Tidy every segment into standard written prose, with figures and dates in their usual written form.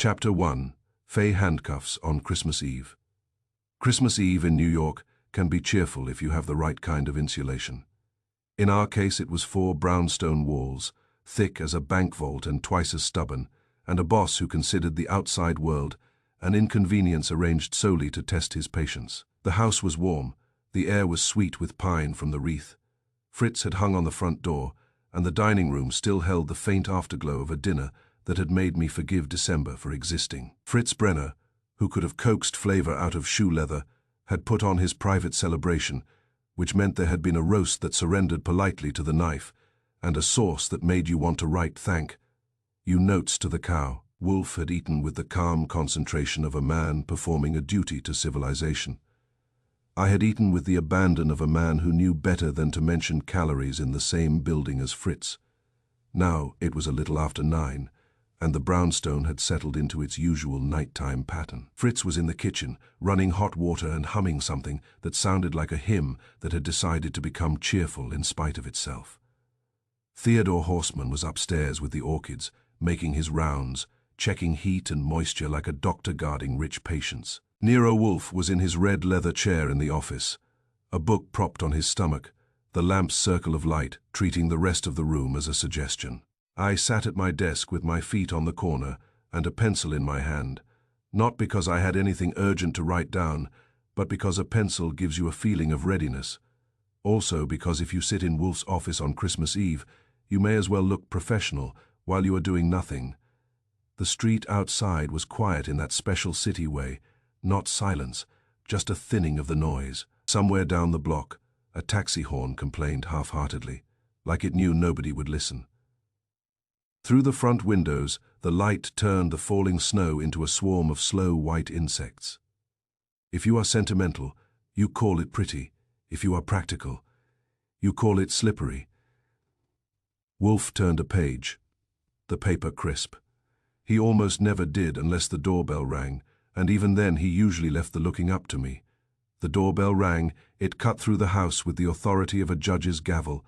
Chapter 1. Handcuffs on Christmas Eve. Christmas Eve in New York can be cheerful if you have the right kind of insulation. In our case, it was 4 brownstone walls, thick as a bank vault and twice as stubborn, and a boss who considered the outside world an inconvenience arranged solely to test his patience. The house was warm, the air was sweet with pine from the wreath. Fritz had hung on the front door, and the dining room still held the faint afterglow of a dinner that had made me forgive December for existing. Fritz Brenner, who could have coaxed flavor out of shoe leather, had put on his private celebration, which meant there had been a roast that surrendered politely to the knife, and a sauce that made you want to write thank you notes to the cow. Wolfe had eaten with the calm concentration of a man performing a duty to civilization. I had eaten with the abandon of a man who knew better than to mention calories in the same building as Fritz. Now it was a little after 9, and the brownstone had settled into its usual nighttime pattern. Fritz was in the kitchen, running hot water and humming something that sounded like a hymn that had decided to become cheerful in spite of itself. Theodore Horseman was upstairs with the orchids, making his rounds, checking heat and moisture like a doctor guarding rich patients. Nero Wolfe was in his red leather chair in the office, a book propped on his stomach, the lamp's circle of light treating the rest of the room as a suggestion. I sat at my desk with my feet on the corner and a pencil in my hand, not because I had anything urgent to write down, but because a pencil gives you a feeling of readiness. Also because if you sit in Wolfe's office on Christmas Eve, you may as well look professional while you are doing nothing. The street outside was quiet in that special city way, not silence, just a thinning of the noise. Somewhere down the block, a taxi horn complained half-heartedly, like it knew nobody would listen. Through the front windows, the light turned the falling snow into a swarm of slow white insects. If you are sentimental, you call it pretty. If you are practical, you call it slippery. Wolfe turned a page, the paper crisp. He almost never did unless the doorbell rang, and even then he usually left the looking up to me. The doorbell rang, it cut through the house with the authority of a judge's gavel.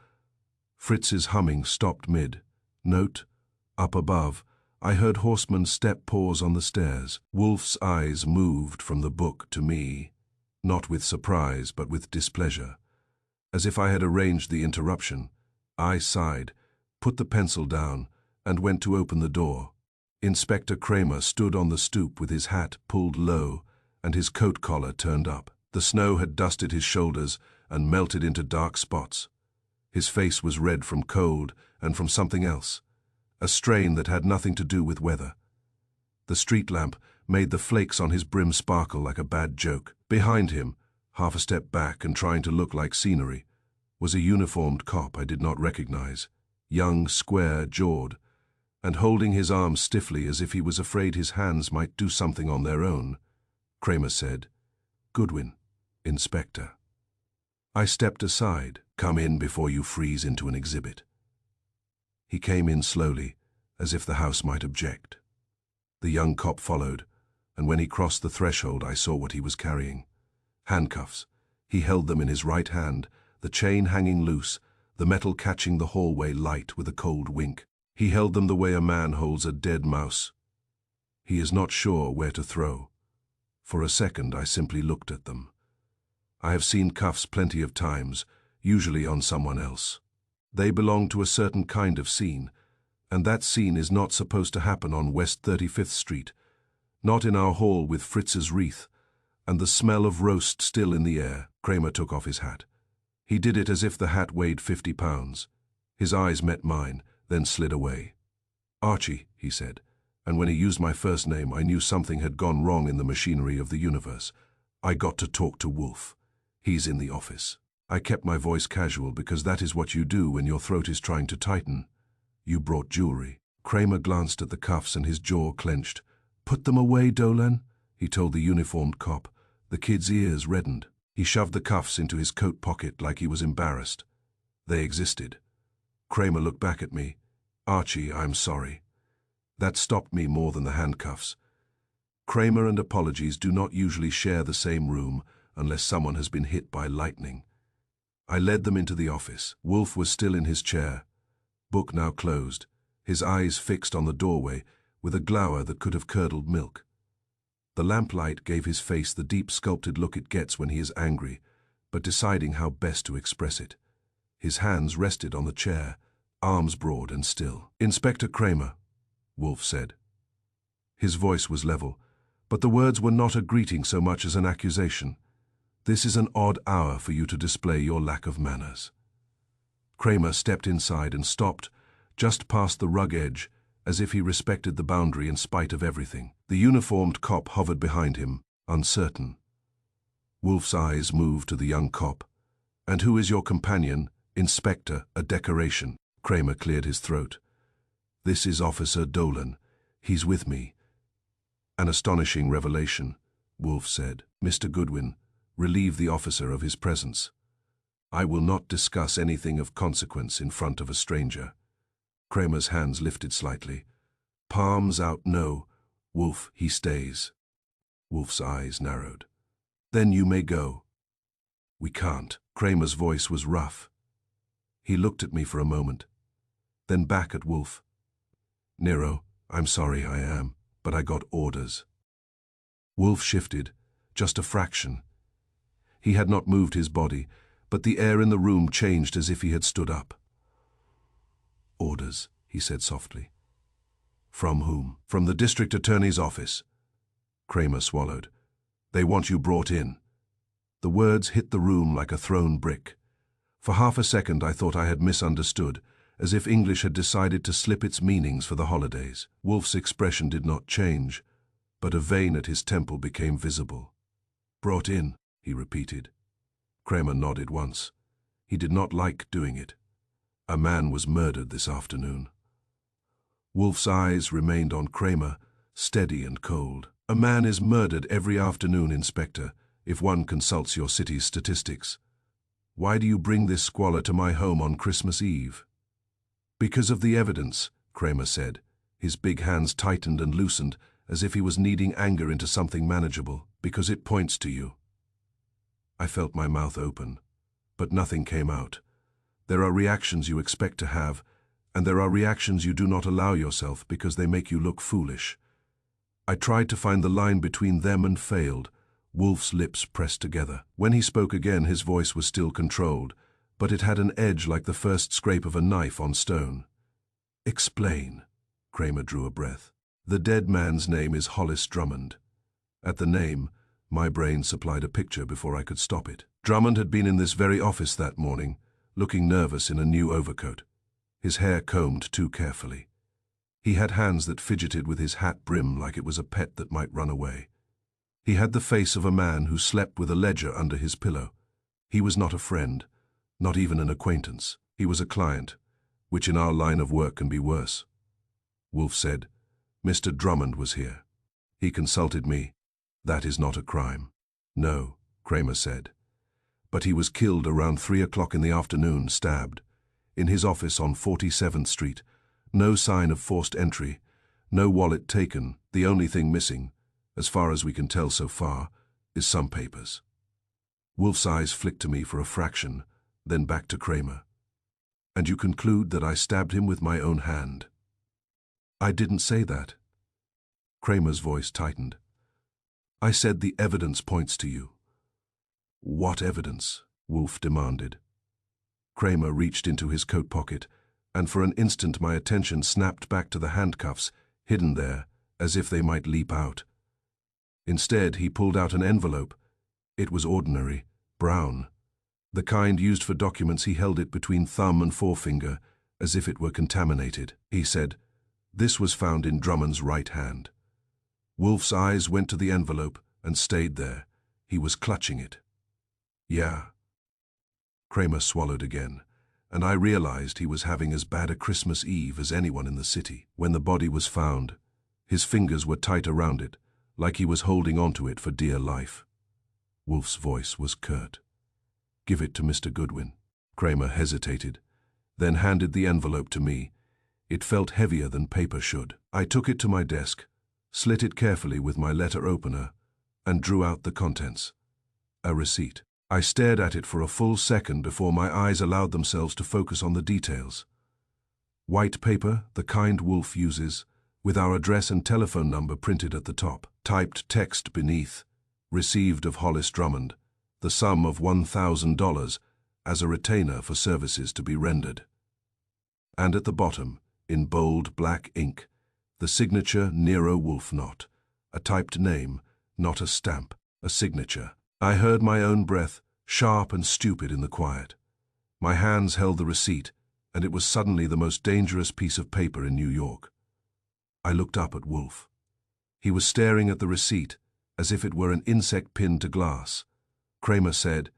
Fritz's humming stopped mid. Note, up above, I heard Horseman's step pause on the stairs. Wolfe's eyes moved from the book to me, not with surprise but with displeasure. As if I had arranged the interruption, I sighed, put the pencil down, and went to open the door. Inspector Kramer stood on the stoop with his hat pulled low and his coat collar turned up. The snow had dusted his shoulders and melted into dark spots. His face was red from cold and from something else, a strain that had nothing to do with weather. The street lamp made the flakes on his brim sparkle like a bad joke. Behind him, half a step back and trying to look like scenery, was a uniformed cop I did not recognize, young, square-jawed, and holding his arms stiffly as if he was afraid his hands might do something on their own. Kramer said, "Goodwin, Inspector." I stepped aside. "Come in before you freeze into an exhibit." He came in slowly, as if the house might object. The young cop followed, and when he crossed the threshold I saw what he was carrying. Handcuffs. He held them in his right hand, the chain hanging loose, the metal catching the hallway light with a cold wink. He held them the way a man holds a dead mouse. He is not sure where to throw. For a second I simply looked at them. I have seen cuffs plenty of times, usually on someone else. They belong to a certain kind of scene, and that scene is not supposed to happen on West 35th Street, not in our hall with Fritz's wreath, and the smell of roast still in the air. Kramer took off his hat. He did it as if the hat weighed 50 pounds. His eyes met mine, then slid away. "Archie," he said, and when he used my first name I knew something had gone wrong in the machinery of the universe. "I got to talk to Wolfe. He's in the office." I kept my voice casual because that is what you do when your throat is trying to tighten. "You brought jewelry." Kramer glanced at the cuffs and his jaw clenched. "Put them away, Dolan," he told the uniformed cop. The kid's ears reddened. He shoved the cuffs into his coat pocket like he was embarrassed. They existed. Kramer looked back at me. "Archie, I'm sorry." That stopped me more than the handcuffs. Kramer and apologies do not usually share the same room unless someone has been hit by lightning. I led them into the office. Wolfe was still in his chair, book now closed, his eyes fixed on the doorway, with a glower that could have curdled milk. The lamplight gave his face the deep sculpted look it gets when he is angry, but deciding how best to express it. His hands rested on the chair, arms broad and still. "Inspector Kramer," Wolfe said. His voice was level, but the words were not a greeting so much as an accusation. "This is an odd hour for you to display your lack of manners." Kramer stepped inside and stopped, just past the rug edge, as if he respected the boundary in spite of everything. The uniformed cop hovered behind him, uncertain. Wolfe's eyes moved to the young cop. "And who is your companion, Inspector, a decoration?" Kramer cleared his throat. "This is Officer Dolan. He's with me." "An astonishing revelation," Wolfe said. "Mr. Goodwin, relieve the officer of his presence. I will not discuss anything of consequence in front of a stranger." Kramer's hands lifted slightly. "Palms out, no. Wolfe, he stays." Wolfe's eyes narrowed. "Then you may go." "We can't." Kramer's voice was rough. He looked at me for a moment, then back at Wolfe. "Nero, I'm sorry I am, but I got orders." Wolfe shifted, just a fraction. He had not moved his body, but the air in the room changed as if he had stood up. "Orders," he said softly. "From whom?" "From the district attorney's office." Kramer swallowed. "They want you brought in." The words hit the room like a thrown brick. For half a second I thought I had misunderstood, as if English had decided to slip its meanings for the holidays. Wolfe's expression did not change, but a vein at his temple became visible. "Brought in," he repeated. Kramer nodded once. He did not like doing it. A man was murdered this afternoon. Wolfe's eyes remained on Kramer, steady and cold. "A man is murdered every afternoon, Inspector, if one consults your city's statistics. Why do you bring this squalor to my home on Christmas Eve?" "Because of the evidence," Kramer said. His big hands tightened and loosened, as if he was kneading anger into something manageable. "Because it points to you." I felt my mouth open, but nothing came out. There are reactions you expect to have, and there are reactions you do not allow yourself because they make you look foolish. I tried to find the line between them and failed. Wolfe's lips pressed together. When he spoke again, his voice was still controlled, but it had an edge like the first scrape of a knife on stone. "Explain." Kramer drew a breath. "The dead man's name is Hollis Drummond." At the name, my brain supplied a picture before I could stop it. Drummond had been in this very office that morning, looking nervous in a new overcoat, his hair combed too carefully. He had hands that fidgeted with his hat brim like it was a pet that might run away. He had the face of a man who slept with a ledger under his pillow. He was not a friend, not even an acquaintance. He was a client, which in our line of work can be worse. Wolfe said, "Mr. Drummond was here." He consulted me. "That is not a crime." "No," Kramer said. "But he was killed around 3 o'clock in the afternoon, stabbed. In his office on 47th Street. No sign of forced entry. No wallet taken. The only thing missing, as far as we can tell so far, is some papers." Wolfe's eyes flicked to me for a fraction, then back to Kramer. "And you conclude that I stabbed him with my own hand?" "I didn't say that." Kramer's voice tightened. "I said the evidence points to you." "What evidence?" Wolfe demanded. Kramer reached into his coat pocket, and for an instant my attention snapped back to the handcuffs, hidden there, as if they might leap out. Instead, he pulled out an envelope. It was ordinary, brown. The kind used for documents. He held it between thumb and forefinger, as if it were contaminated. He said, "This was found in Drummond's right hand." Wolfe's eyes went to the envelope and stayed there. He was clutching it. "Yeah." Kramer swallowed again, and I realized he was having as bad a Christmas Eve as anyone in the city. When the body was found, his fingers were tight around it, like he was holding onto it for dear life. Wolfe's voice was curt. "Give it to Mr. Goodwin." Kramer hesitated, then handed the envelope to me. It felt heavier than paper should. I took it to my desk, slit it carefully with my letter opener, and drew out the contents. A receipt. I stared at it for a full second before my eyes allowed themselves to focus on the details. White paper, the kind Wolfe uses, with our address and telephone number printed at the top. Typed text beneath, received of Hollis Drummond, the sum of $1,000 as a retainer for services to be rendered. And at the bottom, in bold black ink, the signature Nero Wolfe, not a typed name, not a stamp, a signature. I heard my own breath, sharp and stupid in the quiet. My hands held the receipt, and it was suddenly the most dangerous piece of paper in New York. I looked up at Wolfe. He was staring at the receipt, as if it were an insect pinned to glass. Kramer said,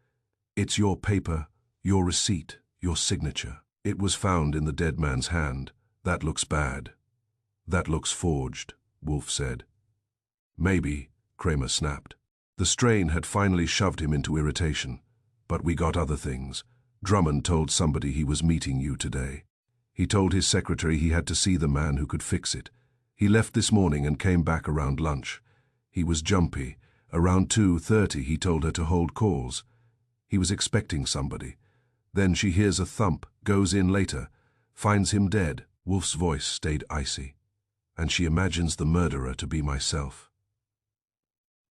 "It's your paper, your receipt, your signature. It was found in the dead man's hand. That looks bad. That looks forged," Wolfe said. "Maybe," Kramer snapped. The strain had finally shoved him into irritation. "But we got other things. Drummond told somebody he was meeting you today. He told his secretary he had to see the man who could fix it. He left this morning and came back around lunch. He was jumpy. Around 2:30 he told her to hold calls. He was expecting somebody. Then she hears a thump, goes in later, finds him dead." Wolfe's voice stayed icy. "And she imagines the murderer to be myself."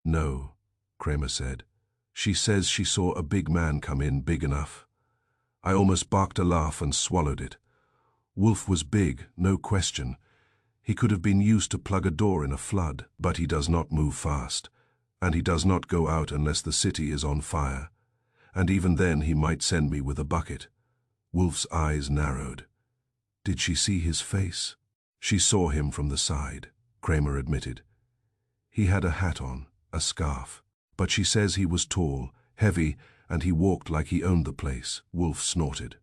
"No," Kramer said. "She says she saw a big man come in, big enough." I almost barked a laugh and swallowed it. Wolfe was big, no question. He could have been used to plug a door in a flood, but he does not move fast, and he does not go out unless the city is on fire. And even then he might send me with a bucket. Wolfe's eyes narrowed. "Did she see his face?" "She saw him from the side," Kramer admitted. "He had a hat on, a scarf. But she says he was tall, heavy, and he walked like he owned the place." Wolfe snorted.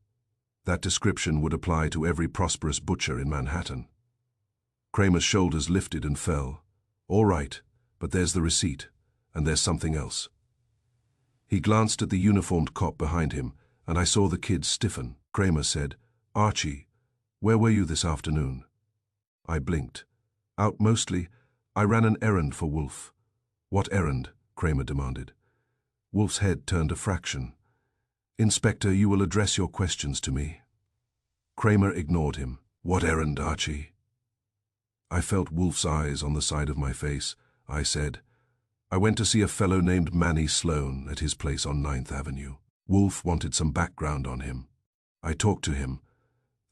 That description would apply to every prosperous butcher in Manhattan. Kramer's shoulders lifted and fell. "All right, but there's the receipt, and there's something else." He glanced at the uniformed cop behind him, and I saw the kid stiffen. Kramer said, "Archie, where were you this afternoon?" I blinked. "Out mostly. I ran an errand for Wolfe." "What errand?" Kramer demanded. Wolfe's head turned a fraction. "Inspector, you will address your questions to me." Kramer ignored him. "What errand, Archie?" I felt Wolfe's eyes on the side of my face. I said, "I went to see a fellow named Manny Sloan at his place on 9th Avenue. Wolfe wanted some background on him. I talked to him.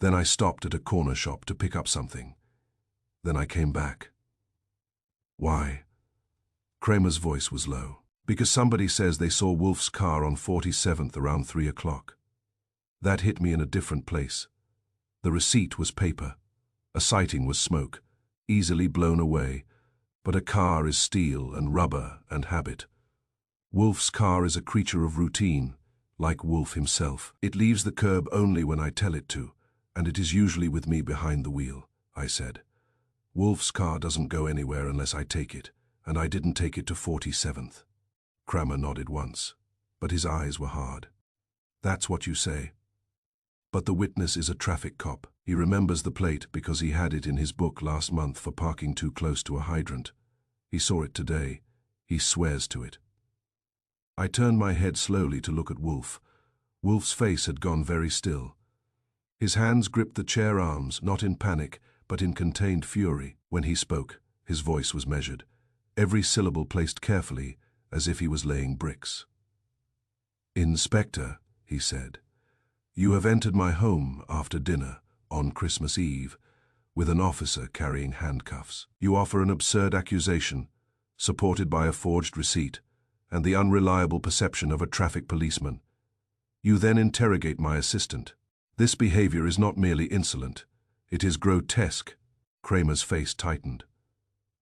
Then I stopped at a corner shop to pick up something. Then I came back." "Why?" Kramer's voice was low. "Because somebody says they saw Wolfe's car on 47th around 3 o'clock. That hit me in a different place. The receipt was paper. A sighting was smoke, easily blown away, but a car is steel and rubber and habit. Wolfe's car is a creature of routine, like Wolfe himself. It leaves the curb only when I tell it to, and it is usually with me behind the wheel," I said. "Wolfe's car doesn't go anywhere unless I take it, and I didn't take it to 47th. Kramer nodded once, but his eyes were hard. "That's what you say. But the witness is a traffic cop. He remembers the plate because he had it in his book last month for parking too close to a hydrant. He saw it today. He swears to it." I turned my head slowly to look at Wolfe. Wolfe's face had gone very still. His hands gripped the chair arms, not in panic, but in contained fury. When he spoke, his voice was measured, every syllable placed carefully, as if he was laying bricks. "Inspector," he said, "you have entered my home after dinner, on Christmas Eve, with an officer carrying handcuffs. You offer an absurd accusation, supported by a forged receipt, and the unreliable perception of a traffic policeman. You then interrogate my assistant. This behavior is not merely insolent, it is grotesque." Kramer's face tightened.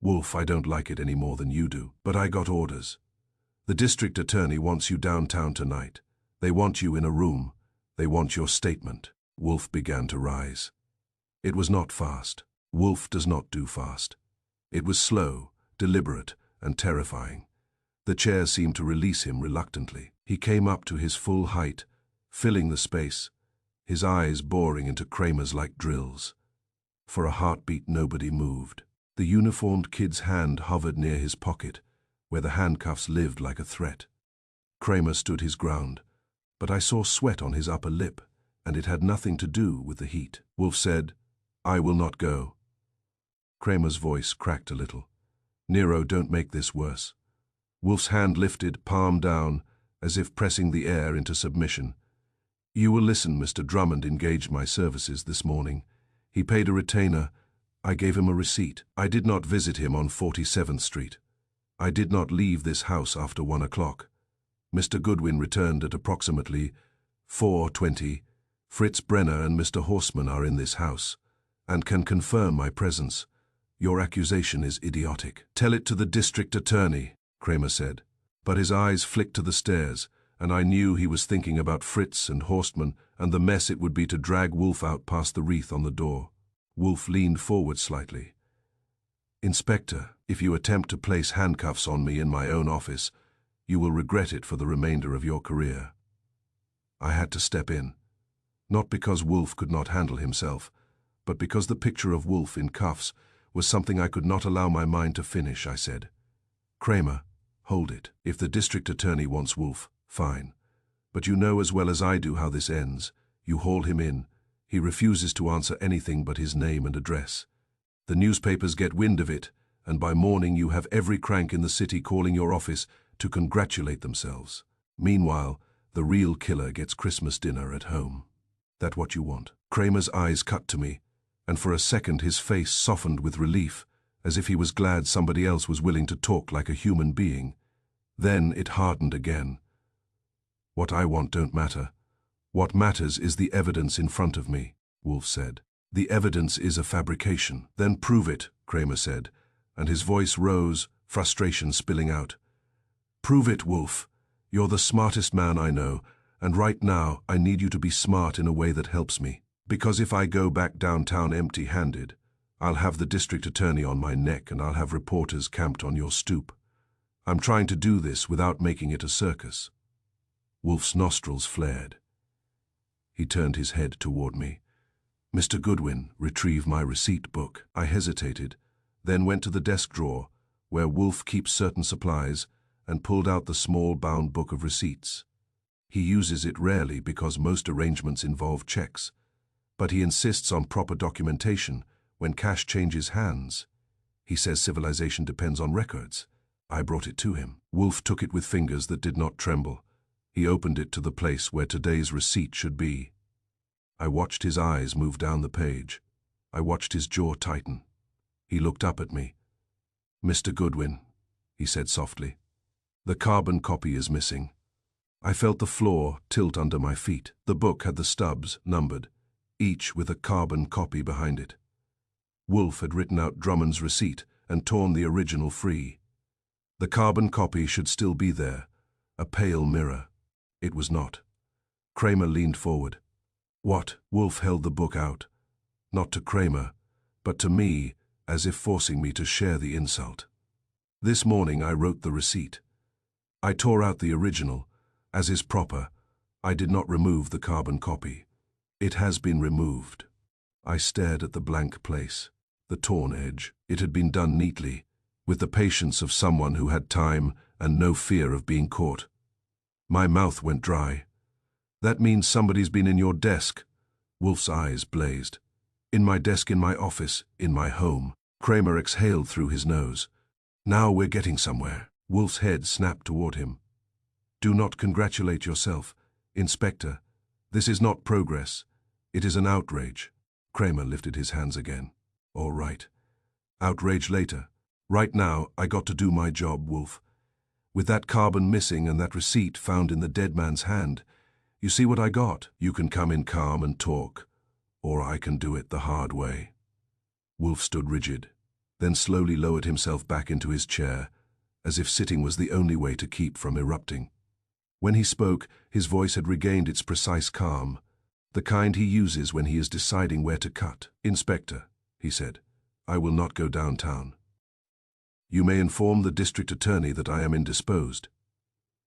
"Wolfe, I don't like it any more than you do, but I got orders. The district attorney wants you downtown tonight. They want you in a room. They want your statement." Wolfe began to rise. It was not fast. Wolfe does not do fast. It was slow, deliberate, and terrifying. The chair seemed to release him reluctantly. He came up to his full height, filling the space, his eyes boring into Kramer's like drills. For a heartbeat, nobody moved. The uniformed kid's hand hovered near his pocket, where the handcuffs lived like a threat. Kramer stood his ground, but I saw sweat on his upper lip, and it had nothing to do with the heat. Wolfe said, "I will not go." Kramer's voice cracked a little. Nero, don't make this worse. Wolfe's hand lifted, palm down, as if pressing the air into submission. You will listen, Mr. Drummond engaged my services this morning. He paid a retainer. I gave him a receipt. I did not visit him on 47th Street. I did not leave this house after 1 o'clock. Mr. Goodwin returned at approximately 4:20. Fritz Brenner and Mr. Horseman are in this house, and can confirm my presence. Your accusation is idiotic. Tell it to the district attorney, Kramer said. But his eyes flicked to the stairs, and I knew he was thinking about Fritz and Horstman and the mess it would be to drag Wolfe out past the wreath on the door. Wolfe leaned forward slightly. Inspector, if you attempt to place handcuffs on me in my own office, you will regret it for the remainder of your career. I had to step in, not because Wolfe could not handle himself, but because the picture of Wolfe in cuffs was something I could not allow my mind to finish. I said, Kramer, hold it. If the district attorney wants Wolfe, fine. But you know as well as I do how this ends. You haul him in. He refuses to answer anything but his name and address. The newspapers get wind of it, and by morning you have every crank in the city calling your office to congratulate themselves. Meanwhile, the real killer gets Christmas dinner at home. That what you want? Kramer's eyes cut to me, and for a second his face softened with relief, as if he was glad somebody else was willing to talk like a human being. Then it hardened again. What I want don't matter. What matters is the evidence in front of me, Wolfe said. The evidence is a fabrication. Then prove it, Kramer said, and his voice rose, frustration spilling out. Prove it, Wolfe. You're the smartest man I know, and right now I need you to be smart in a way that helps me. Because if I go back downtown empty-handed, I'll have the district attorney on my neck and I'll have reporters camped on your stoop. I'm trying to do this without making it a circus. Wolfe's nostrils flared. He turned his head toward me. Mr. Goodwin, retrieve my receipt book. I hesitated, then went to the desk drawer, where Wolfe keeps certain supplies, and pulled out the small bound book of receipts. He uses it rarely because most arrangements involve checks, but he insists on proper documentation when cash changes hands. He says civilization depends on records. I brought it to him. Wolfe took it with fingers that did not tremble. He opened it to the place where today's receipt should be. I watched his eyes move down the page. I watched his jaw tighten. He looked up at me. Mr. Goodwin, he said softly, the carbon copy is missing. I felt the floor tilt under my feet. The book had the stubs numbered, each with a carbon copy behind it. Wolfe had written out Drummond's receipt and torn the original free. The carbon copy should still be there, a pale mirror. It was not. Kramer leaned forward. What? Wolfe held the book out, not to Kramer, but to me, as if forcing me to share the insult. This morning I wrote the receipt. I tore out the original. As is proper, I did not remove the carbon copy. It has been removed. I stared at the blank place, the torn edge. It had been done neatly, with the patience of someone who had time and no fear of being caught. My mouth went dry. That means somebody's been in your desk. Wolfe's eyes blazed. In my desk, in my office, in my home. Kramer exhaled through his nose. Now we're getting somewhere. Wolfe's head snapped toward him. Do not congratulate yourself, Inspector. This is not progress. It is an outrage. Kramer lifted his hands again. All right. Outrage later. Right now, I got to do my job, Wolfe. With that carbon missing and that receipt found in the dead man's hand, you see what I got? You can come in calm and talk, or I can do it the hard way. Wolfe stood rigid, then slowly lowered himself back into his chair, as if sitting was the only way to keep from erupting. When he spoke, his voice had regained its precise calm, the kind he uses when he is deciding where to cut. Inspector, he said, I will not go downtown. You may inform the district attorney that I am indisposed.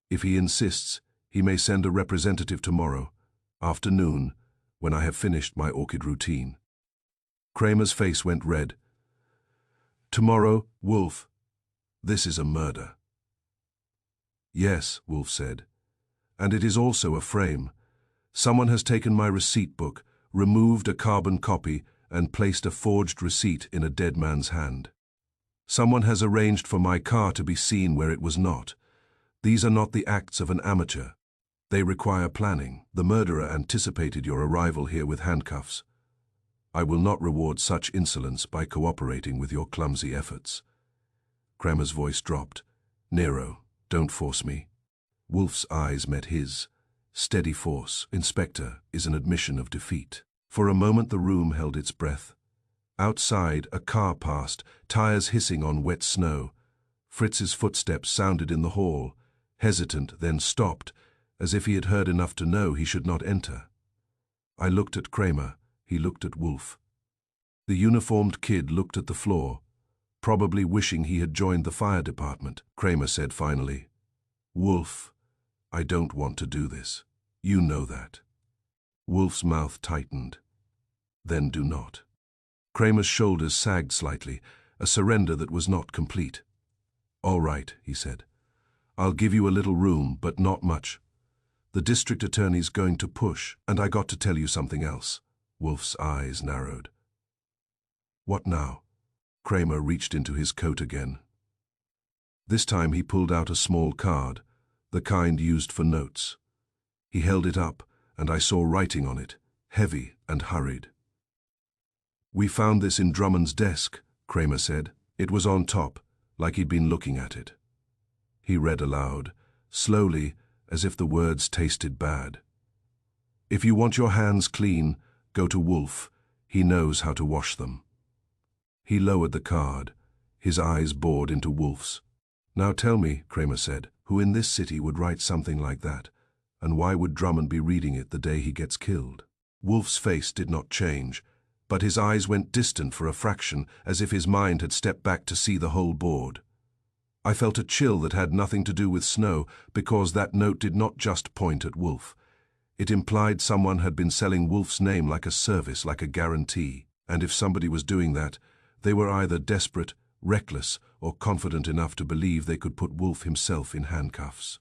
If he insists, he may send a representative tomorrow, afternoon, when I have finished my orchid routine. Kramer's face went red. Tomorrow, Wolfe. This is a murder. Yes, Wolfe said. And it is also a frame. Someone has taken my receipt book, removed a carbon copy, and placed a forged receipt in a dead man's hand. Someone has arranged for my car to be seen where it was not. These are not the acts of an amateur. They require planning. The murderer anticipated your arrival here with handcuffs. I will not reward such insolence by cooperating with your clumsy efforts. Kramer's voice dropped. Nero, don't force me. Wolfe's eyes met his. Steady force, Inspector, is an admission of defeat. For a moment the room held its breath. Outside, a car passed, tires hissing on wet snow. Fritz's footsteps sounded in the hall, hesitant, then stopped, as if he had heard enough to know he should not enter. I looked at Kramer, he looked at Wolfe. The uniformed kid looked at the floor, probably wishing he had joined the fire department. Kramer said finally, "Wolfe, I don't want to do this. You know that." Wolfe's mouth tightened. "Then do not." Kramer's shoulders sagged slightly, a surrender that was not complete. "All right," he said. "I'll give you a little room, but not much. The district attorney's going to push, and I got to tell you something else." Wolfe's eyes narrowed. "What now?" Kramer reached into his coat again. This time he pulled out a small card, the kind used for notes. He held it up, and I saw writing on it, heavy and hurried. "We found this in Drummond's desk," Kramer said. It was on top, like he'd been looking at it. He read aloud, slowly, as if the words tasted bad. "If you want your hands clean, go to Wolfe. He knows how to wash them." He lowered the card, his eyes bored into Wolfe's. "Now tell me," Kramer said, "who in this city would write something like that, and why would Drummond be reading it the day he gets killed?" Wolfe's face did not change, but his eyes went distant for a fraction, as if his mind had stepped back to see the whole board. I felt a chill that had nothing to do with snow, because that note did not just point at Wolfe. It implied someone had been selling Wolfe's name like a service, like a guarantee. And if somebody was doing that, they were either desperate, reckless, or confident enough to believe they could put Wolfe himself in handcuffs.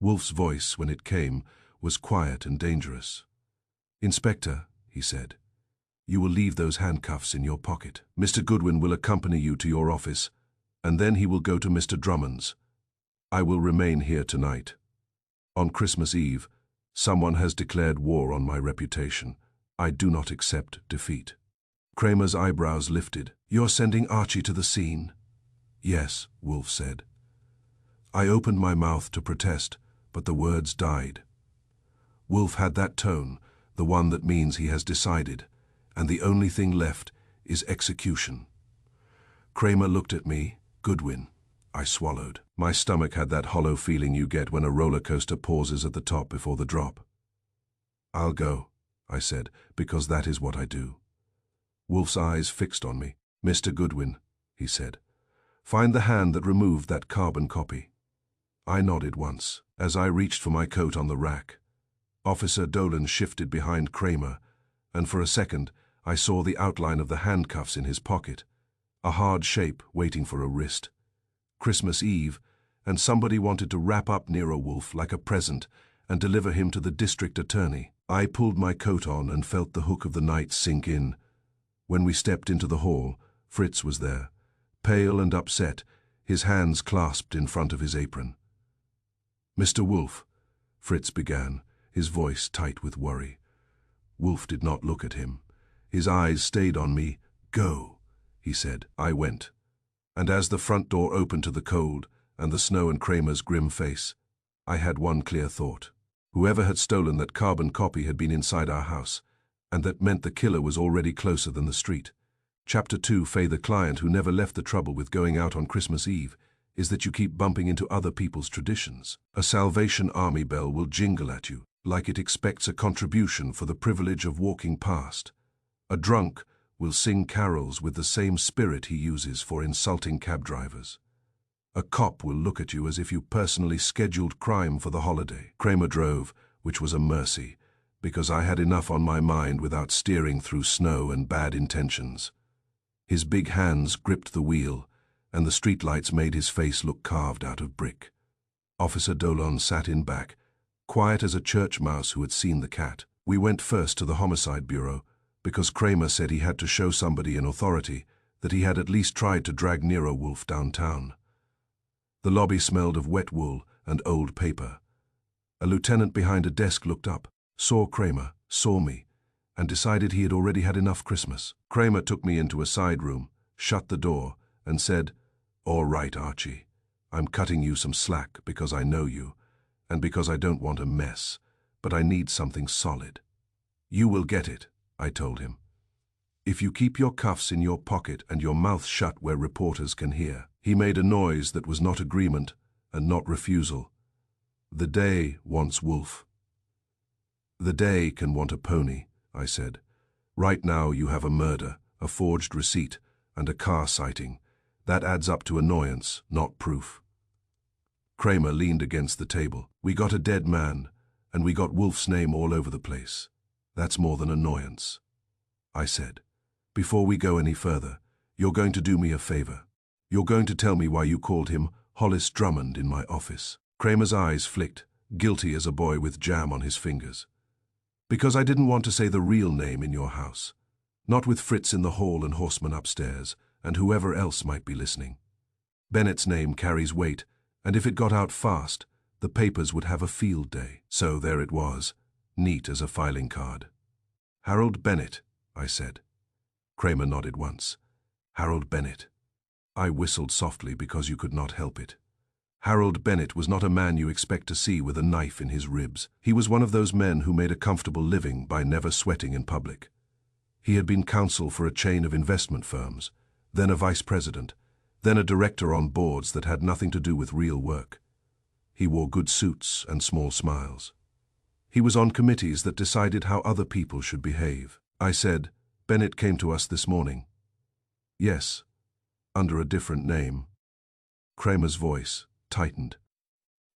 Wolfe's voice, when it came, was quiet and dangerous. "Inspector," he said, "you will leave those handcuffs in your pocket. Mr. Goodwin will accompany you to your office, and then he will go to Mr. Drummond's. I will remain here tonight. On Christmas Eve, someone has declared war on my reputation. I do not accept defeat." Kramer's eyebrows lifted. "You're sending Archie to the scene?" "Yes," Wolfe said. I opened my mouth to protest, but the words died. Wolfe had that tone, the one that means he has decided, and the only thing left is execution. Kramer looked at me. "Goodwin." I swallowed. My stomach had that hollow feeling you get when a roller coaster pauses at the top before the drop. "I'll go," I said, "because that is what I do." Wolfe's eyes fixed on me. "Mr. Goodwin," he said, "find the hand that removed that carbon copy." I nodded once, as I reached for my coat on the rack. Officer Dolan shifted behind Kramer, and for a second I saw the outline of the handcuffs in his pocket, a hard shape waiting for a wrist. Christmas Eve, and somebody wanted to wrap up Nero Wolfe like a present and deliver him to the district attorney. I pulled my coat on and felt the hook of the night sink in. When we stepped into the hall, Fritz was there, pale and upset, his hands clasped in front of his apron. "Mr. Wolfe," Fritz began, his voice tight with worry. Wolfe did not look at him. His eyes stayed on me. "Go," he said. I went. And as the front door opened to the cold and the snow and Kramer's grim face, I had one clear thought. Whoever had stolen that carbon copy had been inside our house, and that meant the killer was already closer than the street. Chapter 2, Faye the client who never left the trouble with going out on Christmas Eve, is that you keep bumping into other people's traditions. A Salvation Army bell will jingle at you, like it expects a contribution for the privilege of walking past. A drunk will sing carols with the same spirit he uses for insulting cab drivers. A cop will look at you as if you personally scheduled crime for the holiday. Kramer drove, which was a mercy, because I had enough on my mind without steering through snow and bad intentions. His big hands gripped the wheel, and the streetlights made his face look carved out of brick. Officer Dolan sat in back, quiet as a church mouse who had seen the cat. We went first to the homicide bureau, because Kramer said he had to show somebody in authority that he had at least tried to drag Nero Wolfe downtown. The lobby smelled of wet wool and old paper. A lieutenant behind a desk looked up, saw Kramer, saw me, and decided he had already had enough Christmas. Kramer took me into a side room, shut the door, and said, "All right, Archie, I'm cutting you some slack because I know you, and because I don't want a mess, but I need something solid." "You will get it," I told him. "If you keep your cuffs in your pocket and your mouth shut where reporters can hear." He made a noise that was not agreement and not refusal. "The day wants Wolfe." "The day can want a pony," I said. "Right now you have a murder, a forged receipt, and a car sighting. That adds up to annoyance, not proof." Kramer leaned against the table. "We got a dead man, and we got Wolfe's name all over the place. That's more than annoyance." I said, "Before we go any further, you're going to do me a favor. You're going to tell me why you called him Hollis Drummond in my office." Kramer's eyes flicked, guilty as a boy with jam on his fingers. "Because I didn't want to say the real name in your house. Not with Fritz in the hall and Horseman upstairs, and whoever else might be listening. Bennett's name carries weight, and if it got out fast, the papers would have a field day." So there it was, neat as a filing card. "Harold Bennett," I said. Kramer nodded once. "Harold Bennett." I whistled softly because you could not help it. Harold Bennett was not a man you expect to see with a knife in his ribs. He was one of those men who made a comfortable living by never sweating in public. He had been counsel for a chain of investment firms, then a vice president, then a director on boards that had nothing to do with real work. He wore good suits and small smiles. He was on committees that decided how other people should behave. I said, "Bennett came to us this morning." "Yes, under a different name." Kramer's voice tightened.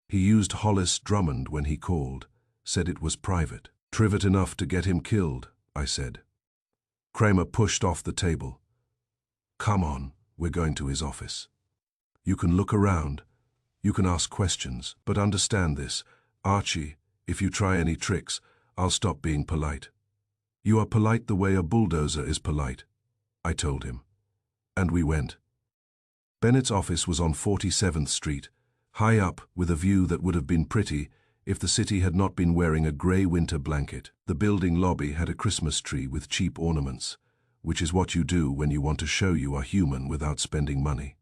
"He used Hollis Drummond when he called, said it was private." "Trivial enough to get him killed," I said. Kramer pushed off the table. "Come on, we're going to his office. You can look around, you can ask questions, but understand this, Archie, if you try any tricks, I'll stop being polite." "You are polite the way a bulldozer is polite," I told him. And we went. Bennett's office was on 47th Street, high up with a view that would have been pretty if the city had not been wearing a grey winter blanket. The building lobby had a Christmas tree with cheap ornaments, which is what you do when you want to show you are human without spending money.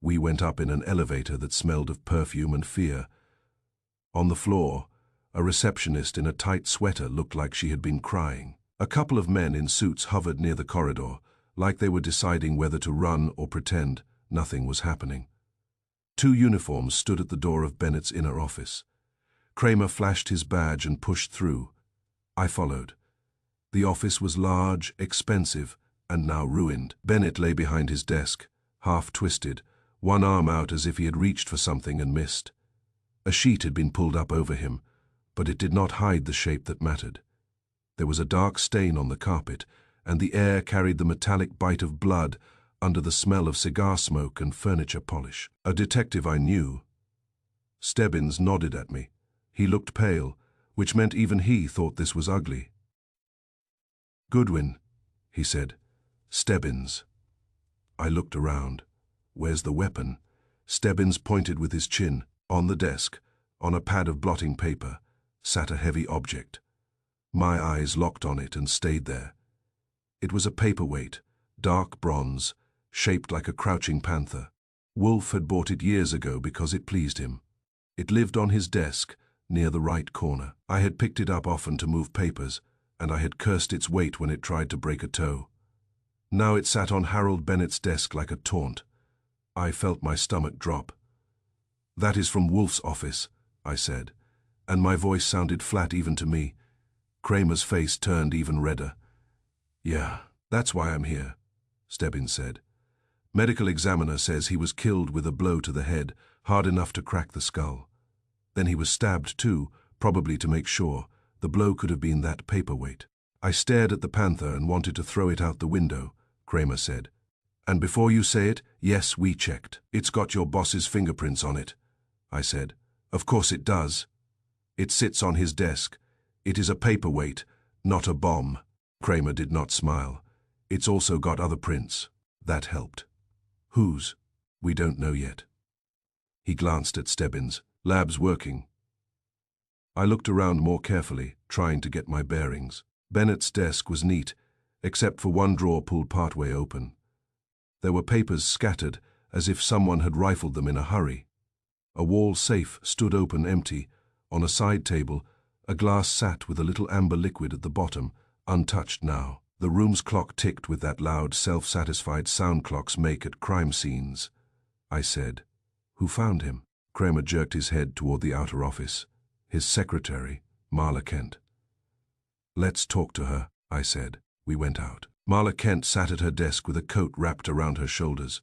We went up in an elevator that smelled of perfume and fear. On the floor, a receptionist in a tight sweater looked like she had been crying. A couple of men in suits hovered near the corridor, like they were deciding whether to run or pretend nothing was happening. 2 uniforms stood at the door of Bennett's inner office. Kramer flashed his badge and pushed through. I followed. The office was large, expensive, and now ruined. Bennett lay behind his desk, half twisted, one arm out as if he had reached for something and missed. A sheet had been pulled up over him, but it did not hide the shape that mattered. There was a dark stain on the carpet, and the air carried the metallic bite of blood under the smell of cigar smoke and furniture polish. A detective I knew. Stebbins nodded at me. He looked pale, which meant even he thought this was ugly. "Goodwin," he said. "Stebbins." I looked around. "Where's the weapon?" Stebbins pointed with his chin. On the desk, on a pad of blotting paper, sat a heavy object. My eyes locked on it and stayed there. It was a paperweight, dark bronze, shaped like a crouching panther. Wolfe had bought it years ago because it pleased him. It lived on his desk, near the right corner. I had picked it up often to move papers, and I had cursed its weight when it tried to break a toe. Now it sat on Harold Bennett's desk like a taunt. I felt my stomach drop. "That is from Wolfe's office," I said, and my voice sounded flat even to me. Kramer's face turned even redder. "Yeah, that's why I'm here," Stebbins said. "Medical examiner says he was killed with a blow to the head, hard enough to crack the skull. Then he was stabbed too, probably to make sure. The blow could have been that paperweight." I stared at the panther and wanted to throw it out the window, Kramer said. "And before you say it, yes, we checked. It's got your boss's fingerprints on it," I said. "Of course it does. It sits on his desk. It is a paperweight, not a bomb." Kramer did not smile. It's also got other prints. That helped. Whose? We don't know yet. He glanced at Stebbins. Lab's working. I looked around more carefully, trying to get my bearings. Bennett's desk was neat, except for one drawer pulled partway open. There were papers scattered, as if someone had rifled them in a hurry. A wall safe stood open empty. On a side table, a glass sat with a little amber liquid at the bottom, untouched now. The room's clock ticked with that loud, self-satisfied sound clocks make at crime scenes. I said, "Who found him?" Kramer jerked his head toward the outer office. His secretary, Marla Kent. "Let's talk to her," I said. We went out. Marla Kent sat at her desk with a coat wrapped around her shoulders.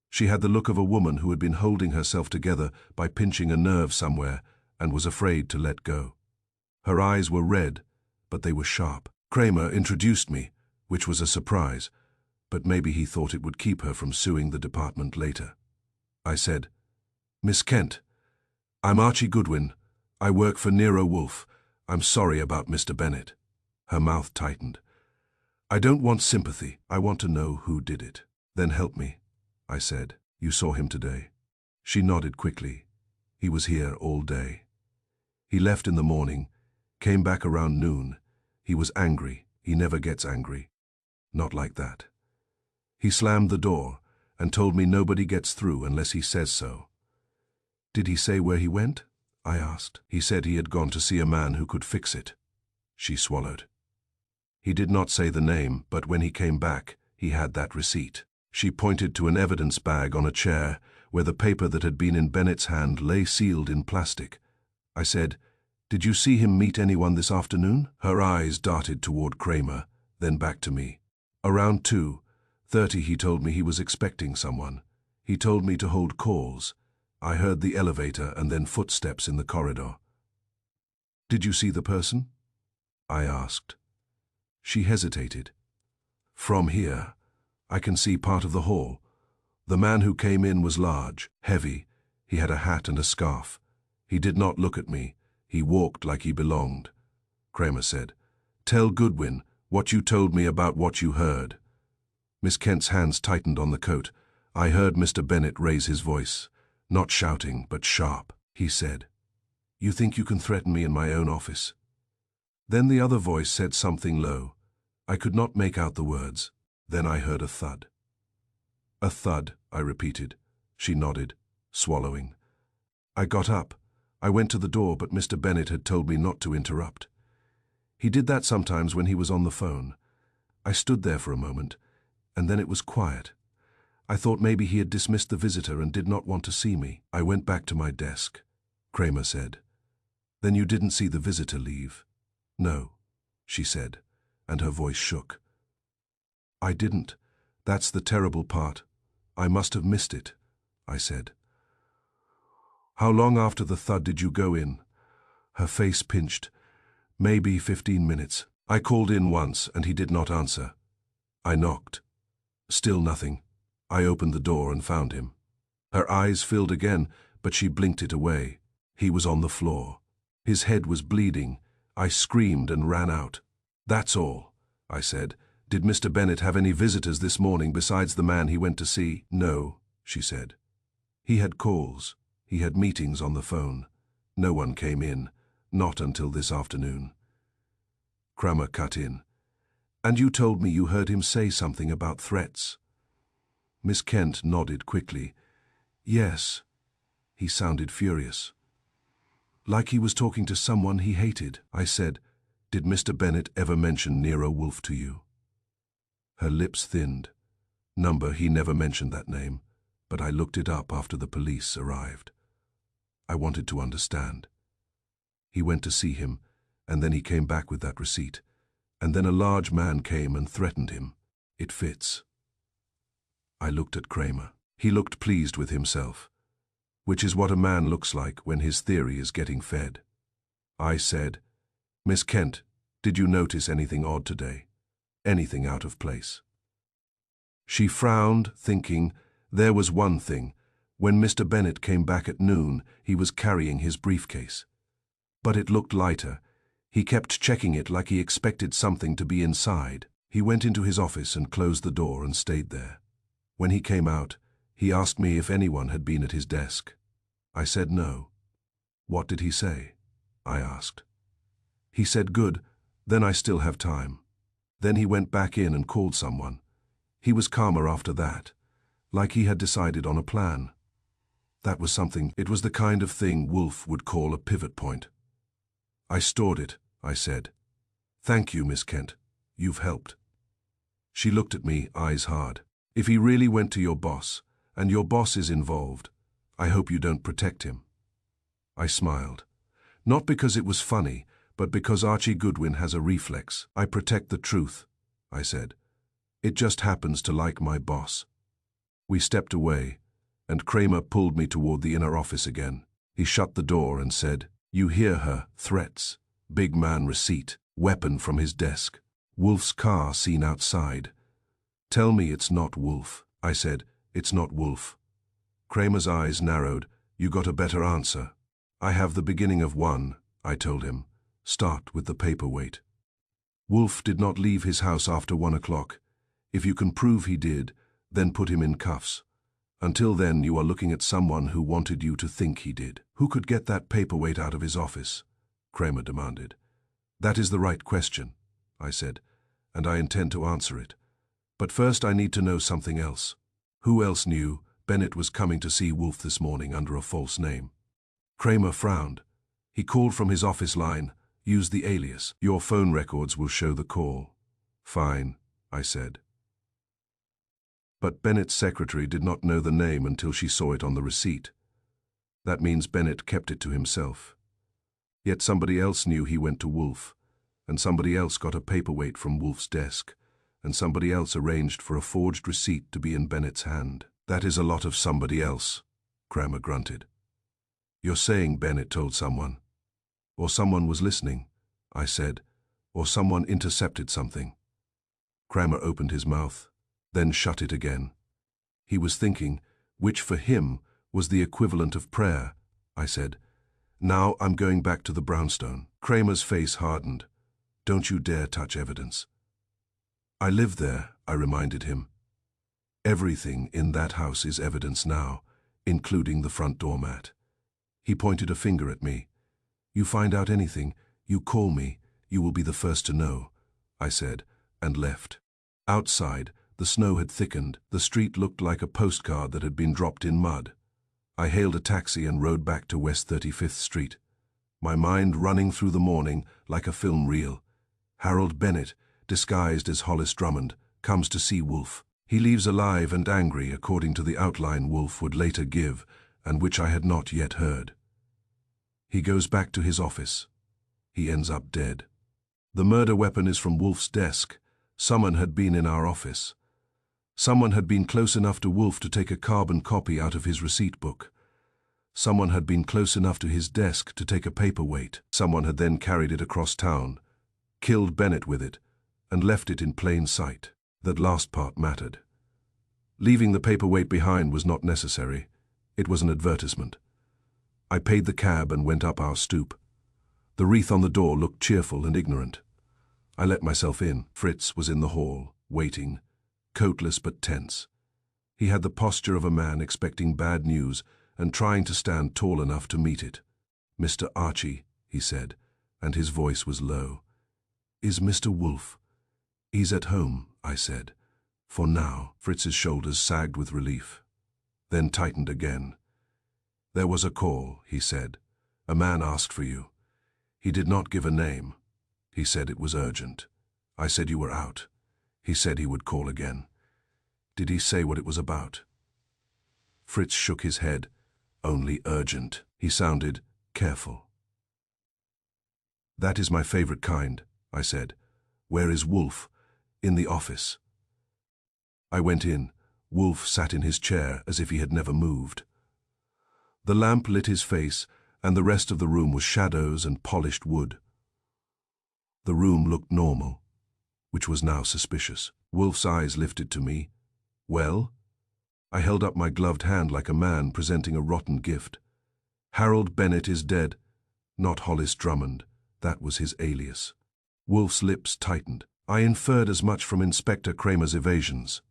She had the look of a woman who had been holding herself together by pinching a nerve somewhere and was afraid to let go. Her eyes were red, but they were sharp. Kramer introduced me, which was a surprise, but maybe he thought it would keep her from suing the department later. I said, "Miss Kent, I'm Archie Goodwin. I work for Nero Wolfe. I'm sorry about Mr. Bennett." Her mouth tightened. "I don't want sympathy. I want to know who did it." "Then help me," I said. "You saw him today." She nodded quickly. "He was here all day. He left in the morning, came back around noon. He was angry. He never gets angry. Not like that. He slammed the door and told me nobody gets through unless he says so." "Did he say where he went?" I asked. "He said he had gone to see a man who could fix it." She swallowed. "He did not say the name, but when he came back, he had that receipt." She pointed to an evidence bag on a chair where the paper that had been in Bennett's hand lay sealed in plastic. I said, "Did you see him meet anyone this afternoon?" Her eyes darted toward Kramer, then back to me. "Around 2:30 he told me he was expecting someone. He told me to hold calls. I heard the elevator and then footsteps in the corridor." "Did you see the person?" I asked. She hesitated. "From here, I can see part of the hall. The man who came in was large, heavy. He had a hat and a scarf. He did not look at me. He walked like he belonged." Kramer said, "Tell Goodwin what you told me about what you heard." Miss Kent's hands tightened on the coat. I heard Mr. Bennett raise his voice, not shouting, but sharp. He said, "You think you can threaten me in my own office?" Then the other voice said something low. I could not make out the words. Then I heard a thud. "A thud," I repeated. She nodded, swallowing. I got up. I went to the door, but Mr. Bennett had told me not to interrupt. He did that sometimes when he was on the phone. I stood there for a moment, and then it was quiet. I thought maybe he had dismissed the visitor and did not want to see me. I went back to my desk. Kramer said, "Then you didn't see the visitor leave?" "No," she said, and her voice shook. "I didn't. That's the terrible part. I must have missed it," I said. "How long after the thud did you go in?" Her face pinched. "Maybe 15 minutes. I called in once and he did not answer. I knocked. Still nothing. I opened the door and found him." Her eyes filled again, but she blinked it away. He was on the floor. His head was bleeding. I screamed and ran out. "That's all," I said. "Did Mr. Bennett have any visitors this morning besides the man he went to see?" "No," she said. "He had calls. He had meetings on the phone. No one came in, not until this afternoon." Kramer cut in. "And you told me you heard him say something about threats." Miss Kent nodded quickly. "Yes." He sounded furious. "Like he was talking to someone he hated." I said, "Did Mr. Bennett ever mention Nero Wolfe to you?" Her lips thinned. He never mentioned that name, but I looked it up after the police arrived. I wanted to understand. He went to see him, and then he came back with that receipt, and then a large man came and threatened him. It fits. I looked at Kramer. He looked pleased with himself, which is what a man looks like when his theory is getting fed. I said, "Miss Kent, did you notice anything odd today? Anything out of place?" She frowned, thinking, there was one thing. When Mr. Bennett came back at noon, he was carrying his briefcase. But it looked lighter. He kept checking it like he expected something to be inside. He went into his office and closed the door and stayed there. When he came out, he asked me if anyone had been at his desk. I said no. What did he say? I asked. He said good, then I still have time. Then he went back in and called someone. He was calmer after that, like he had decided on a plan. That was something. It was the kind of thing Wolfe would call a pivot point. I stored it, I said. Thank you, Miss Kent. You've helped. She looked at me, eyes hard. If he really went to your boss, and your boss is involved, I hope you don't protect him. I smiled. Not because it was funny, but because Archie Goodwin has a reflex. I protect the truth, I said. It just happens to like my boss. We stepped away, and Kramer pulled me toward the inner office again. He shut the door and said, You hear her, threats, big man receipt, weapon from his desk, Wolfe's car seen outside. Tell me it's not Wolfe, I said, it's not Wolfe. Kramer's eyes narrowed. You got a better answer. I have the beginning of one, I told him. Start with the paperweight. Wolfe did not leave his house after 1 o'clock. If you can prove he did, then put him in cuffs. Until then, you are looking at someone who wanted you to think he did. Who could get that paperweight out of his office? Kramer demanded. That is the right question, I said, and I intend to answer it. But first I need to know something else. Who else knew Bennett was coming to see Wolfe this morning under a false name? Kramer frowned. He called from his office line. Use the alias. Your phone records will show the call. Fine, I said. But Bennett's secretary did not know the name until she saw it on the receipt. That means Bennett kept it to himself. Yet somebody else knew he went to Wolfe, and somebody else got a paperweight from Wolfe's desk, and somebody else arranged for a forged receipt to be in Bennett's hand. That is a lot of somebody else, Kramer grunted. You're saying Bennett told someone? Or someone was listening, I said, or someone intercepted something. Kramer opened his mouth, then shut it again. He was thinking, which for him was the equivalent of prayer, I said. Now I'm going back to the brownstone. Kramer's face hardened. Don't you dare touch evidence. I live there, I reminded him. Everything in that house is evidence now, including the front door mat. He pointed a finger at me. You find out anything, you call me, you will be the first to know, I said, and left. Outside, the snow had thickened. The street looked like a postcard that had been dropped in mud. I hailed a taxi and rode back to West 35th Street, my mind running through the morning like a film reel. Harold Bennett, disguised as Hollis Drummond, comes to see Wolfe. He leaves alive and angry according to the outline Wolfe would later give, and which I had not yet heard. He goes back to his office. He ends up dead. The murder weapon is from Wolfe's desk. Someone had been in our office. Someone had been close enough to Wolfe to take a carbon copy out of his receipt book. Someone had been close enough to his desk to take a paperweight. Someone had then carried it across town, killed Bennett with it, and left it in plain sight. That last part mattered. Leaving the paperweight behind was not necessary. It was an advertisement. I paid the cab and went up our stoop. The wreath on the door looked cheerful and ignorant. I let myself in. Fritz was in the hall, waiting, coatless but tense. He had the posture of a man expecting bad news and trying to stand tall enough to meet it. Mr. Archie, he said, and his voice was low. Is Mr. Wolfe? He's at home, I said. For now. Fritz's shoulders sagged with relief, then tightened again. There was a call, he said. A man asked for you. He did not give a name. He said it was urgent. I said you were out. He said he would call again. Did he say what it was about? Fritz shook his head. Only urgent. He sounded careful. That is my favorite kind, I said. Where is Wolfe? In the office. I went in. Wolfe sat in his chair as if he had never moved. The lamp lit his face, and the rest of the room was shadows and polished wood. The room looked normal, which was now suspicious. Wolfe's eyes lifted to me. Well? I held up my gloved hand like a man presenting a rotten gift. Harold Bennett is dead, not Hollis Drummond. That was his alias. Wolfe's lips tightened. I inferred as much from Inspector Kramer's evasions.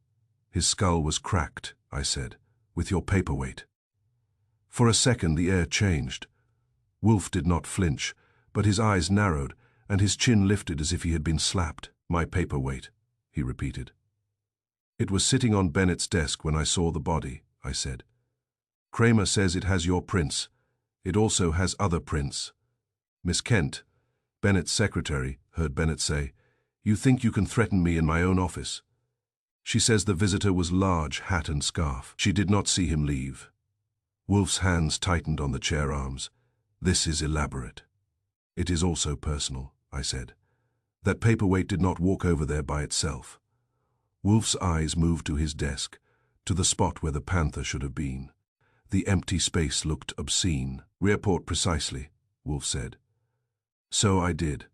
His skull was cracked, I said, with your paperweight. For a second the air changed. Wolfe did not flinch, but his eyes narrowed, and his chin lifted as if he had been slapped. My paperweight, he repeated. It was sitting on Bennett's desk when I saw the body, I said. Kramer says it has your prints. It also has other prints. Miss Kent, Bennett's secretary, heard Bennett say, "You think you can threaten me in my own office?" She says the visitor was large, hat and scarf. She did not see him leave. Wolfe's hands tightened on the chair arms. This is elaborate. It is also personal, I said. That paperweight did not walk over there by itself. Wolfe's eyes moved to his desk, to the spot where the panther should have been. The empty space looked obscene. Report precisely, Wolfe said. So I did.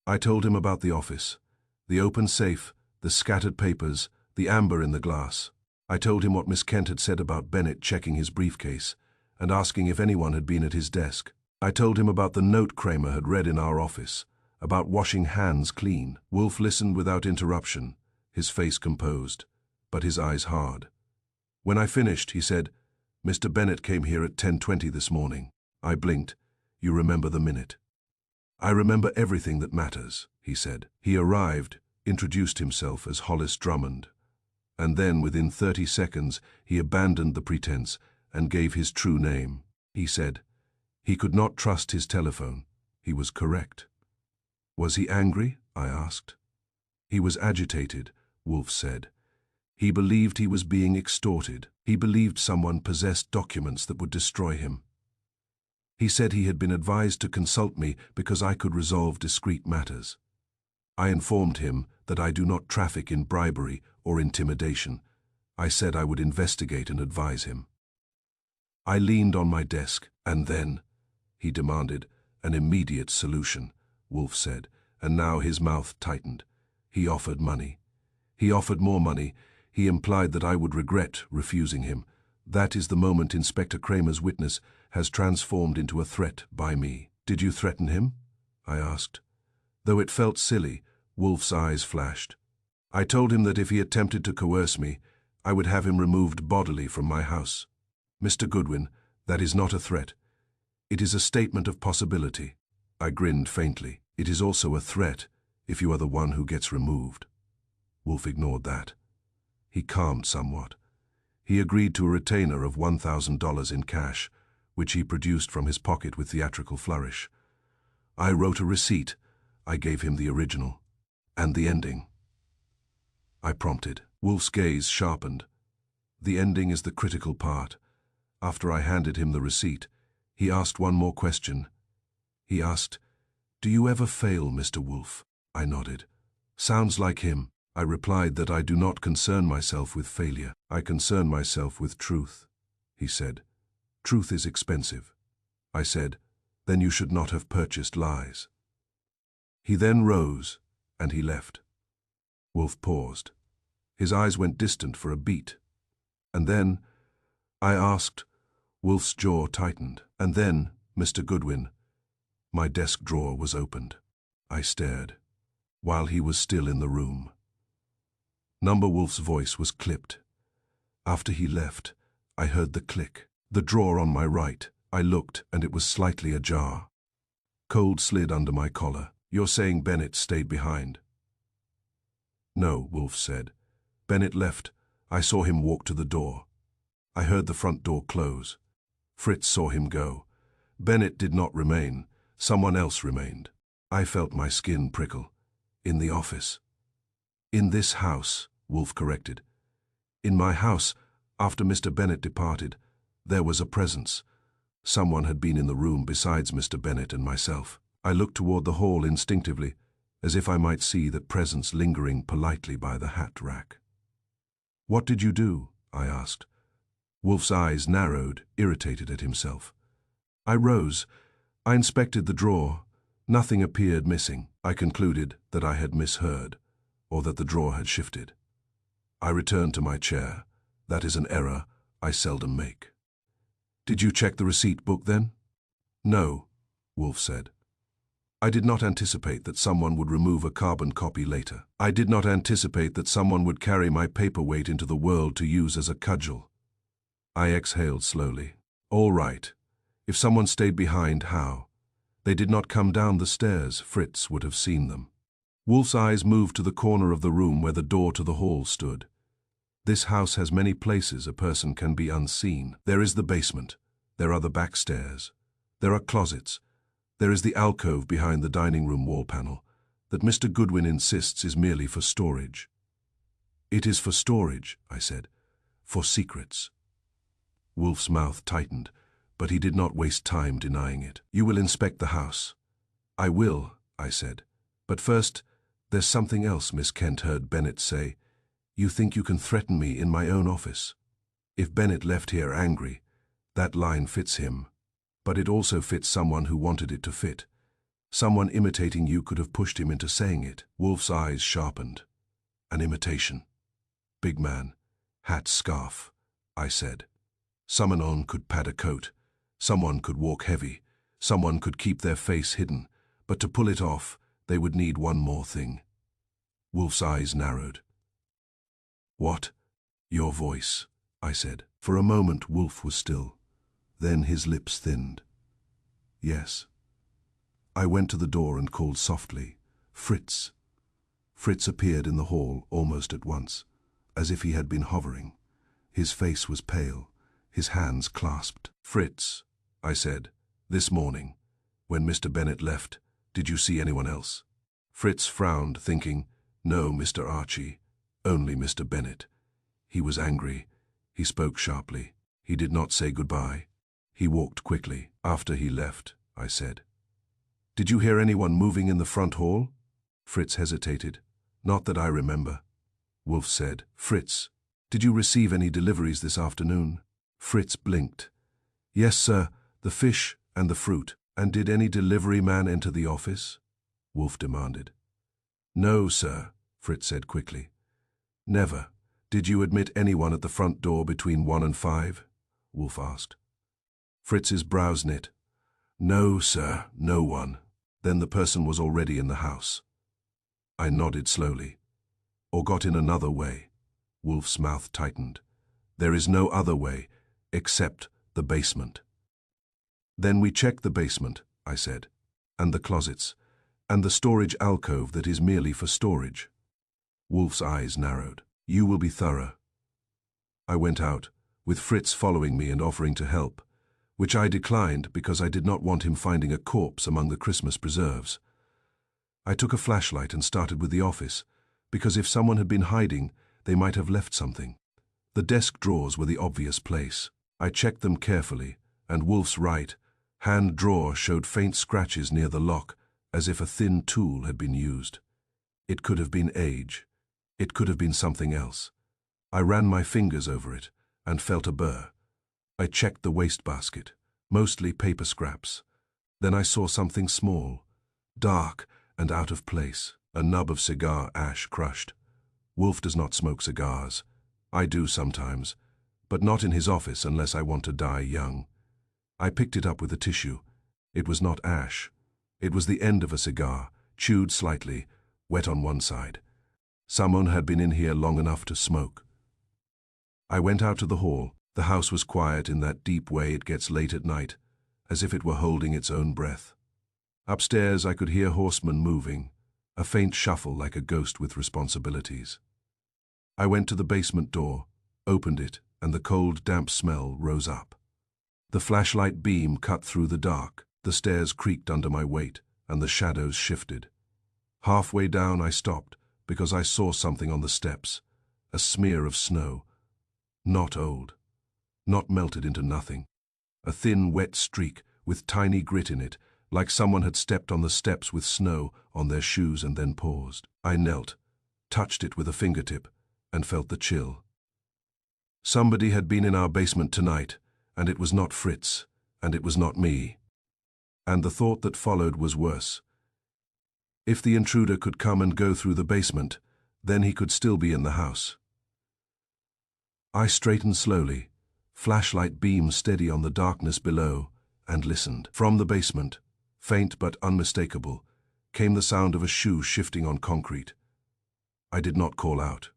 I told him about the office, the open safe, the scattered papers, the amber in the glass. I told him what Miss Kent had said about Bennett checking his briefcase and asking if anyone had been at his desk. I told him about the note Kramer had read in our office, about washing hands clean. Wolfe listened without interruption, his face composed, but his eyes hard. When I finished, he said, "Mr. Bennett came here at 10:20 this morning." I blinked. You remember the minute. I remember everything that matters, he said. He arrived, introduced himself as Hollis Drummond, and then within 30 seconds he abandoned the pretense and gave his true name. He said, he could not trust his telephone. He was correct. Was he angry? I asked. He was agitated, Wolfe said. He believed he was being extorted. He believed someone possessed documents that would destroy him. He said he had been advised to consult me because I could resolve discreet matters. I informed him that I do not traffic in bribery or intimidation. I said I would investigate and advise him. I leaned on my desk, and then, he demanded, an immediate solution, Wolfe said, and now his mouth tightened. He offered money. He offered more money. He implied that I would regret refusing him. That is the moment Inspector Kramer's witness has transformed into a threat by me. Did you threaten him? I asked. Though it felt silly, Wolfe's eyes flashed. I told him that if he attempted to coerce me, I would have him removed bodily from my house. Mr. Goodwin, that is not a threat. It is a statement of possibility. I grinned faintly. It is also a threat if you are the one who gets removed. Wolfe ignored that. He calmed somewhat. He agreed to a retainer of $1,000 in cash, which he produced from his pocket with theatrical flourish. I wrote a receipt. I gave him the original. And the ending. I prompted. Wolfe's gaze sharpened. The ending is the critical part. After I handed him the receipt, he asked one more question. He asked, "Do you ever fail, Mr. Wolfe?" I nodded. Sounds like him. I replied that I do not concern myself with failure. I concern myself with truth. He said, "Truth is expensive." I said, "Then you should not have purchased lies." He then rose, and he left. Wolfe paused. His eyes went distant for a beat. And then, I asked, Wolfe's jaw tightened. And then, Mr. Goodwin, my desk drawer was opened. I stared, while he was still in the room. Number Wolfe's voice was clipped. After he left, I heard the click. The drawer on my right, I looked, and it was slightly ajar. Cold slid under my collar. You're saying Bennett stayed behind? No, Wolfe said. Bennett left. I saw him walk to the door. I heard the front door close. Fritz saw him go. Bennett did not remain. Someone else remained. I felt my skin prickle. In the office. In this house, Wolfe corrected. In my house, after Mr. Bennett departed, there was a presence. Someone had been in the room besides Mr. Bennett and myself. I looked toward the hall instinctively, as if I might see that presence lingering politely by the hat rack. What did you do? I asked. Wolfe's eyes narrowed, irritated at himself. I rose. I inspected the drawer. Nothing appeared missing. I concluded that I had misheard, or that the drawer had shifted. I returned to my chair. That is an error I seldom make. Did you check the receipt book then? No, Wolfe said. I did not anticipate that someone would remove a carbon copy later. I did not anticipate that someone would carry my paperweight into the world to use as a cudgel. I exhaled slowly. All right. If someone stayed behind, how? They did not come down the stairs. Fritz would have seen them. Wolfe's eyes moved to the corner of the room where the door to the hall stood. This house has many places a person can be unseen. There is the basement. There are the back stairs. There are closets. There is the alcove behind the dining room wall panel that Mr. Goodwin insists is merely for storage. It is for storage, I said. For secrets. Wolfe's mouth tightened, but he did not waste time denying it. You will inspect the house. I will, I said. But first, there's something else Miss Kent heard Bennett say. You think you can threaten me in my own office. If Bennett left here angry, that line fits him. But it also fits someone who wanted it to fit. Someone imitating you could have pushed him into saying it. Wolfe's eyes sharpened. An imitation. Big man. Hat, scarf, I said. Someone could pad a coat. Someone could walk heavy. Someone could keep their face hidden. But to pull it off, they would need one more thing. Wolfe's eyes narrowed. What? Your voice, I said. For a moment Wolfe was still. Then his lips thinned. Yes. I went to the door and called softly, Fritz. Fritz appeared in the hall almost at once, as if he had been hovering. His face was pale, his hands clasped. Fritz, I said, this morning, when Mr. Bennett left, did you see anyone else? Fritz frowned, thinking, no, Mr. Archie, only Mr. Bennett. He was angry. He spoke sharply. He did not say goodbye. He walked quickly. After he left, I said. Did you hear anyone moving in the front hall? Fritz hesitated. Not that I remember. Wolfe said. Fritz, did you receive any deliveries this afternoon? Fritz blinked. Yes, sir, the fish and the fruit. And did any delivery man enter the office? Wolfe demanded. No, sir, Fritz said quickly. Never. Did you admit anyone at the front door between 1 and 5? Wolfe asked. Fritz's brows knit. No, sir, no one. Then the person was already in the house. I nodded slowly. Or got in another way. Wolfe's mouth tightened. There is no other way, except the basement. Then we check the basement, I said, and the closets, and the storage alcove that is merely for storage. Wolfe's eyes narrowed. You will be thorough. I went out, with Fritz following me and offering to help, which I declined because I did not want him finding a corpse among the Christmas preserves. I took a flashlight and started with the office, because if someone had been hiding, they might have left something. The desk drawers were the obvious place. I checked them carefully, and Wolfe's right hand drawer showed faint scratches near the lock, as if a thin tool had been used. It could have been age. It could have been something else. I ran my fingers over it and felt a burr. I checked the wastebasket, mostly paper scraps. Then I saw something small, dark and out of place, a nub of cigar ash crushed. Wolfe does not smoke cigars. I do sometimes, but not in his office unless I want to die young. I picked it up with a tissue. It was not ash. It was the end of a cigar, chewed slightly, wet on one side. Someone had been in here long enough to smoke. I went out to the hall. The house was quiet in that deep way it gets late at night, as if it were holding its own breath. Upstairs I could hear horsemen moving, a faint shuffle like a ghost with responsibilities. I went to the basement door, opened it, and the cold, damp smell rose up. The flashlight beam cut through the dark, the stairs creaked under my weight, and the shadows shifted. Halfway down I stopped, because I saw something on the steps, a smear of snow. Not old. Not melted into nothing. A thin, wet streak with tiny grit in it, like someone had stepped on the steps with snow on their shoes and then paused. I knelt, touched it with a fingertip, and felt the chill. Somebody had been in our basement tonight, and it was not Fritz, and it was not me. And the thought that followed was worse. If the intruder could come and go through the basement, then he could still be in the house. I straightened slowly, flashlight beam steady on the darkness below, and listened. From the basement, faint but unmistakable, came the sound of a shoe shifting on concrete. I did not call out.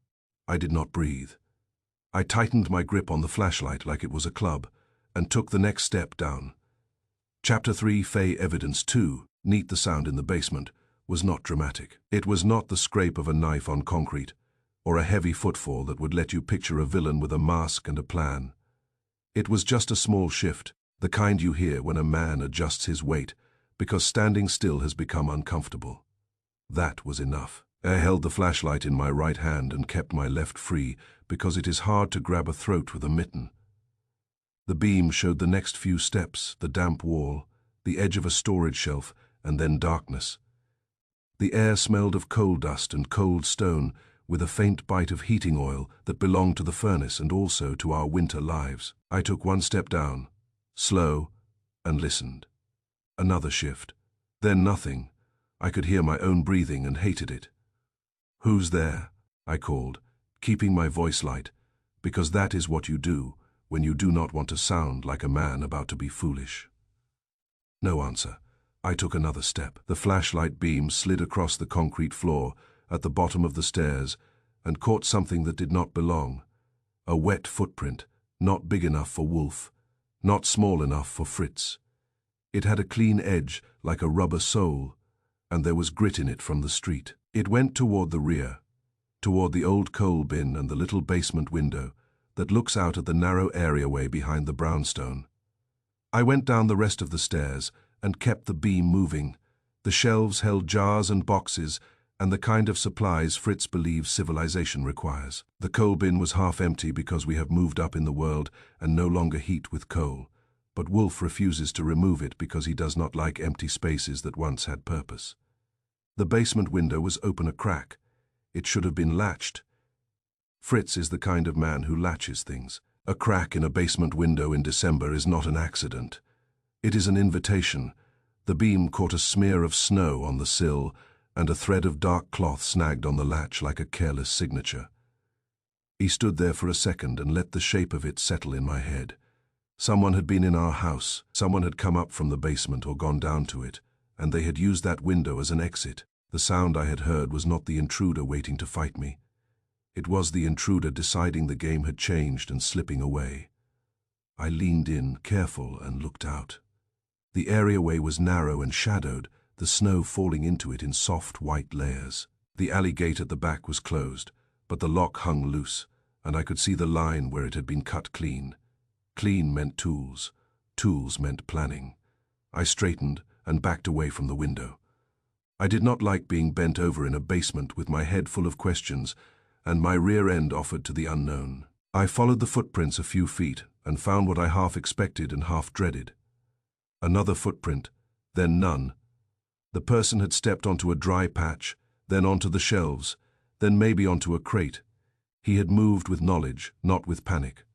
I did not breathe. I tightened my grip on the flashlight like it was a club and took the next step down. Chapter 3, Fey Evidence 2, Neat. The sound in the basement was not dramatic. It was not the scrape of a knife on concrete or a heavy footfall that would let you picture a villain with a mask and a plan. It was just a small shift, the kind you hear when a man adjusts his weight because standing still has become uncomfortable. That was enough. I held the flashlight in my right hand and kept my left free because it is hard to grab a throat with a mitten. The beam showed the next few steps, the damp wall, the edge of a storage shelf, and then darkness. The air smelled of coal dust and cold stone, with a faint bite of heating oil that belonged to the furnace and also to our winter lives. I took one step down, slow, and listened. Another shift. Then nothing. I could hear my own breathing and hated it. "Who's there?" I called, keeping my voice light, because that is what you do when you do not want to sound like a man about to be foolish. No answer. I took another step. The flashlight beam slid across the concrete floor at the bottom of the stairs and caught something that did not belong. A wet footprint, not big enough for Wolfe, not small enough for Fritz. It had a clean edge like a rubber sole, and there was grit in it from the street. It went toward the rear, toward the old coal bin and the little basement window that looks out at the narrow areaway behind the brownstone. I went down the rest of the stairs and kept the beam moving. The shelves held jars and boxes and the kind of supplies Fritz believes civilization requires. The coal bin was half empty because we have moved up in the world and no longer heat with coal, but Wolfe refuses to remove it because he does not like empty spaces that once had purpose. The basement window was open a crack. It should have been latched. Fritz is the kind of man who latches things. A crack in a basement window in December is not an accident. It is an invitation. The beam caught a smear of snow on the sill, and a thread of dark cloth snagged on the latch like a careless signature. He stood there for a second and let the shape of it settle in my head. Someone had been in our house. Someone had come up from the basement or gone down to it, and they had used that window as an exit. The sound I had heard was not the intruder waiting to fight me. It was the intruder deciding the game had changed and slipping away. I leaned in, careful, and looked out. The areaway was narrow and shadowed, the snow falling into it in soft white layers. The alley gate at the back was closed, but the lock hung loose, and I could see the line where it had been cut clean. Clean meant tools. Tools meant planning. I straightened and backed away from the window. I did not like being bent over in a basement with my head full of questions and my rear end offered to the unknown. I followed the footprints a few feet and found what I half expected and half dreaded. Another footprint, then none. The person had stepped onto a dry patch, then onto the shelves, then maybe onto a crate. He had moved with knowledge, not with panic.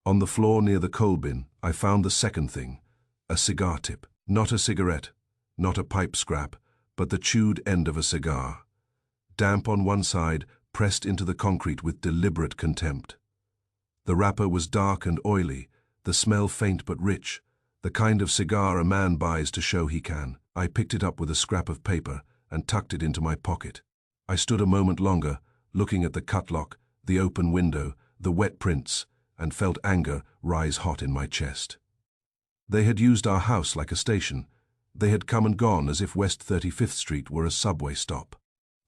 On the floor near the coal bin, I found the second thing, a cigar tip. Not a cigarette, not a pipe scrap, but the chewed end of a cigar. Damp on one side, pressed into the concrete with deliberate contempt. The wrapper was dark and oily, the smell faint but rich, the kind of cigar a man buys to show he can. I picked it up with a scrap of paper and tucked it into my pocket. I stood a moment longer, looking at the cut lock, the open window, the wet prints, and felt anger rise hot in my chest. They had used our house like a station. They had come and gone as if West 35th Street were a subway stop.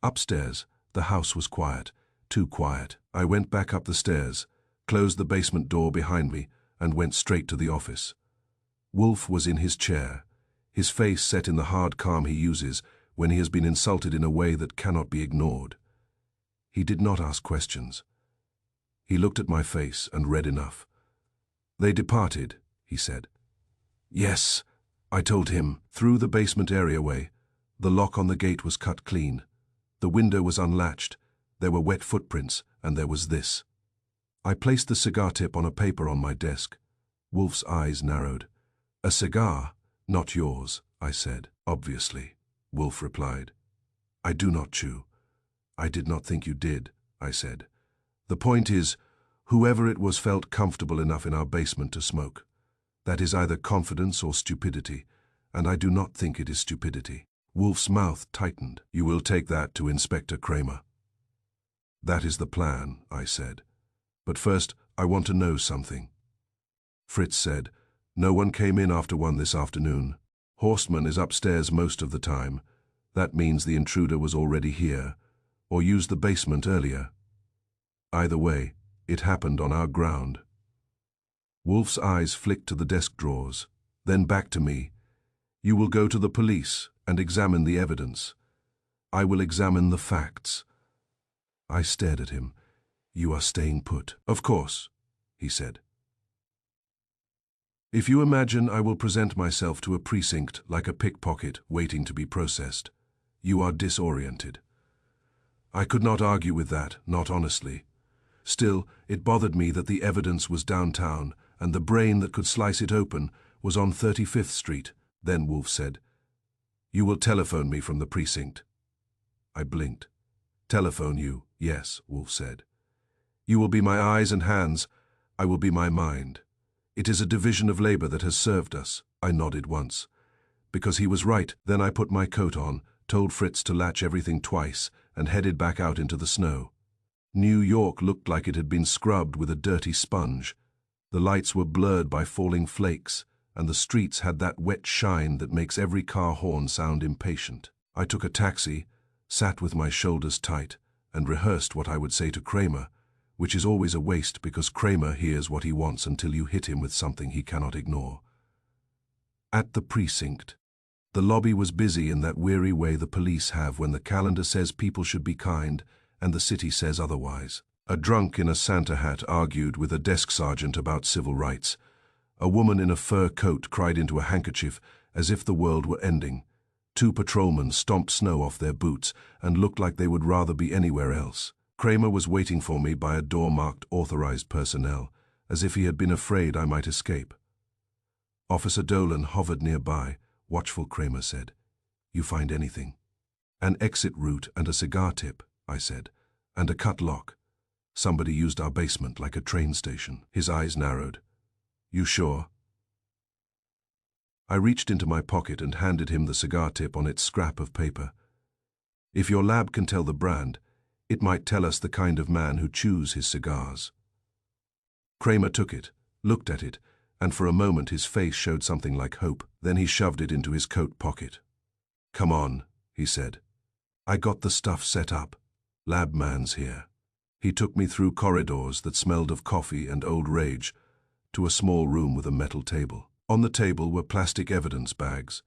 Upstairs, the house was quiet, too quiet. I went back up the stairs, closed the basement door behind me, and went straight to the office. Wolfe was in his chair, his face set in the hard calm he uses when he has been insulted in a way that cannot be ignored. He did not ask questions. He looked at my face and read enough. "They departed," he said. "Yes," I told him. Through the basement areaway, the lock on the gate was cut clean. The window was unlatched, there were wet footprints, and there was this. I placed the cigar tip on a paper on my desk. Wolfe's eyes narrowed. "A cigar, not yours," I said. "Obviously," Wolfe replied. "I do not chew." "I did not think you did," I said. "The point is, whoever it was felt comfortable enough in our basement to smoke. That is either confidence or stupidity, and I do not think it is stupidity." Wolfe's mouth tightened. You will take that to Inspector Kramer. That is the plan, I said. But first, I want to know something. Fritz said, no one came in after 1 this afternoon. Horstman is upstairs most of the time. That means the intruder was already here, or used the basement earlier. Either way, it happened on our ground. Wolfe's eyes flicked to the desk drawers, then back to me. You will go to the police and examine the evidence. I will examine the facts. I stared at him. You are staying put. Of course, he said. If you imagine I will present myself to a precinct like a pickpocket waiting to be processed, you are disoriented. I could not argue with that, not honestly. Still, it bothered me that the evidence was downtown, and the brain that could slice it open was on 35th Street. Then Wolfe said, You will telephone me from the precinct. I blinked. Telephone you, yes, Wolfe said. You will be my eyes and hands. I will be my mind. It is a division of labor that has served us. I nodded once. Because he was right. Then I put my coat on, told Fritz to latch everything twice, and headed back out into the snow. New York looked like it had been scrubbed with a dirty sponge. The lights were blurred by falling flakes, and the streets had that wet shine that makes every car horn sound impatient. I took a taxi, sat with my shoulders tight, and rehearsed what I would say to Kramer, which is always a waste because Kramer hears what he wants until you hit him with something he cannot ignore. At the precinct. The lobby was busy in that weary way the police have when the calendar says people should be kind and the city says otherwise. A drunk in a Santa hat argued with a desk sergeant about civil rights. A woman in a fur coat cried into a handkerchief as if the world were ending. 2 patrolmen stomped snow off their boots and looked like they would rather be anywhere else. Kramer was waiting for me by a door marked authorized personnel, as if he had been afraid I might escape. Officer Dolan hovered nearby. Watchful, Kramer said. You find anything? An exit route and a cigar tip, I said, and a cut lock. Somebody used our basement like a train station. His eyes narrowed. You sure? I reached into my pocket and handed him the cigar tip on its scrap of paper. If your lab can tell the brand, it might tell us the kind of man who chews his cigars. Kramer took it, looked at it, and for a moment his face showed something like hope. Then he shoved it into his coat pocket. Come on, he said. I got the stuff set up. Lab man's here. He took me through corridors that smelled of coffee and old rage to a small room with a metal table. On the table were plastic evidence bags.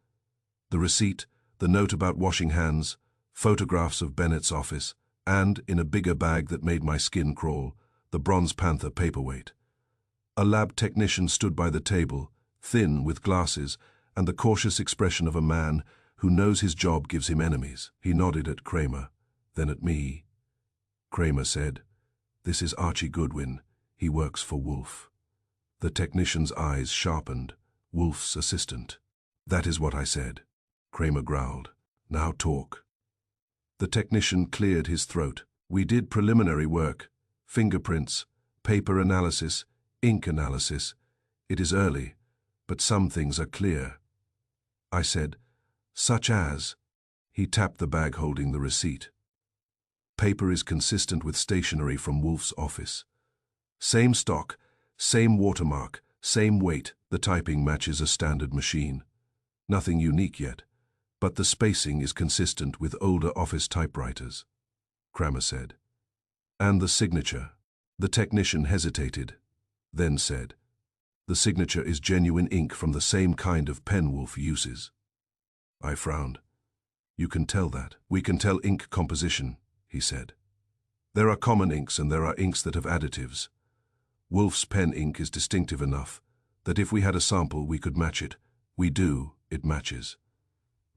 The receipt, the note about washing hands, photographs of Bennett's office, and, in a bigger bag that made my skin crawl, the Bronze Panther paperweight. A lab technician stood by the table, thin with glasses, and the cautious expression of a man who knows his job gives him enemies. He nodded at Kramer, then at me. Kramer said, This is Archie Goodwin. He works for Wolfe. The technician's eyes sharpened. Wolfe's assistant. That is what I said. Kramer growled. Now talk. The technician cleared his throat. We did preliminary work, fingerprints, paper analysis, ink analysis. It is early, but some things are clear. I said, such as? He tapped the bag holding the receipt. Paper is consistent with stationery from Wolfe's office. Same stock, same watermark, same weight. The typing matches a standard machine. Nothing unique yet. But the spacing is consistent with older office typewriters, Kramer said. And the signature. The technician hesitated, then said, The signature is genuine ink from the same kind of pen Wolfe uses. I frowned. You can tell that. We can tell ink composition, he said. There are common inks and there are inks that have additives. Wolfe's pen ink is distinctive enough that if we had a sample we could match it. We do, it matches.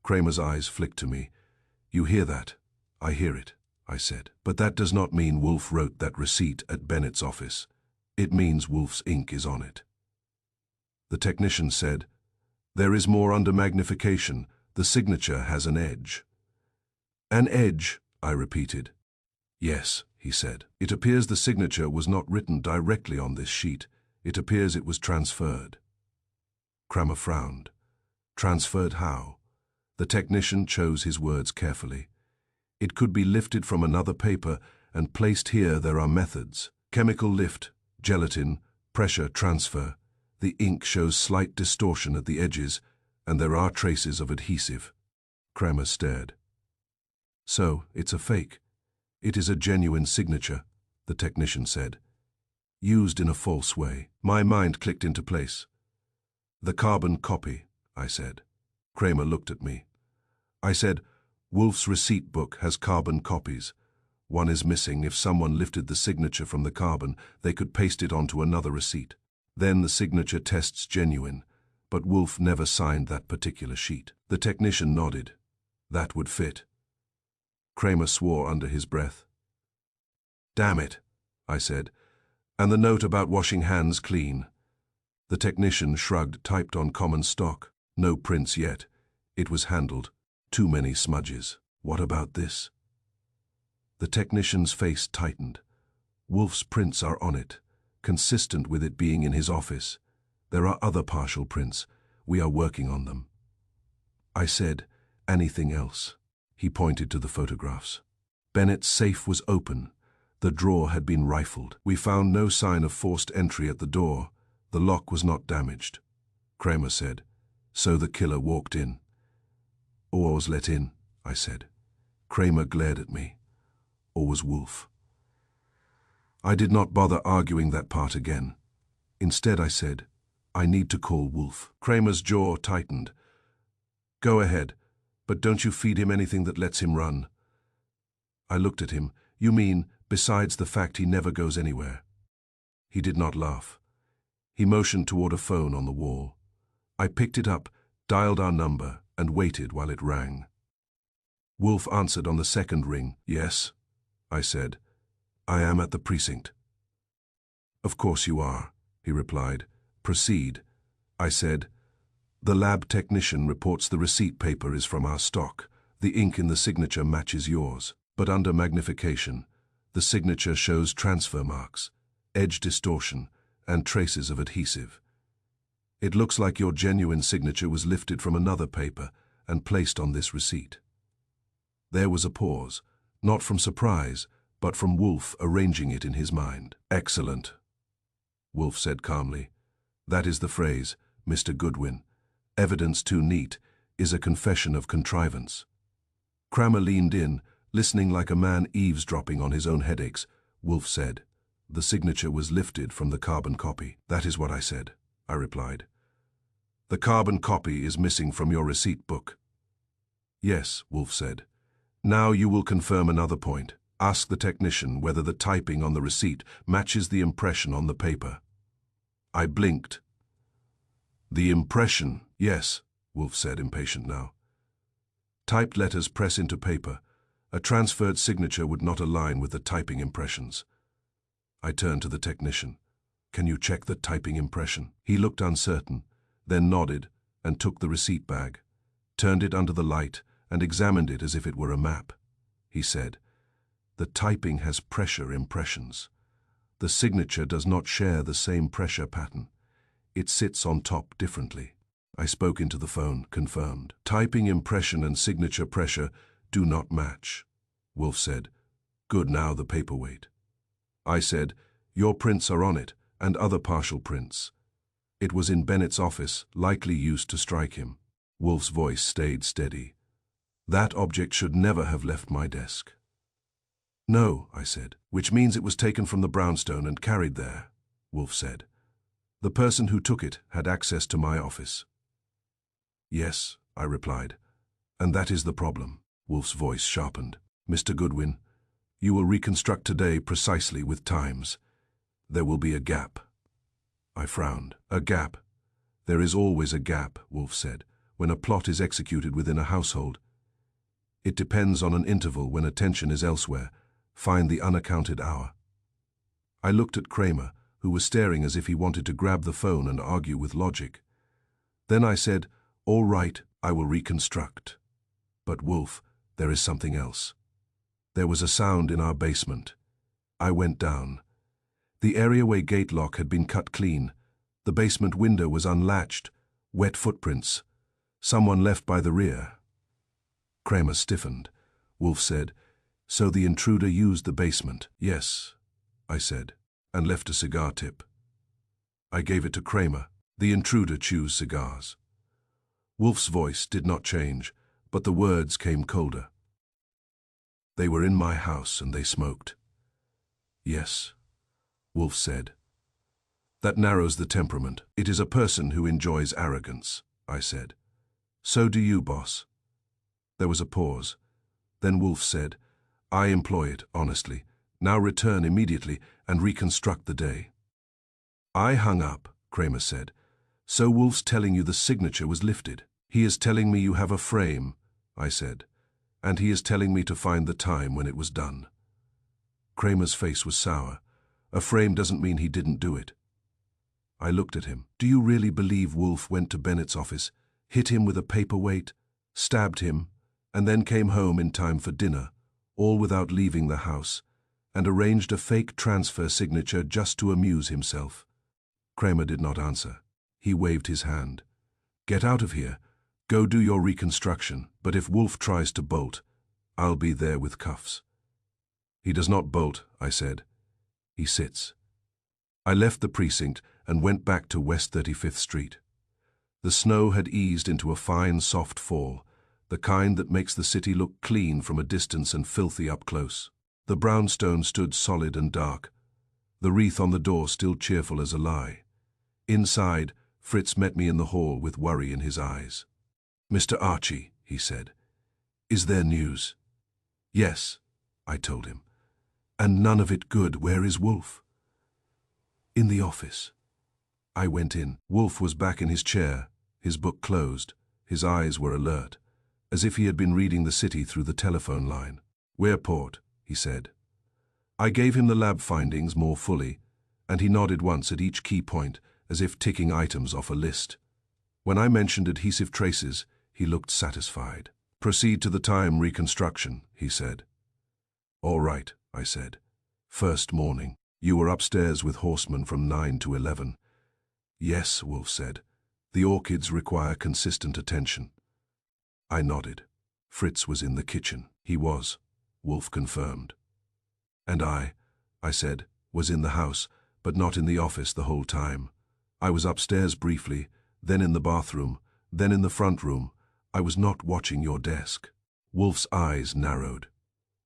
Kramer's eyes flicked to me. You hear that? I hear it, I said. But that does not mean Wolfe wrote that receipt at Bennett's office. It means Wolfe's ink is on it. The technician said, There is more under magnification. The signature has an edge. An edge, I repeated. Yes, he said. It appears the signature was not written directly on this sheet. It appears it was transferred. Kramer frowned. Transferred how? The technician chose his words carefully. It could be lifted from another paper and placed here. There are methods. Chemical lift, gelatin, pressure transfer. The ink shows slight distortion at the edges, and there are traces of adhesive. Kramer stared. So, it's a fake. It is a genuine signature, the technician said. Used in a false way. My mind clicked into place. The carbon copy, I said. Kramer looked at me. I said, Wolfe's receipt book has carbon copies. One is missing. If someone lifted the signature from the carbon, they could paste it onto another receipt. Then the signature tests genuine, but Wolfe never signed that particular sheet. The technician nodded. That would fit. Kramer swore under his breath. Damn it, I said. And the note about washing hands clean. The technician shrugged, typed on common stock. No prints yet. It was handled. Too many smudges. What about this? The technician's face tightened. Wolfe's prints are on it, consistent with it being in his office. There are other partial prints. We are working on them. I said, anything else? He pointed to the photographs. Bennett's safe was open. The drawer had been rifled. We found no sign of forced entry at the door. The lock was not damaged. Kramer said. So the killer walked in. Or was let in, I said. Kramer glared at me. Or was Wolfe? I did not bother arguing that part again. Instead, I said, I need to call Wolfe. Kramer's jaw tightened. Go ahead, but don't you feed him anything that lets him run. I looked at him. You mean, besides the fact he never goes anywhere? He did not laugh. He motioned toward a phone on the wall. I picked it up, dialed our number, and waited while it rang. Wolfe answered on the second ring. Yes, I said. I am at the precinct. Of course you are, he replied. Proceed. I said. The lab technician reports the receipt paper is from our stock. The ink in the signature matches yours, but under magnification, the signature shows transfer marks, edge distortion, and traces of adhesive. It looks like your genuine signature was lifted from another paper and placed on this receipt. There was a pause, not from surprise, but from Wolfe arranging it in his mind. Excellent, Wolfe said calmly. That is the phrase, Mr. Goodwin. Evidence too neat is a confession of contrivance. Kramer leaned in, listening like a man eavesdropping on his own headaches. Wolfe said, the signature was lifted from the carbon copy. That is what I said, I replied. The carbon copy is missing from your receipt book. Yes, Wolfe said. Now you will confirm another point. Ask the technician whether the typing on the receipt matches the impression on the paper. I blinked. The impression, yes, Wolfe said, impatient now. Typed letters press into paper. A transferred signature would not align with the typing impressions. I turned to the technician. Can you check the typing impression? He looked uncertain, then nodded and took the receipt bag, turned it under the light and examined it as if it were a map. He said, the typing has pressure impressions. The signature does not share the same pressure pattern. It sits on top differently. I spoke into the phone, confirmed. Typing impression and signature pressure do not match. Wolfe said, good, now the paperweight. I said, your prints are on it, and other partial prints. It was in Bennett's office, likely used to strike him. Wolfe's voice stayed steady. That object should never have left my desk. No, I said, which means it was taken from the brownstone and carried there, Wolfe said. The person who took it had access to my office. Yes, I replied, and that is the problem. Wolfe's voice sharpened. Mr. Goodwin, you will reconstruct today precisely with times. There will be a gap. I frowned. A gap. There is always a gap, Wolfe said, when a plot is executed within a household. It depends on an interval when attention is elsewhere. Find the unaccounted hour. I looked at Kramer, who was staring as if he wanted to grab the phone and argue with logic. Then I said, all right, I will reconstruct. But Wolfe, there is something else. There was a sound in our basement. I went down. The areaway gate lock had been cut clean. The basement window was unlatched. Wet footprints. Someone left by the rear. Kramer stiffened. Wolfe said, "So the intruder used the basement?" "Yes," I said, "and left a cigar tip." I gave it to Kramer. "The intruder chews cigars." Wolfe's voice did not change, but the words came colder. "They were in my house and they smoked." "Yes," Wolfe said. "That narrows the temperament. It is a person who enjoys arrogance," I said. "So do you, boss." There was a pause. Then Wolfe said, "I employ it, honestly. Now return immediately and reconstruct the day." I hung up, Kramer said. "So Wolfe's telling you the signature was lifted?" "He is telling me you have a frame," I said. "And he is telling me to find the time when it was done." Kramer's face was sour. "A frame doesn't mean he didn't do it." I looked at him. "Do you really believe Wolfe went to Bennett's office, hit him with a paperweight, stabbed him, and then came home in time for dinner, all without leaving the house, and arranged a fake transfer signature just to amuse himself?" Kramer did not answer. He waved his hand. "Get out of here. Go do your reconstruction, but if Wolfe tries to bolt, I'll be there with cuffs." "He does not bolt," I said. "He sits." I left the precinct and went back to West 35th Street. The snow had eased into a fine, soft fall, the kind that makes the city look clean from a distance and filthy up close. The brownstone stood solid and dark, the wreath on the door still cheerful as a lie. Inside, Fritz met me in the hall with worry in his eyes. "Mr. Archie," he said, "is there news?" "Yes," I told him. "And none of it good. Where is Wolfe?" "In the office." I went in. Wolfe was back in his chair, his book closed. His eyes were alert, as if he had been reading the city through the telephone line. "Whereport," he said. I gave him the lab findings more fully, and he nodded once at each key point, as if ticking items off a list. When I mentioned adhesive traces, he looked satisfied. "Proceed to the time reconstruction," he said. "All right," I said. "First morning. You were upstairs with horsemen from 9 to 11. "Yes," Wolfe said. "The orchids require consistent attention." I nodded. Fritz was in the kitchen. "He was," Wolfe confirmed. "And I said, was in the house, but not in the office the whole time. I was upstairs briefly, then in the bathroom, then in the front room. I was not watching your desk." Wolfe's eyes narrowed.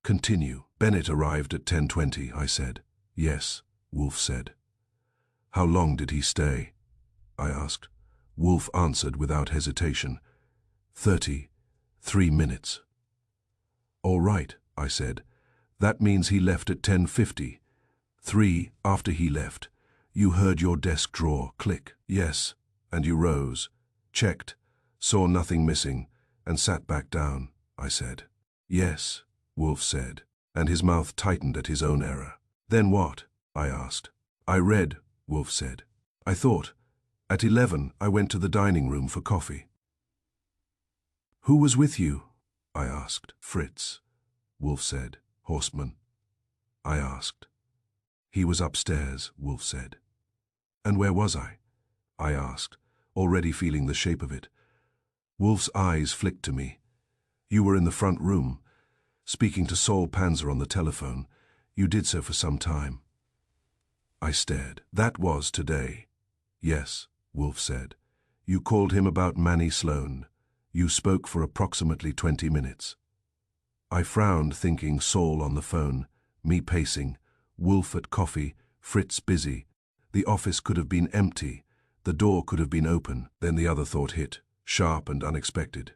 "Continue." "Bennett arrived at 10:20, I said. "Yes," Wolfe said. "How long did he stay?" I asked. Wolfe answered without hesitation. 33 minutes. "All right," I said. "That means he left at 10:50. 3 after he left. You heard your desk drawer click?" "Yes." "And you rose, checked, saw nothing missing, and sat back down," I said. "Yes," Wolfe said, and his mouth tightened at his own error. "Then what?" I asked. "I read," Wolfe said. "I thought. At 11, I went to the dining room for coffee." "Who was with you?" I asked. "Fritz," Wolfe said. "Horseman?" I asked. "He was upstairs," Wolfe said. "And where was I?" I asked, already feeling the shape of it. Wolfe's eyes flicked to me. "You were in the front room, speaking to Saul Panzer on the telephone. You did so for some time." I stared. "That was today." "Yes," Wolfe said. "You called him about Manny Sloan. You spoke for approximately 20 minutes. I frowned, thinking Saul on the phone, me pacing, Wolfe at coffee, Fritz busy. The office could have been empty. The door could have been open. Then the other thought hit, sharp and unexpected.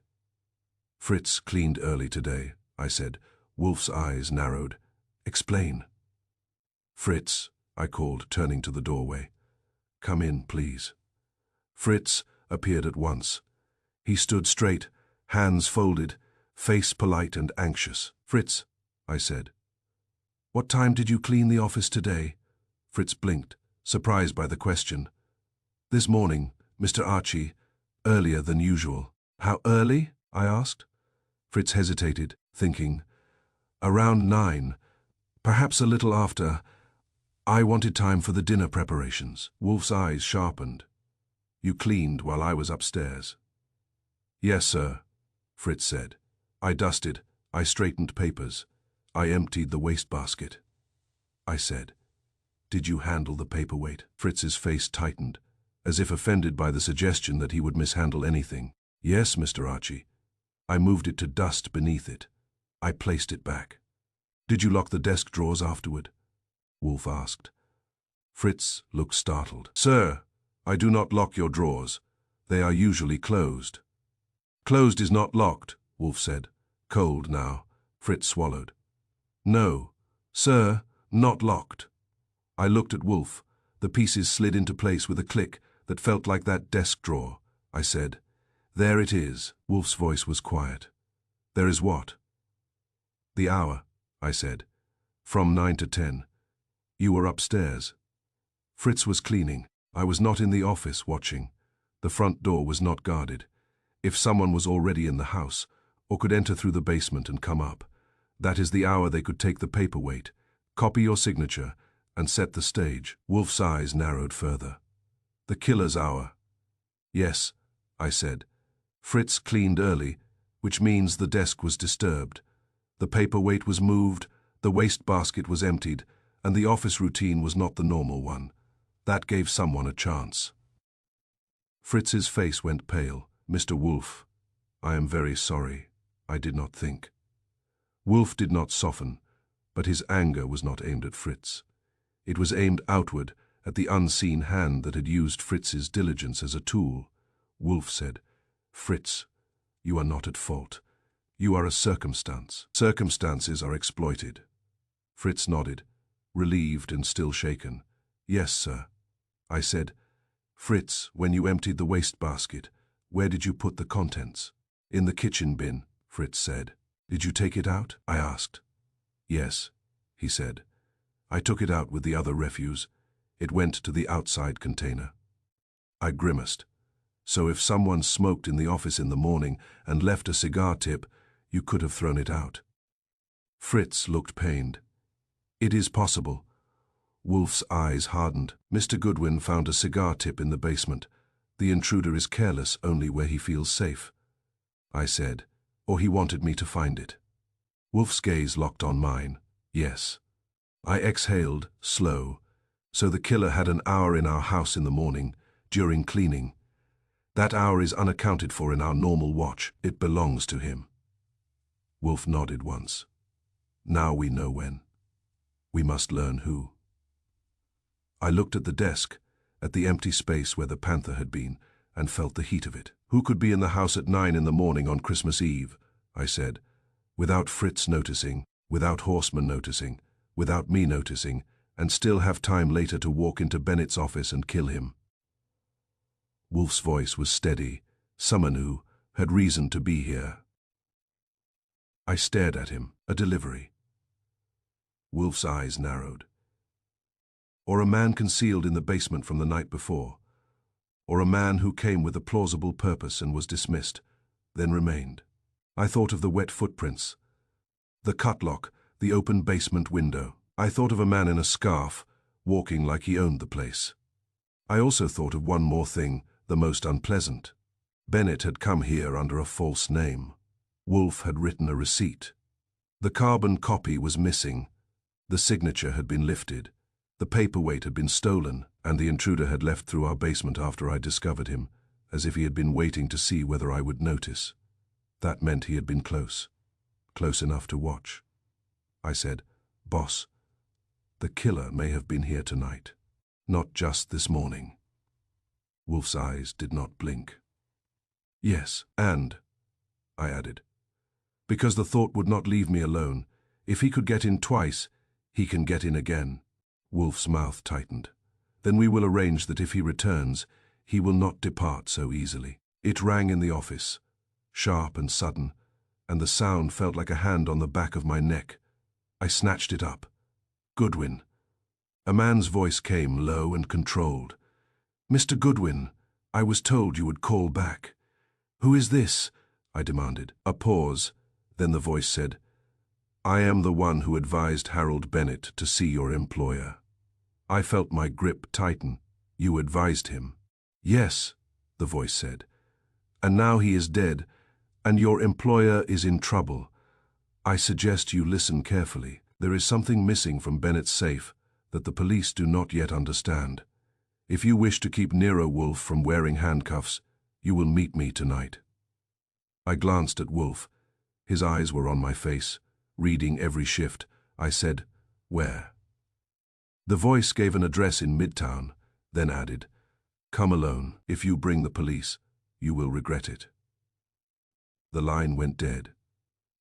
"Fritz cleaned early today," I said. Wolfe's eyes narrowed. "Explain." "Fritz," I called, turning to the doorway. "Come in, please." Fritz appeared at once. He stood straight, hands folded, face polite and anxious. "Fritz," I said. "What time did you clean the office today?" Fritz blinked, surprised by the question. "This morning, Mr. Archie, earlier than usual." "How early?" I asked. Fritz hesitated, thinking. "Around 9, perhaps a little after. I wanted time for the dinner preparations." Wolfe's eyes sharpened. "You cleaned while I was upstairs?" "Yes, sir," Fritz said. I dusted, I straightened papers. I emptied the wastebasket. I said, "Did you handle the paperweight?" Fritz's face tightened, as if offended by the suggestion that he would mishandle anything. "Yes, Mr. Archie. I moved it to dust beneath it. I placed it back." "Did you lock the desk drawers afterward?" Wolfe asked. Fritz looked startled. "Sir, I do not lock your drawers. They are usually closed." "Closed is not locked," Wolfe said. Cold now. Fritz swallowed. "No, sir, not locked." I looked at Wolfe. The pieces slid into place with a click that felt like that desk drawer. I said, "There it is." Wolfe's voice was quiet. "There is what?" "The hour," I said. "From 9 to 10. You were upstairs." Fritz was cleaning. I was not in the office watching. The front door was not guarded. If someone was already in the house, or could enter through the basement and come up, that is the hour they could take the paperweight, copy your signature, and set the stage. Wolfe's eyes narrowed further. "The killer's hour." "Yes," I said. "Fritz cleaned early, which means the desk was disturbed. The paperweight was moved, the wastebasket was emptied, and the office routine was not the normal one. That gave someone a chance." Fritz's face went pale. "Mr. Wolfe, I am very sorry. I did not think." Wolfe did not soften, but his anger was not aimed at Fritz. It was aimed outward at the unseen hand that had used Fritz's diligence as a tool. Wolfe said, "Fritz, you are not at fault. You are a circumstance. Circumstances are exploited." Fritz nodded, relieved and still shaken. "Yes, sir." I said, "Fritz, when you emptied the wastebasket, where did you put the contents?" "In the kitchen bin," Fritz said. "Did you take it out?" I asked. "Yes," he said. "I took it out with the other refuse. It went to the outside container." I grimaced. "So if someone smoked in the office in the morning and left a cigar tip, you could have thrown it out?" Fritz looked pained. "It is possible." Wolfe's eyes hardened. "Mr. Goodwin found a cigar tip in the basement. The intruder is careless only where he feels safe," I said, "or he wanted me to find it." Wolfe's gaze locked on mine. "Yes." I exhaled, slow. "So the killer had an hour in our house in the morning, during cleaning. That hour is unaccounted for in our normal watch. It belongs to him." Wolfe nodded once. "Now we know when. We must learn who." I looked at the desk, at the empty space where the panther had been, and felt the heat of it. "Who could be in the house at 9 in the morning on Christmas Eve?" I said, "without Fritz noticing, without Horseman noticing, without me noticing, and still have time later to walk into Bennett's office and kill him?" Wolfe's voice was steady. "Someone who had reason to be here." I stared at him. "A delivery." Wolfe's eyes narrowed. "Or a man concealed in the basement from the night before. Or a man who came with a plausible purpose and was dismissed, then remained." I thought of the wet footprints, the cut lock, the open basement window. I thought of a man in a scarf, walking like he owned the place. I also thought of one more thing, the most unpleasant. Bennett had come here under a false name. Wolfe had written a receipt. The carbon copy was missing. The signature had been lifted. The paperweight had been stolen, and the intruder had left through our basement after I discovered him, as if he had been waiting to see whether I would notice. That meant he had been close enough to watch. I said, "Boss, the killer may have been here tonight, not just this morning." Wolfe's eyes did not blink. "Yes, and," I added, "because the thought would not leave me alone. If he could get in twice, he can get in again." Wolfe's mouth tightened. "Then we will arrange that if he returns, he will not depart so easily." It rang in the office, sharp and sudden, and the sound felt like a hand on the back of my neck. I snatched it up. "Goodwin." A man's voice came, low and controlled. "Mr. Goodwin, I was told you would call back." "Who is this?" I demanded. A pause, then the voice said, "I am the one who advised Harold Bennett to see your employer." I felt my grip tighten. "You advised him?" "Yes," the voice said. "And now he is dead. And your employer is in trouble. I suggest you listen carefully. There is something missing from Bennett's safe that the police do not yet understand. If you wish to keep Nero Wolfe from wearing handcuffs, you will meet me tonight." I glanced at Wolfe. His eyes were on my face, reading every shift. I said, "Where?" The voice gave an address in Midtown, then added, "Come alone. If you bring the police, you will regret it." The line went dead.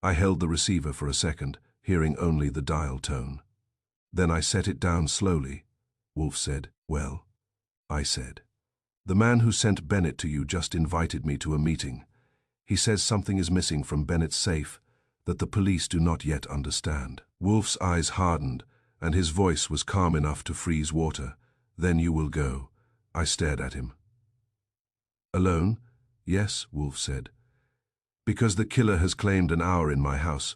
I held the receiver for a second, hearing only the dial tone. Then I set it down slowly. Wolfe said, "Well," I said, "the man who sent Bennett to you just invited me to a meeting. He says something is missing from Bennett's safe that the police do not yet understand." Wolfe's eyes hardened, and his voice was calm enough to freeze water. "Then you will go." I stared at him. "Alone?" "Yes," Wolfe said. "Because the killer has claimed an hour in my house.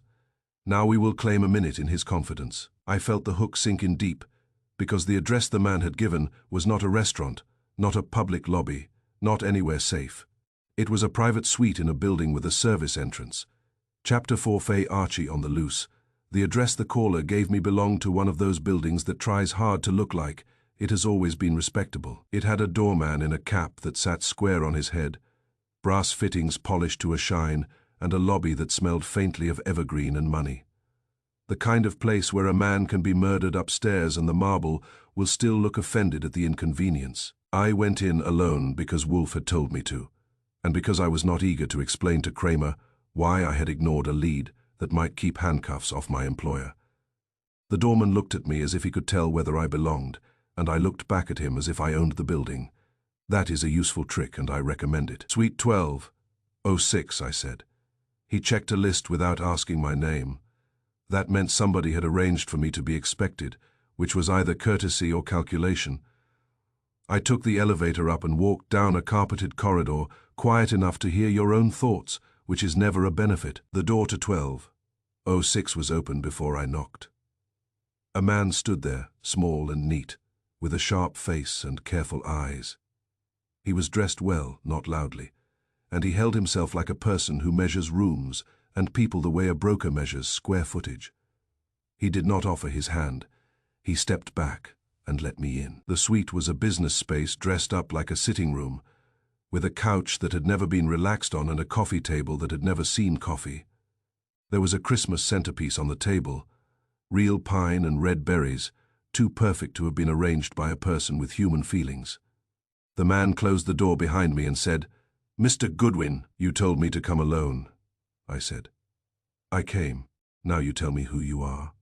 Now we will claim a minute in his confidence." I felt the hook sink in deep, because the address the man had given was not a restaurant, not a public lobby, not anywhere safe. It was a private suite in a building with a service entrance. Chapter 4 Faye Archie on the loose. The address the caller gave me belonged to one of those buildings that tries hard to look like it has always been respectable. It had a doorman in a cap that sat square on his head, brass fittings polished to a shine, and a lobby that smelled faintly of evergreen and money. The kind of place where a man can be murdered upstairs and the marble will still look offended at the inconvenience. I went in alone because Wolfe had told me to, and because I was not eager to explain to Kramer why I had ignored a lead that might keep handcuffs off my employer. The doorman looked at me as if he could tell whether I belonged, and I looked back at him as if I owned the building. That is a useful trick, and I recommend it. "Suite 1206, I said. He checked a list without asking my name. That meant somebody had arranged for me to be expected, which was either courtesy or calculation. I took the elevator up and walked down a carpeted corridor, quiet enough to hear your own thoughts, which is never a benefit. The door to 1206 was open before I knocked. A man stood there, small and neat, with a sharp face and careful eyes. He was dressed well, not loudly, and he held himself like a person who measures rooms and people the way a broker measures square footage. He did not offer his hand. He stepped back and let me in. The suite was a business space dressed up like a sitting room, with a couch that had never been relaxed on and a coffee table that had never seen coffee. There was a Christmas centerpiece on the table, real pine and red berries, too perfect to have been arranged by a person with human feelings. The man closed the door behind me and said, "Mr. Goodwin, you told me to come alone." I said. "I came. Now you tell me who you are."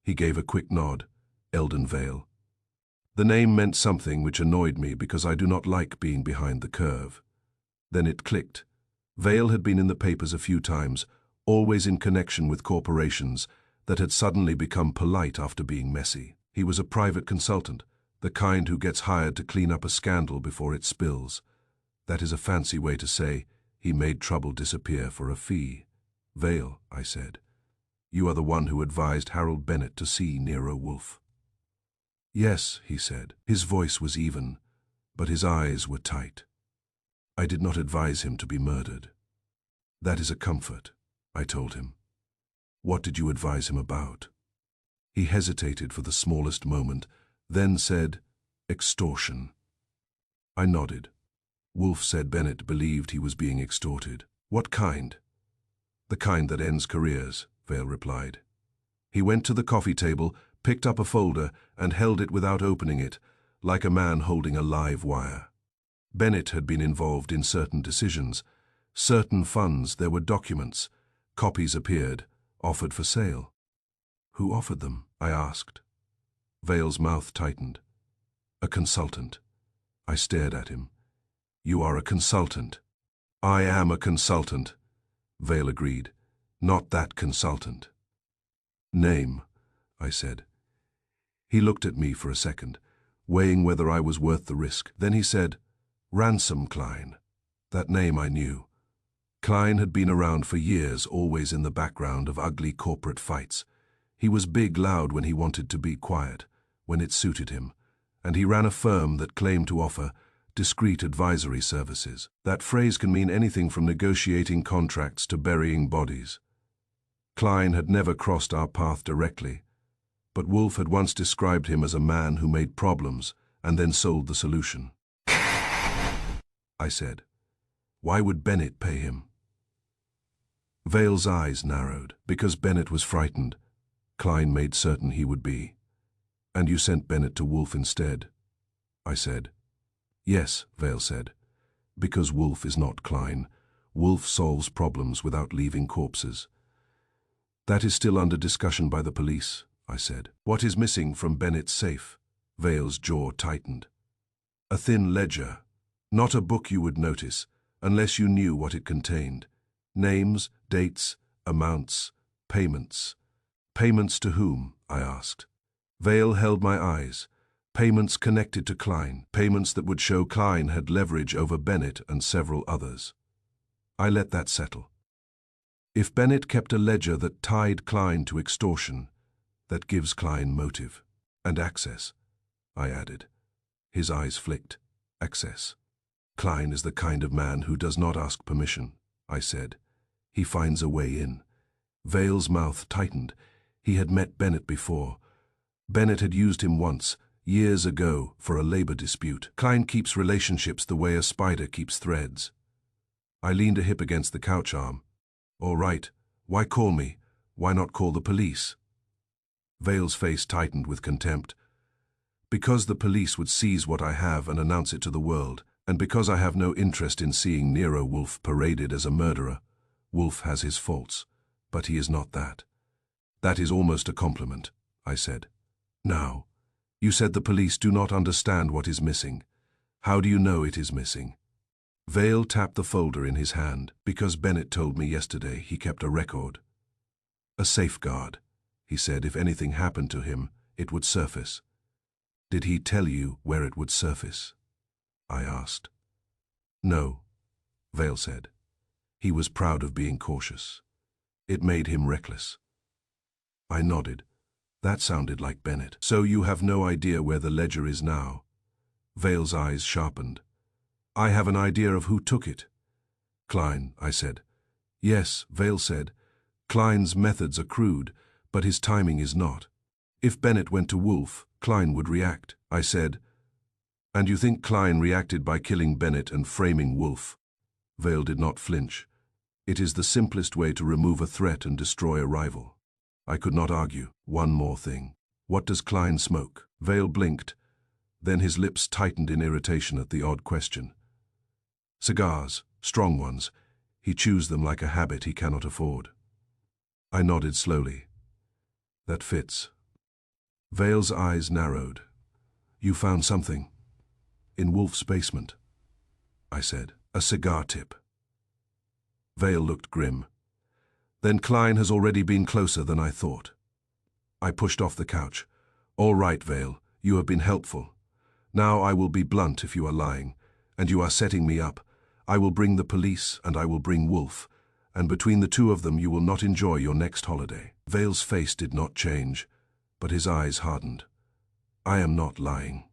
He gave a quick nod. "Eldon Vale." The name meant something which annoyed me because I do not like being behind the curve. Then it clicked. Vale had been in the papers a few times, always in connection with corporations that had suddenly become polite after being messy. He was a private consultant, the kind who gets hired to clean up a scandal before it spills. That is a fancy way to say he made trouble disappear for a fee. "Vale," I said, "you are the one who advised Harold Bennett to see Nero Wolfe." "Yes," he said. His voice was even, but his eyes were tight. "I did not advise him to be murdered." "That is a comfort," I told him. "What did you advise him about?" He hesitated for the smallest moment, then said, "Extortion." I nodded. Wolfe said Bennett believed he was being extorted. "What kind?" "The kind that ends careers," Vale replied. He went to the coffee table, picked up a folder, and held it without opening it, like a man holding a live wire. Bennett had been involved in certain decisions. Certain funds, there were documents. Copies appeared, offered for sale. "Who offered them?" I asked. Vale's mouth tightened. "A consultant." I stared at him. "You are a consultant." "I am a consultant," Vale agreed. "Not that consultant." "Name," I said. He looked at me for a second, weighing whether I was worth the risk. Then he said, "Ransom Klein." That name I knew. Klein had been around for years, always in the background of ugly corporate fights. He was big, loud when he wanted to be quiet, when it suited him, and he ran a firm that claimed to offer discreet advisory services. That phrase can mean anything from negotiating contracts to burying bodies. Klein had never crossed our path directly, but Wolfe had once described him as a man who made problems and then sold the solution. I said, "Why would Bennett pay him?" Vale's eyes narrowed. "Because Bennett was frightened. Klein made certain he would be." "And you sent Bennett to Wolfe instead?" I said. "Yes," Vale said, "because Wolfe is not Klein. Wolfe solves problems without leaving corpses." "That is still under discussion by the police," I said. "What is missing from Bennett's safe?" Vale's jaw tightened. "A thin ledger. Not a book you would notice, unless you knew what it contained. Names, dates, amounts, payments." "Payments to whom?" I asked. Vale held my eyes. Payments connected to Klein, payments that would show Klein had leverage over Bennett and several others. I let that settle. If Bennett kept a ledger that tied Klein to extortion, that gives Klein motive. And access, I added. His eyes flicked. Access. Klein is the kind of man who does not ask permission, I said. He finds a way in. Vale's mouth tightened. He had met Bennett before. Bennett had used him once, years ago, for a labor dispute. Klein keeps relationships the way a spider keeps threads. I leaned a hip against the couch arm. "All right, why call me? Why not call the police?" Vale's face tightened with contempt. "Because the police would seize what I have and announce it to the world, and because I have no interest in seeing Nero Wolfe paraded as a murderer. Wolfe has his faults, but he is not that." "That is almost a compliment," I said. "Now, you said the police do not understand what is missing. How do you know it is missing?" Vale tapped the folder in his hand. "Because Bennett told me yesterday he kept a record. A safeguard. He said if anything happened to him, it would surface." "Did he tell you where it would surface?" I asked. "No," Vale said. He was proud of being cautious. It made him reckless. I nodded. That sounded like Bennett. "So you have no idea where the ledger is now?" Vale's eyes sharpened. "I have an idea of who took it." "Klein," I said. "Yes," Vale said. "Klein's methods are crude, but his timing is not. If Bennett went to Wolfe, Klein would react," I said. "And you think Klein reacted by killing Bennett and framing Wolfe?" Vale did not flinch. "It is the simplest way to remove a threat and destroy a rival." I could not argue. "One more thing. What does Klein smoke?" Vale blinked. Then his lips tightened in irritation at the odd question. "Cigars, strong ones. He chews them like a habit he cannot afford." I nodded slowly. "That fits." Vale's eyes narrowed. "You found something?" "In Wolfe's basement," I said. "A cigar tip." Vale looked grim. "Then Klein has already been closer than I thought." I pushed off the couch. "All right, Vale, you have been helpful. Now I will be blunt if you are lying, and you are setting me up. I will bring the police and I will bring Wolfe, and between the two of them you will not enjoy your next holiday." Vale's face did not change, but his eyes hardened. "I am not lying."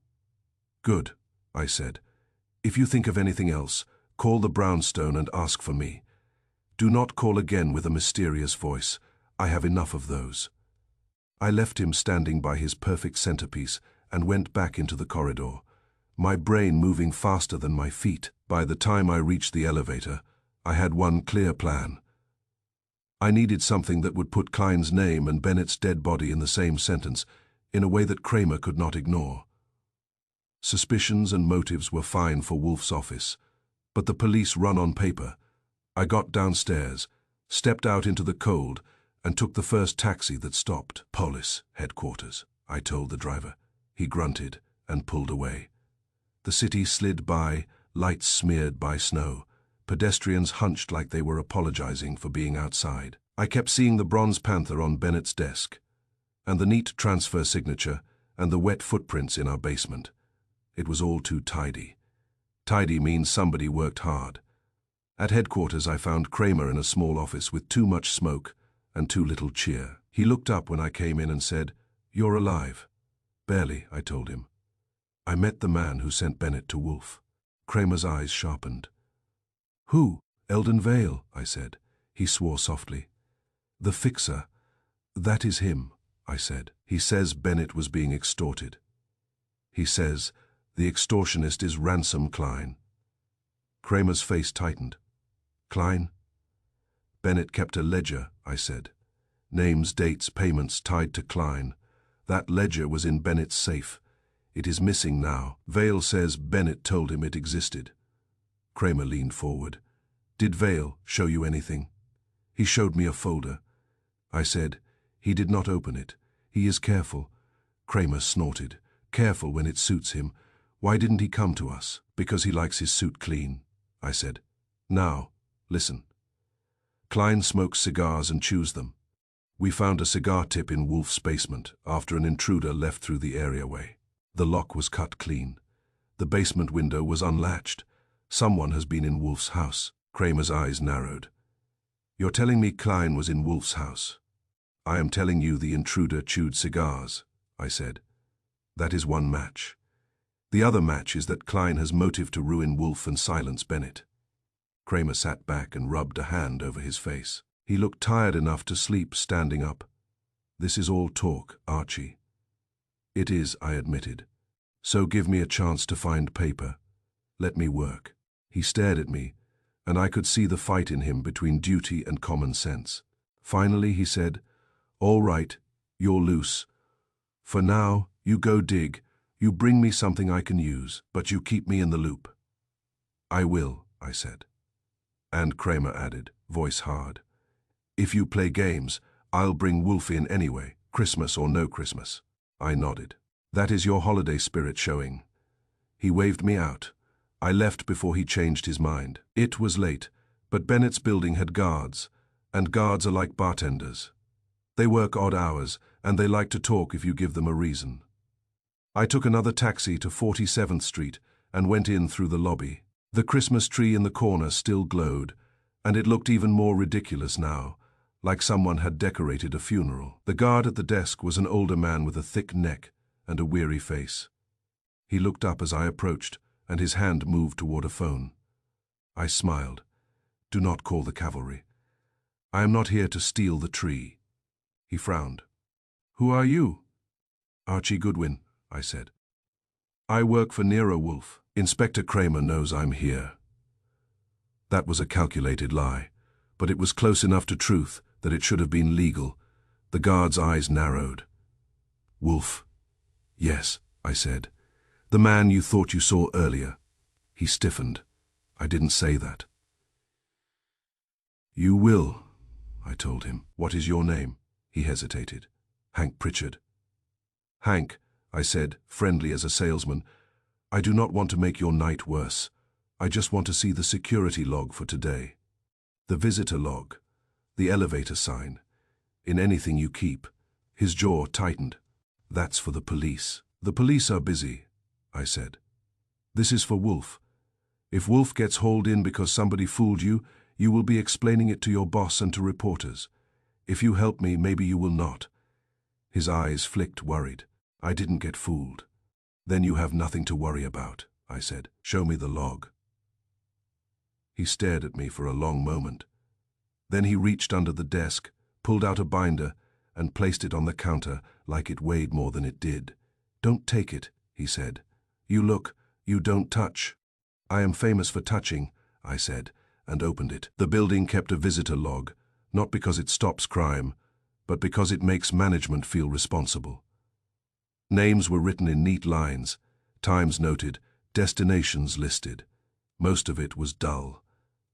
"Good," I said. "If you think of anything else, call the brownstone and ask for me. Do not call again with a mysterious voice. I have enough of those." I left him standing by his perfect centerpiece and went back into the corridor, my brain moving faster than my feet. By the time I reached the elevator, I had one clear plan. I needed something that would put Klein's name and Bennett's dead body in the same sentence, in a way that Kramer could not ignore. Suspicions and motives were fine for Wolfe's office, but the police run on paper. I got downstairs, stepped out into the cold, and took the first taxi that stopped. "Police headquarters," I told the driver. He grunted and pulled away. The city slid by, lights smeared by snow. Pedestrians hunched like they were apologizing for being outside. I kept seeing the bronze panther on Bennett's desk, and the neat transfer signature, and the wet footprints in our basement. It was all too tidy. Tidy means somebody worked hard. At headquarters I found Kramer in a small office with too much smoke and too little cheer. He looked up when I came in and said, "You're alive." "Barely," I told him. "I met the man who sent Bennett to Wolfe." Kramer's eyes sharpened. Who? Eldon Vale, I said. He swore softly. The fixer. That is him, I said. He says Bennett was being extorted. He says the extortionist is Ransom Klein. Kramer's face tightened. Klein? Bennett kept a ledger, I said. Names, dates, payments tied to Klein. That ledger was in Bennett's safe. It is missing now. Vale says Bennett told him it existed. Kramer leaned forward. Did Vale show you anything? He showed me a folder. I said, he did not open it. He is careful. Kramer snorted. Careful when it suits him. Why didn't he come to us? Because he likes his suit clean, I said. Now, listen. Klein smokes cigars and chews them. We found a cigar tip in Wolfe's basement after an intruder left through the areaway. The lock was cut clean. The basement window was unlatched. Someone has been in Wolfe's house. Kramer's eyes narrowed. You're telling me Klein was in Wolfe's house? I am telling you the intruder chewed cigars, I said. That is one match. The other match is that Klein has motive to ruin Wolfe and silence Bennett. Kramer sat back and rubbed a hand over his face. He looked tired enough to sleep standing up. This is all talk, Archie. It is, I admitted. So give me a chance to find paper. Let me work. He stared at me, and I could see the fight in him between duty and common sense. Finally, he said, All right, you're loose. For now, you go dig. You bring me something I can use, but you keep me in the loop. I will, I said. And Kramer added, voice hard. If you play games, I'll bring Wolfe in anyway, Christmas or no Christmas. I nodded. That is your holiday spirit showing. He waved me out. I left before he changed his mind. It was late, but Bennett's building had guards, and guards are like bartenders. They work odd hours, and they like to talk if you give them a reason. I took another taxi to 47th Street and went in through the lobby. The Christmas tree in the corner still glowed, and it looked even more ridiculous now, like someone had decorated a funeral. The guard at the desk was an older man with a thick neck and a weary face. He looked up as I approached, and his hand moved toward a phone. I smiled. Do not call the cavalry. I am not here to steal the tree. He frowned. Who are you? Archie Goodwin, I said. I work for Nero Wolfe. Inspector Kramer knows I'm here. That was a calculated lie, but it was close enough to truth that it should have been legal. The guard's eyes narrowed. Wolfe. Yes, I said. The man you thought you saw earlier. He stiffened. I didn't say that. You will, I told him. What is your name? He hesitated. Hank Pritchard. Hank, I said, friendly as a salesman, I do not want to make your night worse. I just want to see the security log for today. The visitor log. The elevator sign. In anything you keep. His jaw tightened. That's for the police. The police are busy, I said. This is for Wolfe. If Wolfe gets hauled in because somebody fooled you, you will be explaining it to your boss and to reporters. If you help me, maybe you will not. His eyes flicked, worried. I didn't get fooled. Then you have nothing to worry about, I said. Show me the log. He stared at me for a long moment. Then he reached under the desk, pulled out a binder, and placed it on the counter like it weighed more than it did. Don't take it, he said. You look, you don't touch. I am famous for touching, I said, and opened it. The building kept a visitor log, not because it stops crime, but because it makes management feel responsible. Names were written in neat lines, times noted, destinations listed. Most of it was dull.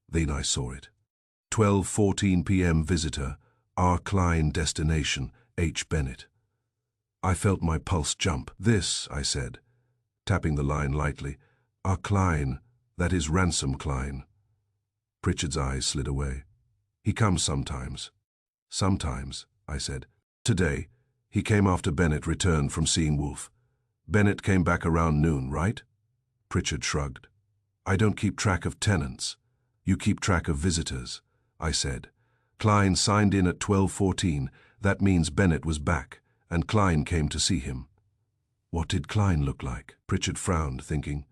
Then I saw it. 12:14 p.m. visitor, R. Klein destination, H. Bennett. I felt my pulse jump. This, I said, tapping the line lightly. R. Klein, that is Ransom Klein. Pritchard's eyes slid away. He comes sometimes. Sometimes, I said. Today, he came after Bennett returned from seeing Wolfe. Bennett came back around noon, right? Pritchard shrugged. I don't keep track of tenants. You keep track of visitors, I said. Klein signed in at 12:14. That means Bennett was back, and Klein came to see him. What did Klein look like? Pritchard frowned, thinking.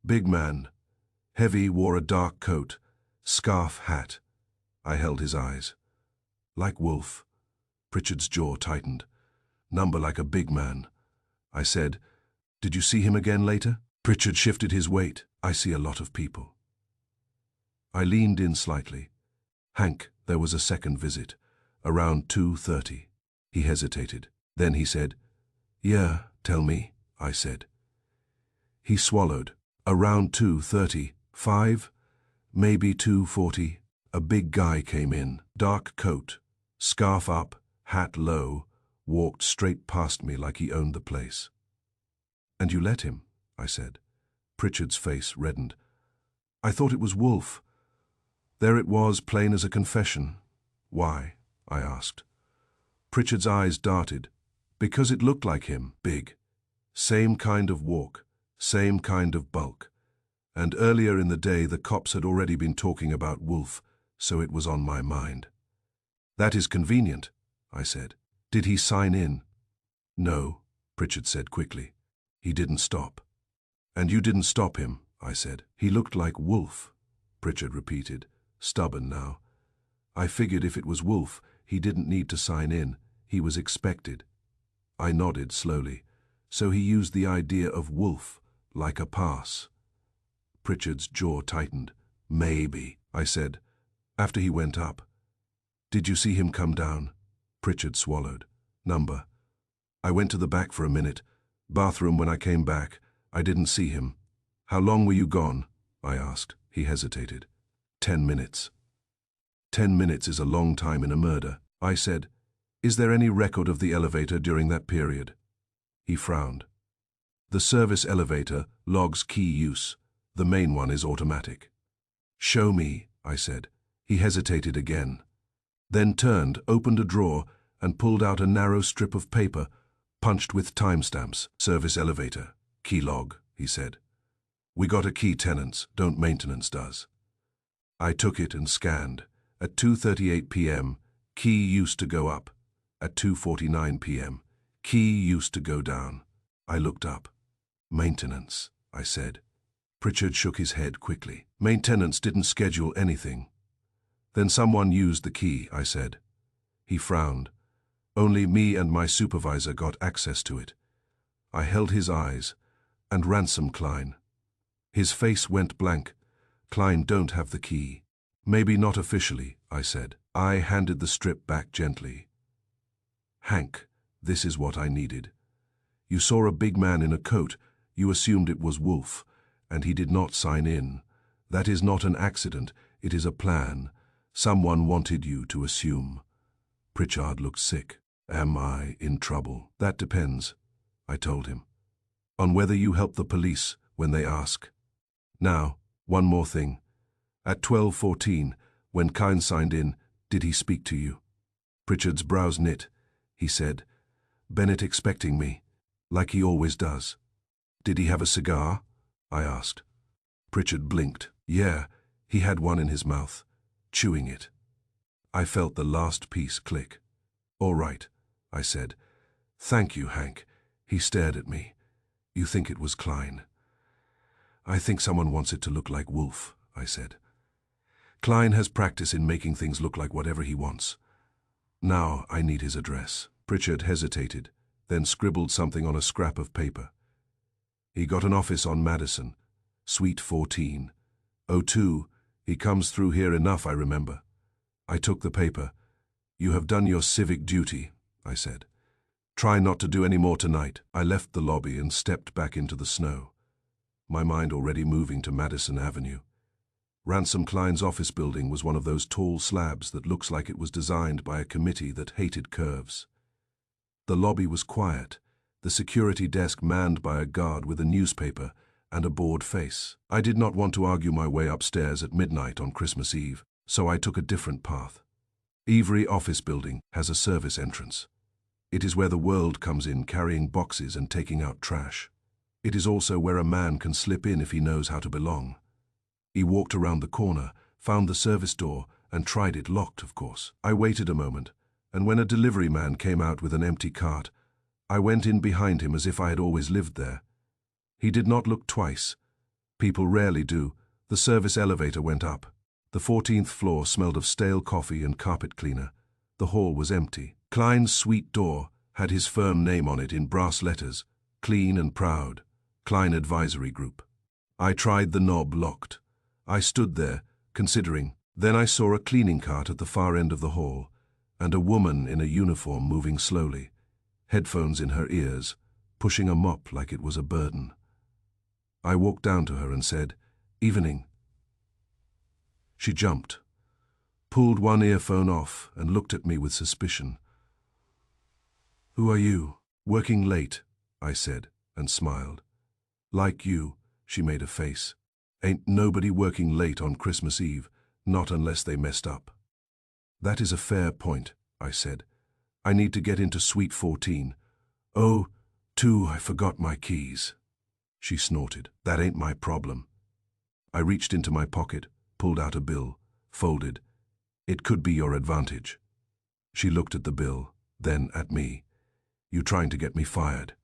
Big man, Heavy, wore a dark coat, scarf, hat. I held his eyes. Like Wolfe. Pritchard's jaw tightened. Number like a big man. I said, "Did you see him again later?" Pritchard shifted his weight. "I see a lot of people." I leaned in slightly. "Hank, there was a second visit, around 2:30. He hesitated. Then he said, "Yeah, tell me," I said. He swallowed. "Around 2:30, 5, maybe 2:40, a big guy came in, dark coat, scarf up, hat low, walked straight past me like he owned the place." "And you let him?" I said. Pritchard's face reddened. "I thought it was Wolfe." There it was, plain as a confession. "Why?" I asked. Pritchard's eyes darted. "Because it looked like him, big. Same kind of walk, same kind of bulk. And earlier in the day the cops had already been talking about Wolfe, so it was on my mind." "That is convenient," I said. "Did he sign in?" "No," Pritchard said quickly. "He didn't stop." "And you didn't stop him," I said. "He looked like Wolfe," Pritchard repeated, stubborn now. "I figured if it was Wolfe, he didn't need to sign in. He was expected." I nodded slowly. "So he used the idea of Wolfe, like a pass." Pritchard's jaw tightened. "Maybe," I said, "after he went up." "Did you see him come down?" Pritchard swallowed. "Number. I went to the back for a minute. Bathroom when I came back. I didn't see him." "How long were you gone?" I asked. He hesitated. 10 minutes. 10 minutes is a long time in a murder. I said, "Is there any record of the elevator during that period?" He frowned. "The service elevator logs key use. The main one is automatic." "Show me," I said. He hesitated again. Then turned, opened a drawer, and pulled out a narrow strip of paper, punched with timestamps. "Service elevator. Key log," he said. "We got a key tenants, don't maintenance does." I took it and scanned. At 2:38 p.m., key used to go up. At 2:49 p.m., key used to go down. I looked up. "Maintenance," I said. Pritchard shook his head quickly. "Maintenance didn't schedule anything." "Then someone used the key," I said. He frowned. "Only me and my supervisor got access to it." I held his eyes. "And Ransom Klein." His face went blank. "Klein don't have the key." "Maybe not officially," I said. I handed the strip back gently. "Hank, this is what I needed. You saw a big man in a coat. You assumed it was Wolfe, and he did not sign in. That is not an accident. It is a plan. Someone wanted you to assume." Pritchard looked sick. "Am I in trouble?" "That depends," I told him, "on whether you help the police when they ask. Now, one more thing. At 12:14, when Klein signed in, did he speak to you?" Pritchard's brows knit. He said, "Bennett expecting me, like he always does." "Did he have a cigar?" I asked. Pritchard blinked. "Yeah, he had one in his mouth, chewing it." I felt the last piece click. "All right," I said. "Thank you, Hank." He stared at me. "You think it was Klein?" "I think someone wants it to look like Wolfe," I said. "Klein has practice in making things look like whatever he wants. Now I need his address." Pritchard hesitated, then scribbled something on a scrap of paper. "He got an office on Madison, Suite 14. 02. He comes through here enough, I remember." I took the paper. "You have done your civic duty," I said. "Try not to do any more tonight." I left the lobby and stepped back into the snow, my mind already moving to Madison Avenue. Ransom Klein's office building was one of those tall slabs that looks like it was designed by a committee that hated curves. The lobby was quiet, the security desk manned by a guard with a newspaper and a bored face. I did not want to argue my way upstairs at midnight on Christmas Eve, so I took a different path. Every office building has a service entrance. It is where the world comes in carrying boxes and taking out trash. It is also where a man can slip in if he knows how to belong. He walked around the corner, found the service door, and tried it, locked, of course. I waited a moment, and when a delivery man came out with an empty cart, I went in behind him as if I had always lived there. He did not look twice. People rarely do, The service elevator went up. The 14th floor smelled of stale coffee and carpet cleaner. The hall was empty. Klein's suite door had his firm name on it in brass letters, clean and proud, Klein Advisory Group. I tried the knob, locked. I stood there, considering. Then I saw a cleaning cart at the far end of the hall, and a woman in a uniform moving slowly, headphones in her ears, pushing a mop like it was a burden. I walked down to her and said, "Evening." She jumped, pulled one earphone off, and looked at me with suspicion. "Who are you?" "Working late," I said, and smiled. "Like you," she made a face. "Ain't nobody working late on Christmas Eve, not unless they messed up." "That is a fair point," I said. "I need to get into Suite 14. Oh, too, I forgot my keys." She snorted. "That ain't my problem." I reached into my pocket, pulled out a bill, folded. "It could be your advantage." She looked at the bill, then at me. "You trying to get me fired?"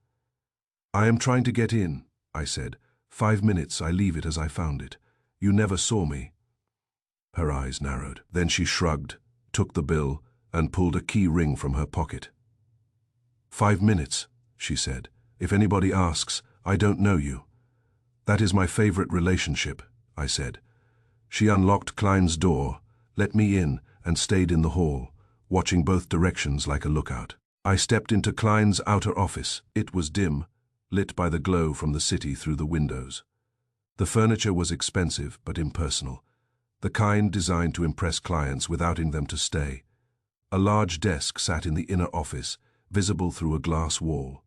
"I am trying to get in," I said. 5 minutes, I leave it as I found it. You never saw me." Her eyes narrowed. Then she shrugged, took the bill, and pulled a key ring from her pocket. "5 minutes," she said. "If anybody asks, I don't know you." "That is my favorite relationship," I said. She unlocked Klein's door, let me in, and stayed in the hall, watching both directions like a lookout. I stepped into Klein's outer office. It was dim, lit by the glow from the city through the windows. The furniture was expensive but impersonal, the kind designed to impress clients without asking them to stay. A large desk sat in the inner office, visible through a glass wall.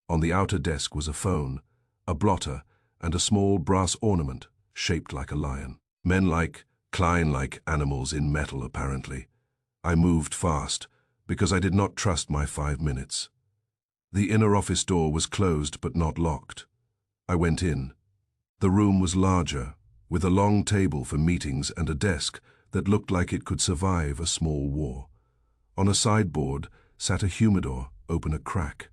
On the outer desk was a phone, a blotter, and a small brass ornament shaped like a lion. Men like Klein like animals in metal, apparently. I moved fast, because I did not trust my 5 minutes. The inner office door was closed but not locked. I went in. The room was larger, with a long table for meetings and a desk that looked like it could survive a small war. On a sideboard sat a humidor, open a crack.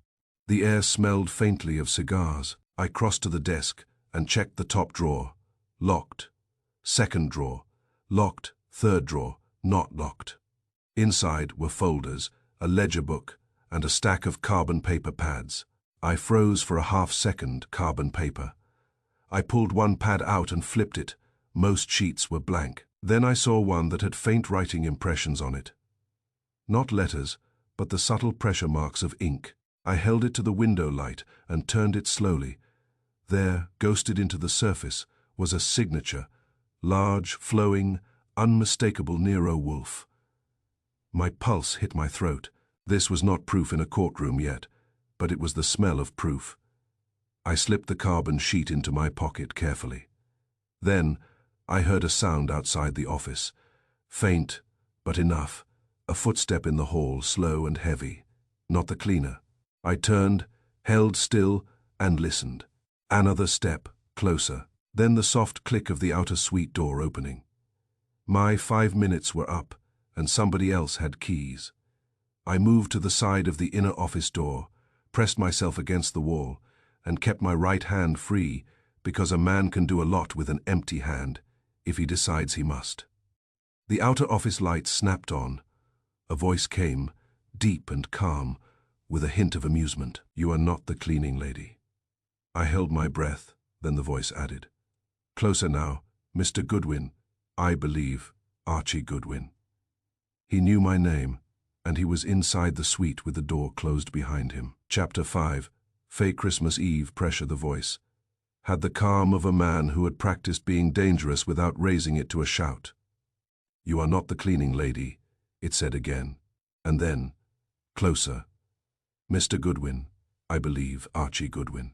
The air smelled faintly of cigars. I crossed to the desk and checked the top drawer. Locked. Second drawer. Locked. Third drawer. Not locked. Inside were folders, a ledger book, and a stack of carbon paper pads. I froze for a half-second. Carbon paper. I pulled one pad out and flipped it. Most sheets were blank. Then I saw one that had faint writing impressions on it. Not letters, but the subtle pressure marks of ink. I held it to the window light and turned it slowly. There, ghosted into the surface, was a signature, large, flowing, unmistakable Nero Wolfe. My pulse hit my throat. This was not proof in a courtroom yet, but it was the smell of proof. I slipped the carbon sheet into my pocket carefully. Then I heard a sound outside the office. Faint, but enough. A footstep in the hall, slow and heavy. Not the cleaner. I turned, held still, and listened. Another step, closer. Then the soft click of the outer suite door opening. My 5 minutes were up, and somebody else had keys. I moved to the side of the inner office door, pressed myself against the wall, and kept my right hand free, because a man can do a lot with an empty hand, if he decides he must. The outer office lights snapped on. A voice came, deep and calm, with a hint of amusement. "You are not the cleaning lady." I held my breath, then the voice added, "Closer now, Mr. Goodwin, I believe, Archie Goodwin." He knew my name, and he was inside the suite with the door closed behind him. Chapter 5. Fake Christmas Eve. Pressure. The voice had the calm of a man who had practiced being dangerous without raising it to a shout. "You are not the cleaning lady," it said again, and then, closer, "Mr. Goodwin, I believe, Archie Goodwin."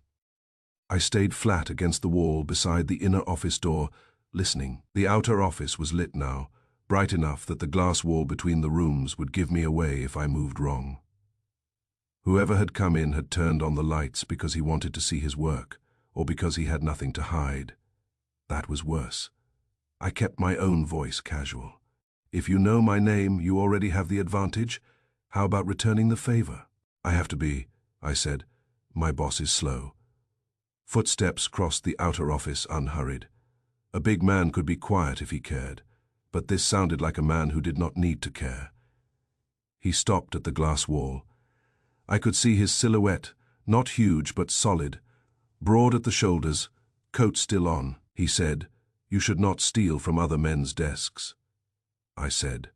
I stayed flat against the wall beside the inner office door, listening. The outer office was lit now, bright enough that the glass wall between the rooms would give me away if I moved wrong. Whoever had come in had turned on the lights because he wanted to see his work, or because he had nothing to hide. That was worse. I kept my own voice casual. "If you know my name, you already have the advantage. How about returning the favor?" "I have to be," I said. "My boss is slow." Footsteps crossed the outer office unhurried. A big man could be quiet if he cared, but this sounded like a man who did not need to care. He stopped at the glass wall. I could see his silhouette, not huge but solid, broad at the shoulders, coat still on. He said, "You should not steal from other men's desks." I said,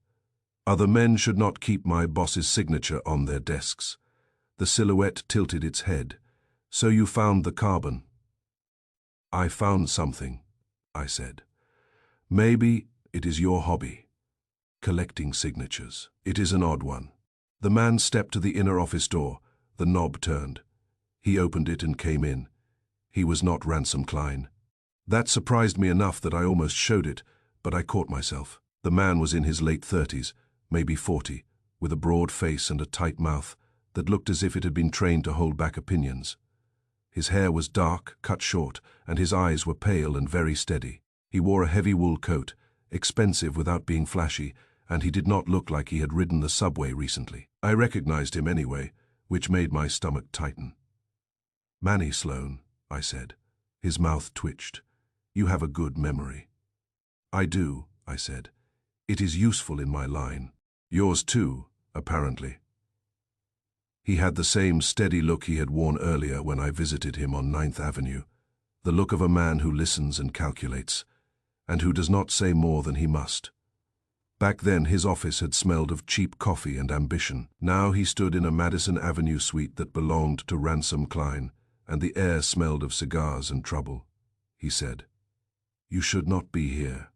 "Other men should not keep my boss's signature on their desks." The silhouette tilted its head. "So you found the carbon?" "I found something," I said. "Maybe it is your hobby. Collecting signatures. It is an odd one." The man stepped to the inner office door. The knob turned. He opened it and came in. He was not Ransom Klein. That surprised me enough that I almost showed it, but I caught myself. The man was in his late 30s, maybe 40, with a broad face and a tight mouth that looked as if it had been trained to hold back opinions. His hair was dark, cut short, and his eyes were pale and very steady. He wore a heavy wool coat, expensive without being flashy, and he did not look like he had ridden the subway recently. I recognized him anyway, which made my stomach tighten. "Manny Sloan," I said. His mouth twitched. "You have a good memory." "I do," I said. "It is useful in my line." "Yours too, apparently." He had the same steady look he had worn earlier when I visited him on 9th Avenue, the look of a man who listens and calculates, and who does not say more than he must. Back then his office had smelled of cheap coffee and ambition. Now he stood in a Madison Avenue suite that belonged to Ransom Klein, and the air smelled of cigars and trouble. He said, "You should not be here,"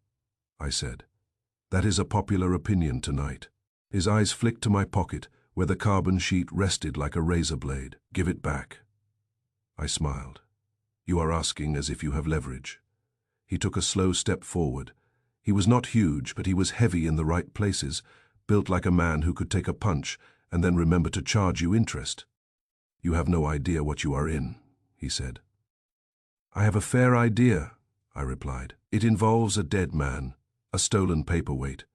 I said. "That is a popular opinion tonight." His eyes flicked to my pocket, where the carbon sheet rested like a razor blade. "Give it back." I smiled. "You are asking as if you have leverage." He took a slow step forward. He was not huge, but he was heavy in the right places, built like a man who could take a punch and then remember to charge you interest. "You have no idea what you are in," he said. "I have a fair idea," I replied. "It involves a dead man, a stolen paperweight,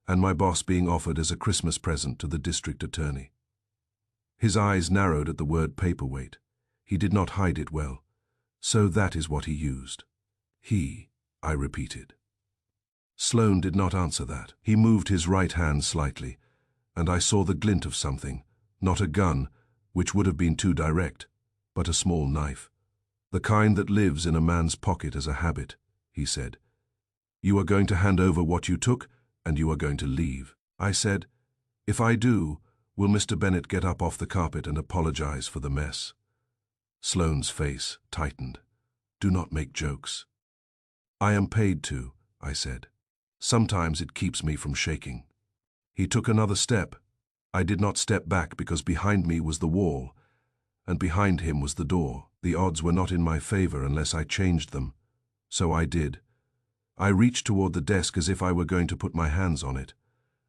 and my boss being offered as a Christmas present to the district attorney." His eyes narrowed at the word paperweight. He did not hide it well. "So that is what he used." "He," I repeated. Sloan did not answer that. He moved his right hand slightly, and I saw the glint of something, not a gun, which would have been too direct, but a small knife. "The kind that lives in a man's pocket as a habit," he said. "You are going to hand over what you took, and you are going to leave." I said, "If I do, will Mr. Bennett get up off the carpet and apologize for the mess?" Sloan's face tightened. "Do not make jokes." "I am paid to," I said. "Sometimes it keeps me from shaking." He took another step. I did not step back because behind me was the wall, and behind him was the door. The odds were not in my favor unless I changed them. So I did. I reached toward the desk as if I were going to put my hands on it,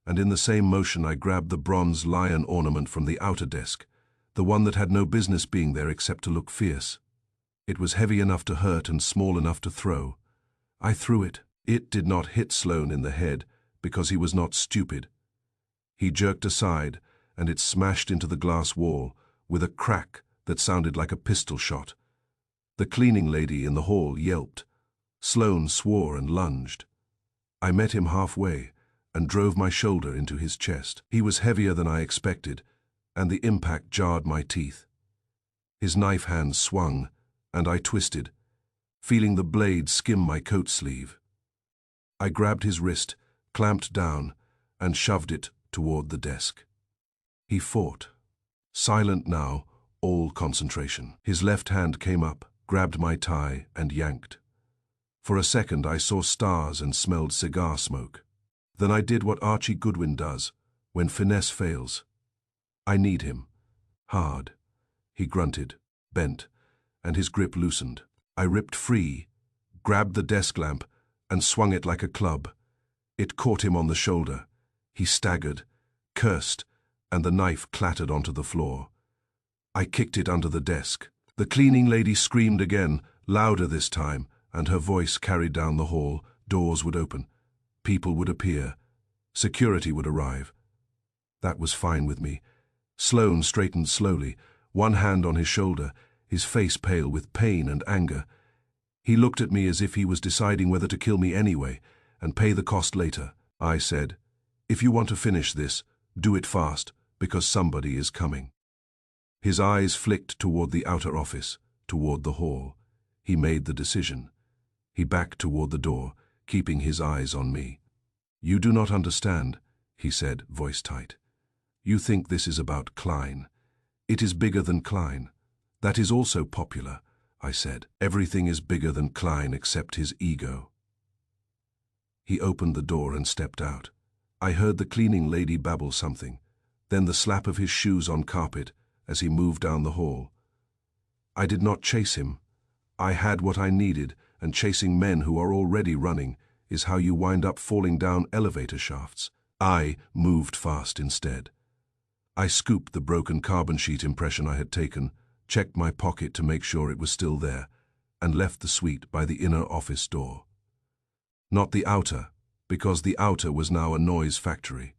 and in the same motion I grabbed the bronze lion ornament from the outer desk, the one that had no business being there except to look fierce. It was heavy enough to hurt and small enough to throw. I threw it. It did not hit Sloan in the head because he was not stupid. He jerked aside, and it smashed into the glass wall with a crack that sounded like a pistol shot. The cleaning lady in the hall yelped. Sloan swore and lunged. I met him halfway and drove my shoulder into his chest. He was heavier than I expected, and the impact jarred my teeth. His knife hand swung, and I twisted, feeling the blade skim my coat sleeve. I grabbed his wrist, clamped down, and shoved it toward the desk. He fought. Silent now, all concentration. His left hand came up, grabbed my tie, and yanked. For a second I saw stars and smelled cigar smoke. Then I did what Archie Goodwin does, when finesse fails. I need him. Hard. He grunted, bent, and his grip loosened. I ripped free, grabbed the desk lamp, and swung it like a club. It caught him on the shoulder. He staggered, cursed, and the knife clattered onto the floor. I kicked it under the desk. The cleaning lady screamed again, louder this time, and her voice carried down the hall. Doors would open. People would appear. Security would arrive. That was fine with me. Sloan straightened slowly, one hand on his shoulder, his face pale with pain and anger. He looked at me as if he was deciding whether to kill me anyway and pay the cost later. I said, "If you want to finish this, do it fast, because somebody is coming." His eyes flicked toward the outer office, toward the hall. He made the decision. He backed toward the door, keeping his eyes on me. "You do not understand," he said, voice tight. "You think this is about Klein. It is bigger than Klein. That is also popular," I said. "Everything is bigger than Klein except his ego." He opened the door and stepped out. I heard the cleaning lady babble something, then the slap of his shoes on carpet as he moved down the hall. I did not chase him. I had what I needed, and chasing men who are already running is how you wind up falling down elevator shafts. I moved fast instead. I scooped the broken carbon sheet impression I had taken, checked my pocket to make sure it was still there, and left the suite by the inner office door. Not the outer, because the outer was now a noise factory.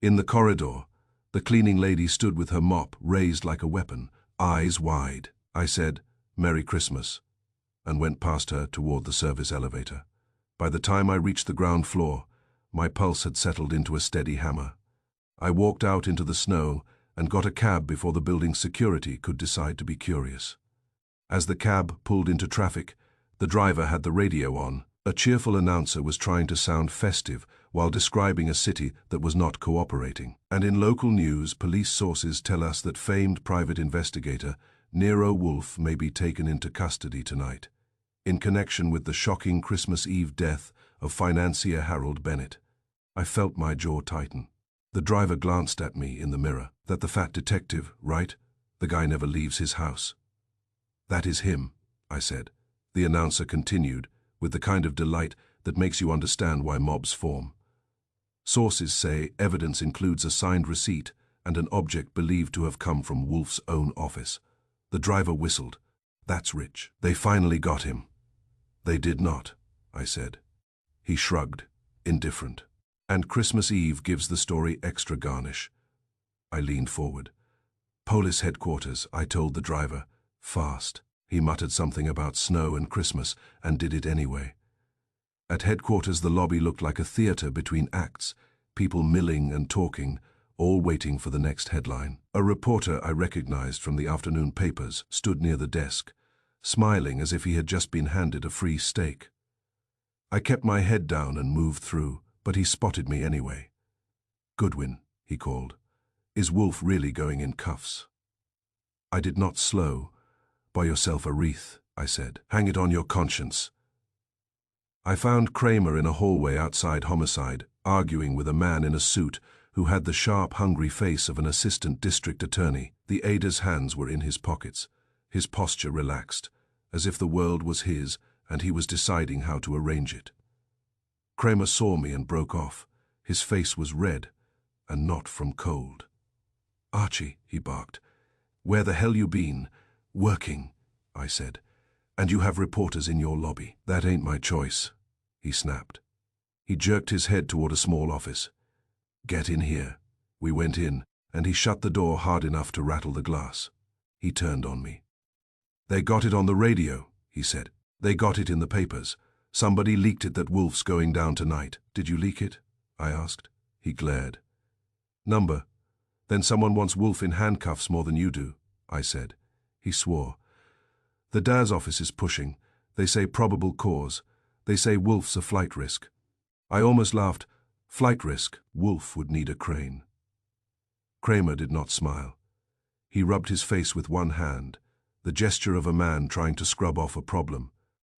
In the corridor, the cleaning lady stood with her mop raised like a weapon, eyes wide. I said, "Merry Christmas," and went past her toward the service elevator. By the time I reached the ground floor, my pulse had settled into a steady hammer. I walked out into the snow and got a cab before the building's security could decide to be curious. As the cab pulled into traffic, the driver had the radio on. A cheerful announcer was trying to sound festive while describing a city that was not cooperating. And in local news, police sources tell us that famed private investigator Nero Wolfe may be taken into custody tonight, in connection with the shocking Christmas Eve death of financier Harold Bennett. I felt my jaw tighten. The driver glanced at me in the mirror. "That the fat detective, right? The guy never leaves his house." "That is him," I said. The announcer continued, with the kind of delight that makes you understand why mobs form. "Sources say evidence includes a signed receipt and an object believed to have come from Wolfe's own office." The driver whistled. "That's rich. They finally got him." "They did not," I said. He shrugged, indifferent. "And Christmas Eve gives the story extra garnish." I leaned forward. "Police headquarters," I told the driver. "Fast." He muttered something about snow and Christmas and did it anyway. At headquarters, the lobby looked like a theater between acts, people milling and talking, all waiting for the next headline. A reporter I recognized from the afternoon papers stood near the desk, smiling as if he had just been handed a free steak. I kept my head down and moved through, but he spotted me anyway. "Goodwin," he called. "Is Wolfe really going in cuffs?" I did not slow. "Buy yourself a wreath," I said. "Hang it on your conscience." I found Kramer in a hallway outside homicide, arguing with a man in a suit who had the sharp, hungry face of an assistant district attorney. The aider's hands were in his pockets, his posture relaxed, as if the world was his and he was deciding how to arrange it. Kramer saw me and broke off. His face was red, and not from cold. "Archie," he barked, "where the hell you been?" "Working," I said. "And you have reporters in your lobby." "That ain't my choice," he snapped. He jerked his head toward a small office. "Get in here." We went in, and he shut the door hard enough to rattle the glass. He turned on me. "They got it on the radio," he said. "They got it in the papers. Somebody leaked it that Wolfe's going down tonight." "Did you leak it?" I asked. He glared. "Number. Then someone wants Wolfe in handcuffs more than you do," I said. He swore. "The DA's office is pushing. They say probable cause. They say Wolfe's a flight risk." I almost laughed. Flight risk? Wolfe would need a crane. Kramer did not smile. He rubbed his face with one hand, the gesture of a man trying to scrub off a problem.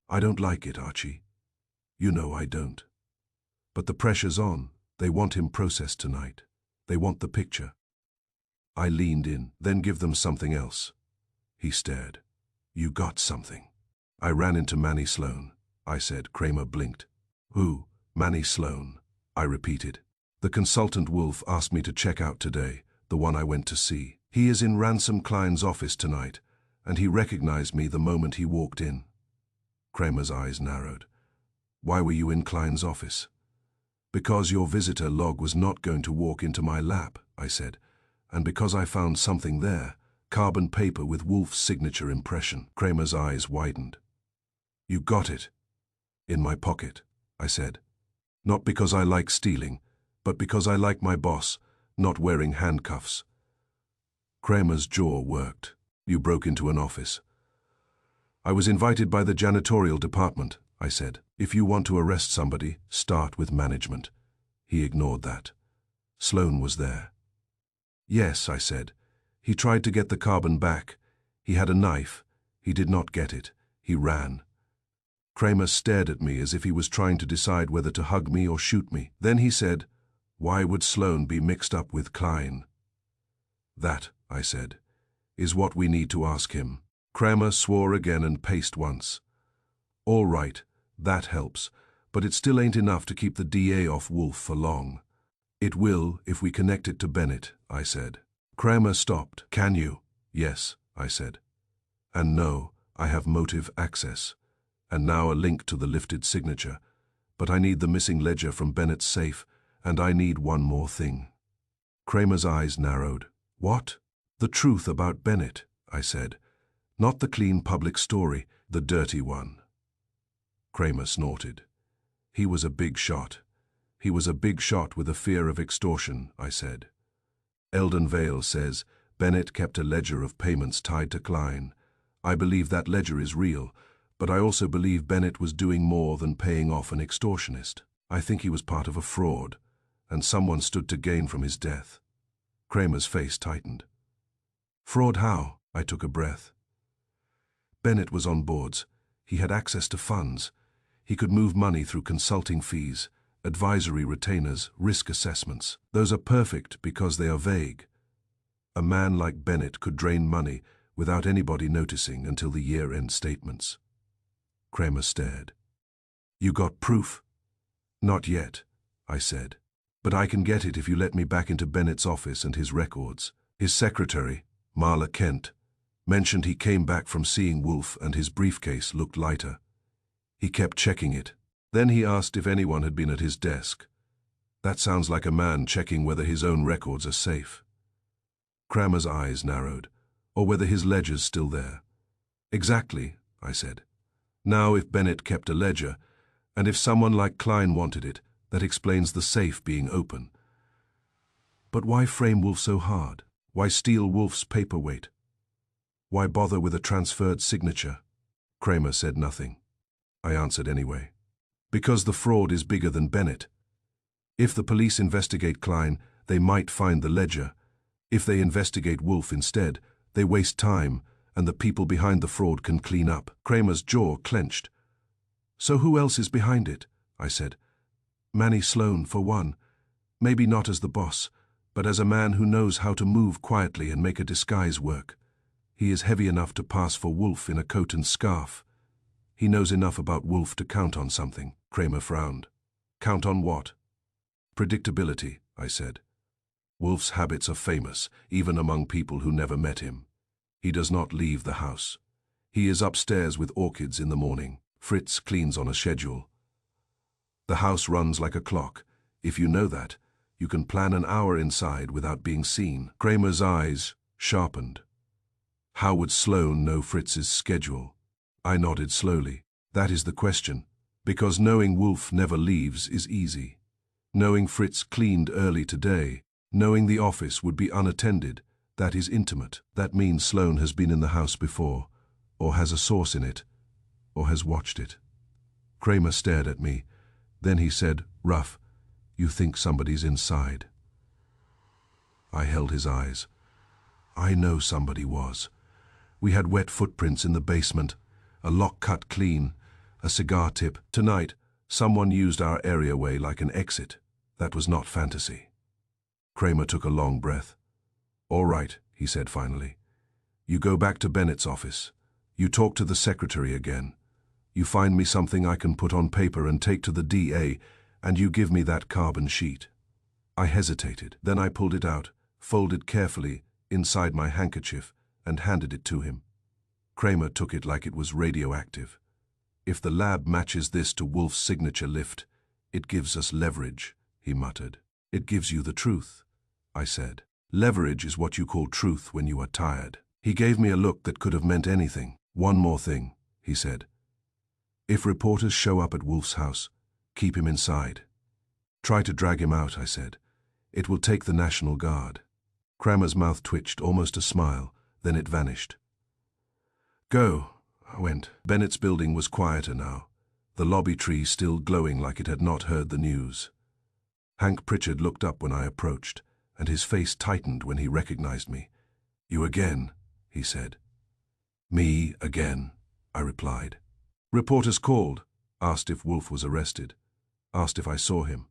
"I don't like it, Archie. You know I don't. But the pressure's on. They want him processed tonight. They want the picture." I leaned in. "Then give them something else." He stared. "You got something." "I ran into Manny Sloan," I said. Kramer blinked. "Who?" "Manny Sloan," I repeated. "The consultant Wolfe asked me to check out today, the one I went to see. He is in Ransom Klein's office tonight, and he recognized me the moment he walked in." Kramer's eyes narrowed. "Why were you in Klein's office?" "Because your visitor log was not going to walk into my lap," I said, "and because I found something there, carbon paper with Wolfe's signature impression." Kramer's eyes widened. You got it. In my pocket, I said. Not because I like stealing, but because I like my boss not wearing handcuffs. Kramer's jaw worked. You broke into an office. I was invited by the janitorial department, I said. If you want to arrest somebody, start with management. He ignored that. Sloan was there. Yes, I said. He tried to get the carbon back. He had a knife. He did not get it. He ran. Kramer stared at me as if he was trying to decide whether to hug me or shoot me. Then he said, "Why would Sloan be mixed up with Klein?" That, I said, is what we need to ask him. Kramer swore again and paced once. All right, that helps, but it still ain't enough to keep the DA off Wolfe for long. It will if we connect it to Bennett, I said. Kramer stopped. Can you? Yes, I said. And no, I have motive access. And now a link to the lifted signature. But I need the missing ledger from Bennett's safe, and I need one more thing. Kramer's eyes narrowed. What? The truth about Bennett, I said. Not the clean public story, the dirty one. Kramer snorted. He was a big shot. He was a big shot with a fear of extortion, I said. Eldon Vale says Bennett kept a ledger of payments tied to Klein. I believe that ledger is real, but I also believe Bennett was doing more than paying off an extortionist. I think he was part of a fraud, and someone stood to gain from his death. Kramer's face tightened. Fraud how? I took a breath. Bennett was on boards. He had access to funds. He could move money through consulting fees, advisory retainers, risk assessments. Those are perfect because they are vague. A man like Bennett could drain money without anybody noticing until the year-end statements. Kramer stared. You got proof? Not yet, I said. But I can get it if you let me back into Bennett's office and his records. His secretary, Marla Kent, mentioned he came back from seeing Wolfe and his briefcase looked lighter. He kept checking it. Then he asked if anyone had been at his desk. That sounds like a man checking whether his own records are safe. Kramer's eyes narrowed, or whether his ledger's still there. Exactly, I said. Now if Bennett kept a ledger, and if someone like Klein wanted it, that explains the safe being open. But why frame Wolfe so hard? Why steal Wolfe's paperweight? Why bother with a transferred signature? Kramer said nothing. I answered anyway. Because the fraud is bigger than Bennett. If the police investigate Klein, they might find the ledger. If they investigate Wolfe instead, they waste time, and the people behind the fraud can clean up. Kramer's jaw clenched. So who else is behind it? I said. Manny Sloan, for one. Maybe not as the boss, but as a man who knows how to move quietly and make a disguise work. He is heavy enough to pass for Wolfe in a coat and scarf. He knows enough about Wolfe to count on something. Kramer frowned. Count on what? Predictability, I said. Wolfe's habits are famous, even among people who never met him. He does not leave the house. He is upstairs with orchids in the morning. Fritz cleans on a schedule. The house runs like a clock. If you know that, you can plan an hour inside without being seen. Kramer's eyes sharpened. How would Sloan know Fritz's schedule? I nodded slowly. That is the question. Because knowing Wolfe never leaves is easy. Knowing Fritz cleaned early today, knowing the office would be unattended, that is intimate. That means Sloan has been in the house before, or has a source in it, or has watched it. Kramer stared at me. Then he said, Ruff, you think somebody's inside. I held his eyes. I know somebody was. We had wet footprints in the basement, a lock cut clean, a cigar tip. Tonight, someone used our areaway like an exit. That was not fantasy. Kramer took a long breath. All right, he said finally. You go back to Bennett's office. You talk to the secretary again. You find me something I can put on paper and take to the DA, and you give me that carbon sheet. I hesitated. Then I pulled it out, folded carefully inside my handkerchief, and handed it to him. Kramer took it like it was radioactive. If the lab matches this to Wolfe's signature lift, it gives us leverage, he muttered. It gives you the truth, I said. Leverage is what you call truth when you are tired. He gave me a look that could have meant anything. One more thing, he said. If reporters show up at Wolfe's house, keep him inside. Try to drag him out, I said. It will take the National Guard. Kramer's mouth twitched, almost a smile, then it vanished. Go, I went. Bennett's building was quieter now, the lobby tree still glowing like it had not heard the news. Hank Pritchard looked up when I approached, and his face tightened when he recognized me. You again, he said. Me again, I replied. Reporters called, asked if Wolfe was arrested, asked if I saw him.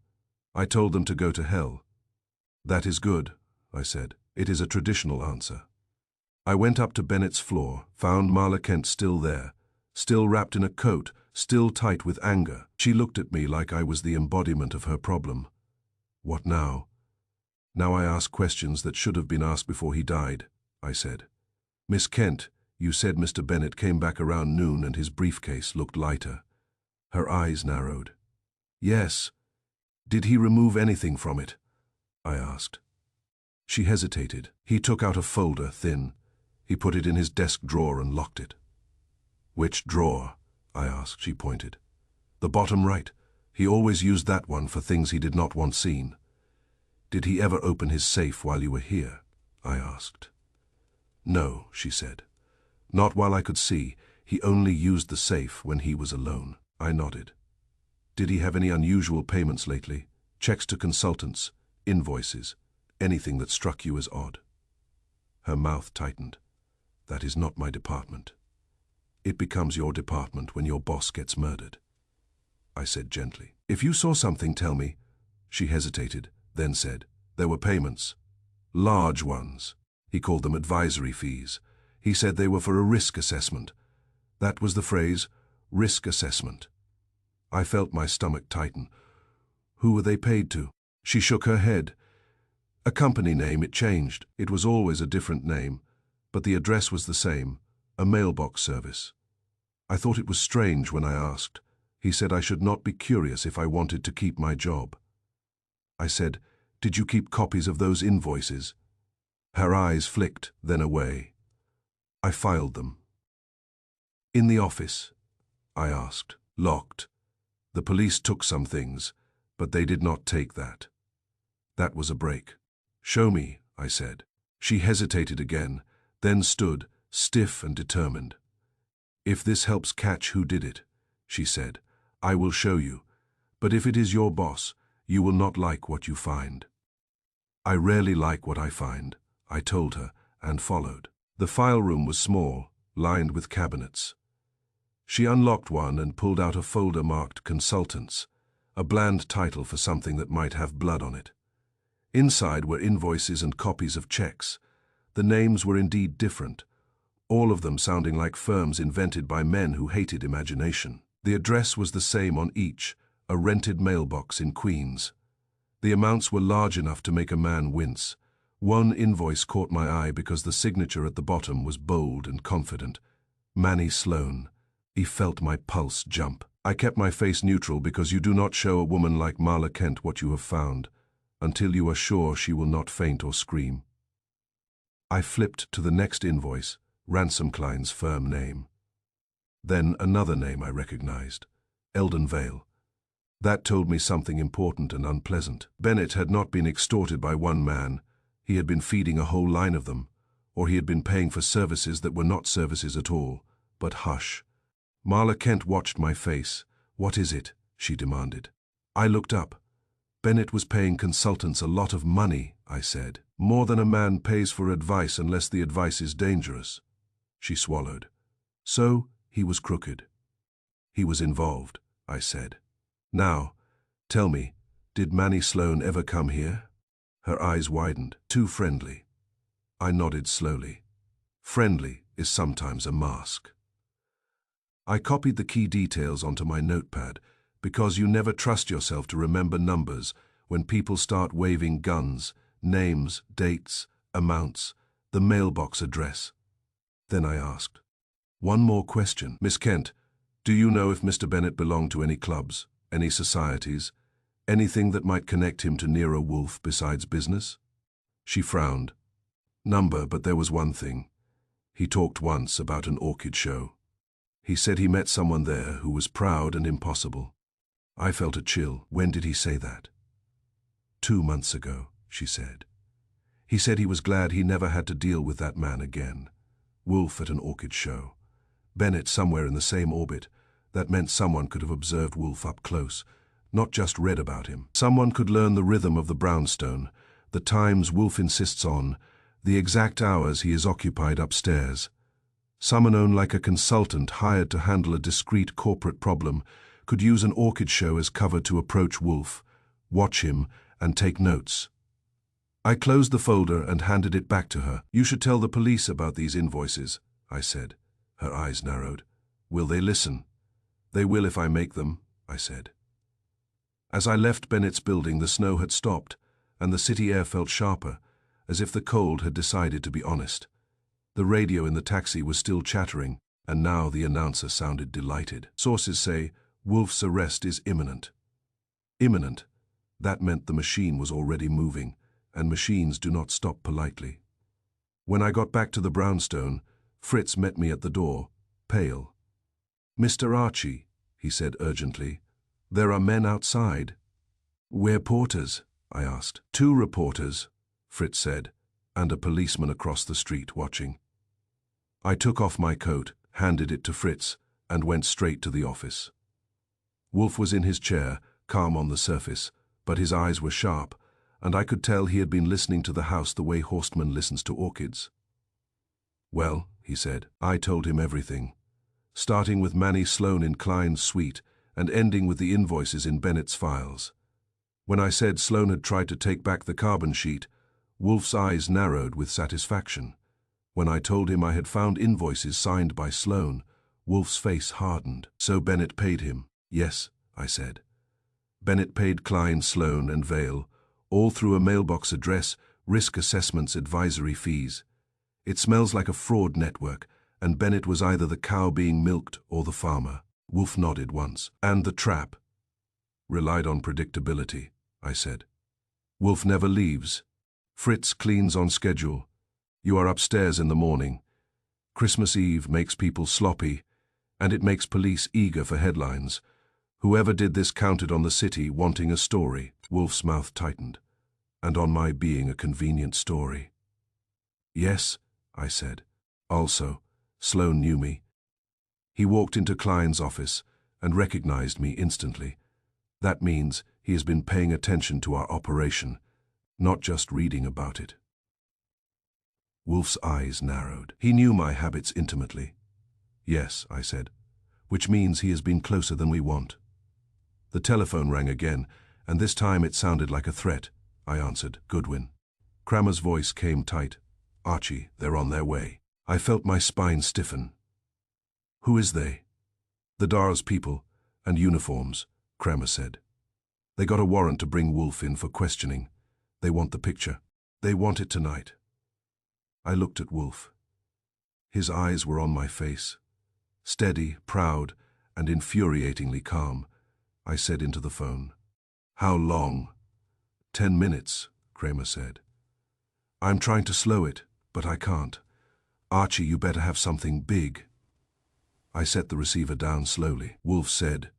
I told them to go to hell. That is good, I said. It is a traditional answer. I went up to Bennett's floor, found Marla Kent still there, still wrapped in a coat, still tight with anger. She looked at me like I was the embodiment of her problem. What now? Now I ask questions that should have been asked before he died, I said. Miss Kent, you said Mr. Bennett came back around noon and his briefcase looked lighter. Her eyes narrowed. Yes. Did he remove anything from it? I asked. She hesitated. He took out a folder, thin. He put it in his desk drawer and locked it. Which drawer? I asked. She pointed. The bottom right. He always used that one for things he did not want seen. Did he ever open his safe while you were here? I asked. No, she said. Not while I could see. He only used the safe when he was alone. I nodded. Did he have any unusual payments lately? Checks to consultants, invoices, anything that struck you as odd? Her mouth tightened. That is not my department. It becomes your department when your boss gets murdered. I said gently. If you saw something, tell me. She hesitated, then said, there were payments. Large ones. He called them advisory fees. He said they were for a risk assessment. That was the phrase, risk assessment. I felt my stomach tighten. Who were they paid to? She shook her head. A company name, it changed. It was always a different name, but the address was the same, a mailbox service. I thought it was strange when I asked. He said I should not be curious if I wanted to keep my job. I said, did you keep copies of those invoices? Her eyes flicked, then away. I filed them. In the office? I asked. Locked. The police took some things, but they did not take that. That was a break. Show me, I said. She hesitated again, then stood, stiff and determined. If this helps catch who did it, she said, I will show you. But if it is your boss, you will not like what you find. I rarely like what I find, I told her, and followed. The file room was small, lined with cabinets. She unlocked one and pulled out a folder marked Consultants, a bland title for something that might have blood on it. Inside were invoices and copies of checks. The names were indeed different, all of them sounding like firms invented by men who hated imagination. The address was the same on each, a rented mailbox in Queens. The amounts were large enough to make a man wince. One invoice caught my eye because the signature at the bottom was bold and confident. Manny Sloan. He felt my pulse jump. I kept my face neutral because you do not show a woman like Marla Kent what you have found, until you are sure she will not faint or scream. I flipped to the next invoice, Ransom Klein's firm name. Then another name I recognized, Eldon Vale. That told me something important and unpleasant. Bennett had not been extorted by one man. He had been feeding a whole line of them, or he had been paying for services that were not services at all. But hush. Marla Kent watched my face. What is it? She demanded. I looked up. Bennett was paying consultants a lot of money, I said. More than a man pays for advice unless the advice is dangerous. She swallowed. So, he was crooked. He was involved, I said. Now, tell me, did Manny Sloan ever come here? Her eyes widened. Too friendly. I nodded slowly. Friendly is sometimes a mask. I copied the key details onto my notepad because you never trust yourself to remember numbers when people start waving guns, names, dates, amounts, the mailbox address. Then I asked, one more question. Miss Kent, do you know if Mr. Bennett belonged to any clubs, any societies, anything that might connect him to Nero Wolfe besides business? She frowned. But there was one thing. He talked once about an orchid show. He said he met someone there who was proud and impossible. I felt a chill. When did he say that? 2 months ago, she said. He said he was glad he never had to deal with that man again. Wolfe at an orchid show. Bennett somewhere in the same orbit. That meant someone could have observed Wolfe up close, not just read about him. Someone could learn the rhythm of the brownstone, the times Wolfe insists on, the exact hours he is occupied upstairs. Someone known like a consultant hired to handle a discrete corporate problem could use an orchid show as cover to approach Wolfe, watch him, and take notes. I closed the folder and handed it back to her. You should tell the police about these invoices, I said. Her eyes narrowed. Will they listen? They will if I make them, I said. As I left Bennett's building, the snow had stopped, and the city air felt sharper, as if the cold had decided to be honest. The radio in the taxi was still chattering, and now the announcer sounded delighted. Sources say Wolfe's arrest is imminent. Imminent. That meant the machine was already moving, and machines do not stop politely. When I got back to the brownstone, Fritz met me at the door, pale. Mr. Archie, he said urgently, there are men outside. We're porters, I asked. 2 reporters, Fritz said, and a policeman across the street watching. I took off my coat, handed it to Fritz, and went straight to the office. Wolfe was in his chair, calm on the surface, but his eyes were sharp, and I could tell he had been listening to the house the way Horstman listens to orchids. Well, he said, I told him everything, starting with Manny Sloan in Klein's suite and ending with the invoices in Bennett's files. When I said Sloan had tried to take back the carbon sheet, Wolfe's eyes narrowed with satisfaction. When I told him I had found invoices signed by Sloan, Wolfe's face hardened. So Bennett paid him. Yes, I said. Bennett paid Klein, Sloan, and Vale, all through a mailbox address, risk assessments, advisory fees. It smells like a fraud network, and Bennett was either the cow being milked or the farmer. Wolfe nodded once. And the trap? Relied on predictability, I said. Wolfe never leaves. Fritz cleans on schedule. You are upstairs in the morning. Christmas Eve makes people sloppy, and it makes police eager for headlines. Whoever did this counted on the city wanting a story. Wolfe's mouth tightened. And on my being a convenient story. Yes, I said. Also, Sloan knew me. He walked into Klein's office and recognized me instantly. That means he has been paying attention to our operation, not just reading about it. Wolfe's eyes narrowed. He knew my habits intimately. Yes, I said, which means he has been closer than we want. The telephone rang again, and this time it sounded like a threat. I answered. Goodwin. Kramer's voice came tight. Archie, they're on their way. I felt my spine stiffen. Who is they? The Dars people, and uniforms, Kramer said. They got a warrant to bring Wolfe in for questioning. They want the picture. They want it tonight. I looked at Wolfe. His eyes were on my face. Steady, proud, and infuriatingly calm. I said into the phone. How long? 10 minutes, Kramer said. I'm trying to slow it, but I can't. Archie, you better have something big. I set the receiver down slowly. Wolfe said,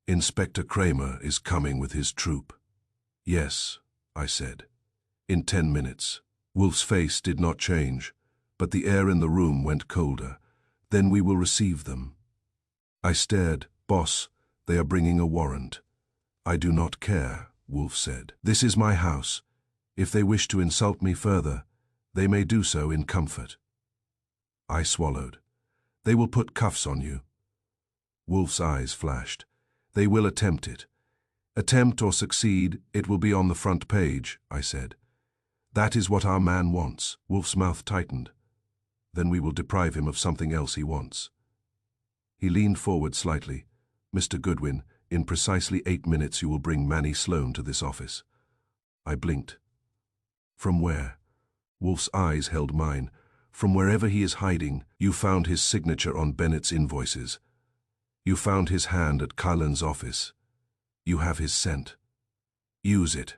Inspector Kramer is coming with his troop. Yes, I said. In 10 minutes. Wolfe's face did not change, but the air in the room went colder. Then we will receive them. I stared. Boss, they are bringing a warrant. I do not care, Wolfe said. This is my house. If they wish to insult me further, they may do so in comfort. I swallowed. They will put cuffs on you. Wolfe's eyes flashed. They will attempt it. Attempt or succeed, it will be on the front page, I said. That is what our man wants. Wolfe's mouth tightened. Then we will deprive him of something else he wants. He leaned forward slightly. Mr. Goodwin, in precisely 8 minutes you will bring Manny Sloan to this office. I blinked. From where? Wolfe's eyes held mine. From wherever he is hiding. You found his signature on Bennett's invoices. You found his hand at Cullen's office. You have his scent. Use it.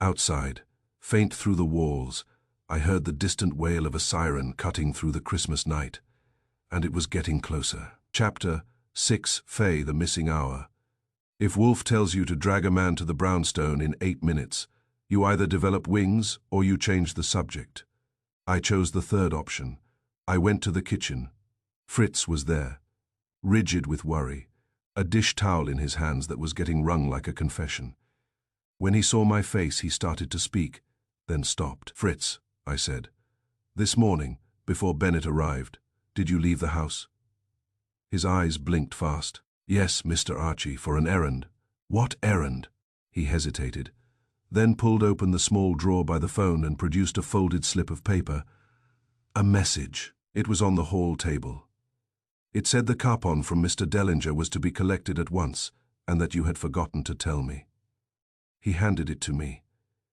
Outside, faint through the walls, I heard the distant wail of a siren cutting through the Christmas night. and it was getting closer. Chapter 6: Faye, the Missing Hour. If Wolfe tells you to drag a man to the brownstone in 8 minutes, you either develop wings or you change the subject. I chose the third option. I went to the kitchen. Fritz was there, rigid with worry, a dish towel in his hands that was getting wrung like a confession. When he saw my face, he started to speak, then stopped. "Fritz," I said, "this morning, before Bennett arrived, did you leave the house?" His eyes blinked fast. "Yes, Mr. Archie, for an errand." "What errand?" He hesitated, then pulled open the small drawer by the phone and produced a folded slip of paper. A message. It was on the hall table. It said the coupon from Mr. Dellinger was to be collected at once, and that you had forgotten to tell me. He handed it to me.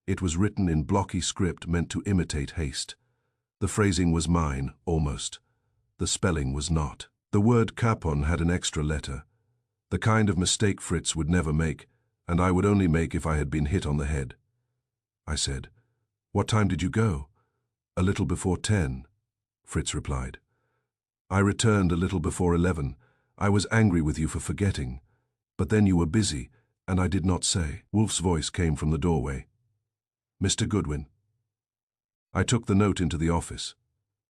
It was written in blocky script meant to imitate haste. The phrasing was mine, almost. The spelling was not. The word coupon had an extra letter, the kind of mistake Fritz would never make, and I would only make if I had been hit on the head. I said, "What time did you go?" "A little before 10, Fritz replied. "I returned a little before 11. I was angry with you for forgetting, but then you were busy, and I did not say." Wolfe's voice came from the doorway. "Mr. Goodwin." I took the note into the office.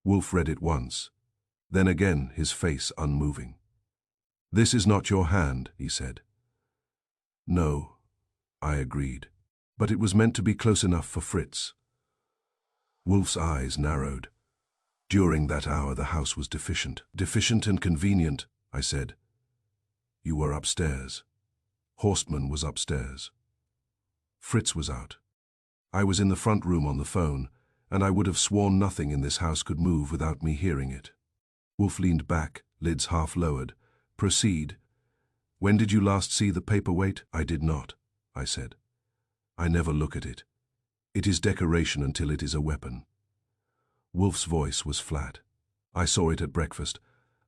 Wolfe read it once, then again, his face unmoving. "This is not your hand," he said. "No," I agreed, "but it was meant to be close enough for Fritz." Wolfe's eyes narrowed. During that hour the house was deficient. "Deficient and convenient," I said. "You were upstairs. Horstman was upstairs. Fritz was out. I was in the front room on the phone, and I would have sworn nothing in this house could move without me hearing it." Wolfe leaned back, lids half lowered. "Proceed. When did you last see the paperweight?" "I did not," I said. "I never look at it. It is decoration until it is a weapon." Wolfe's voice was flat. "I saw it at breakfast.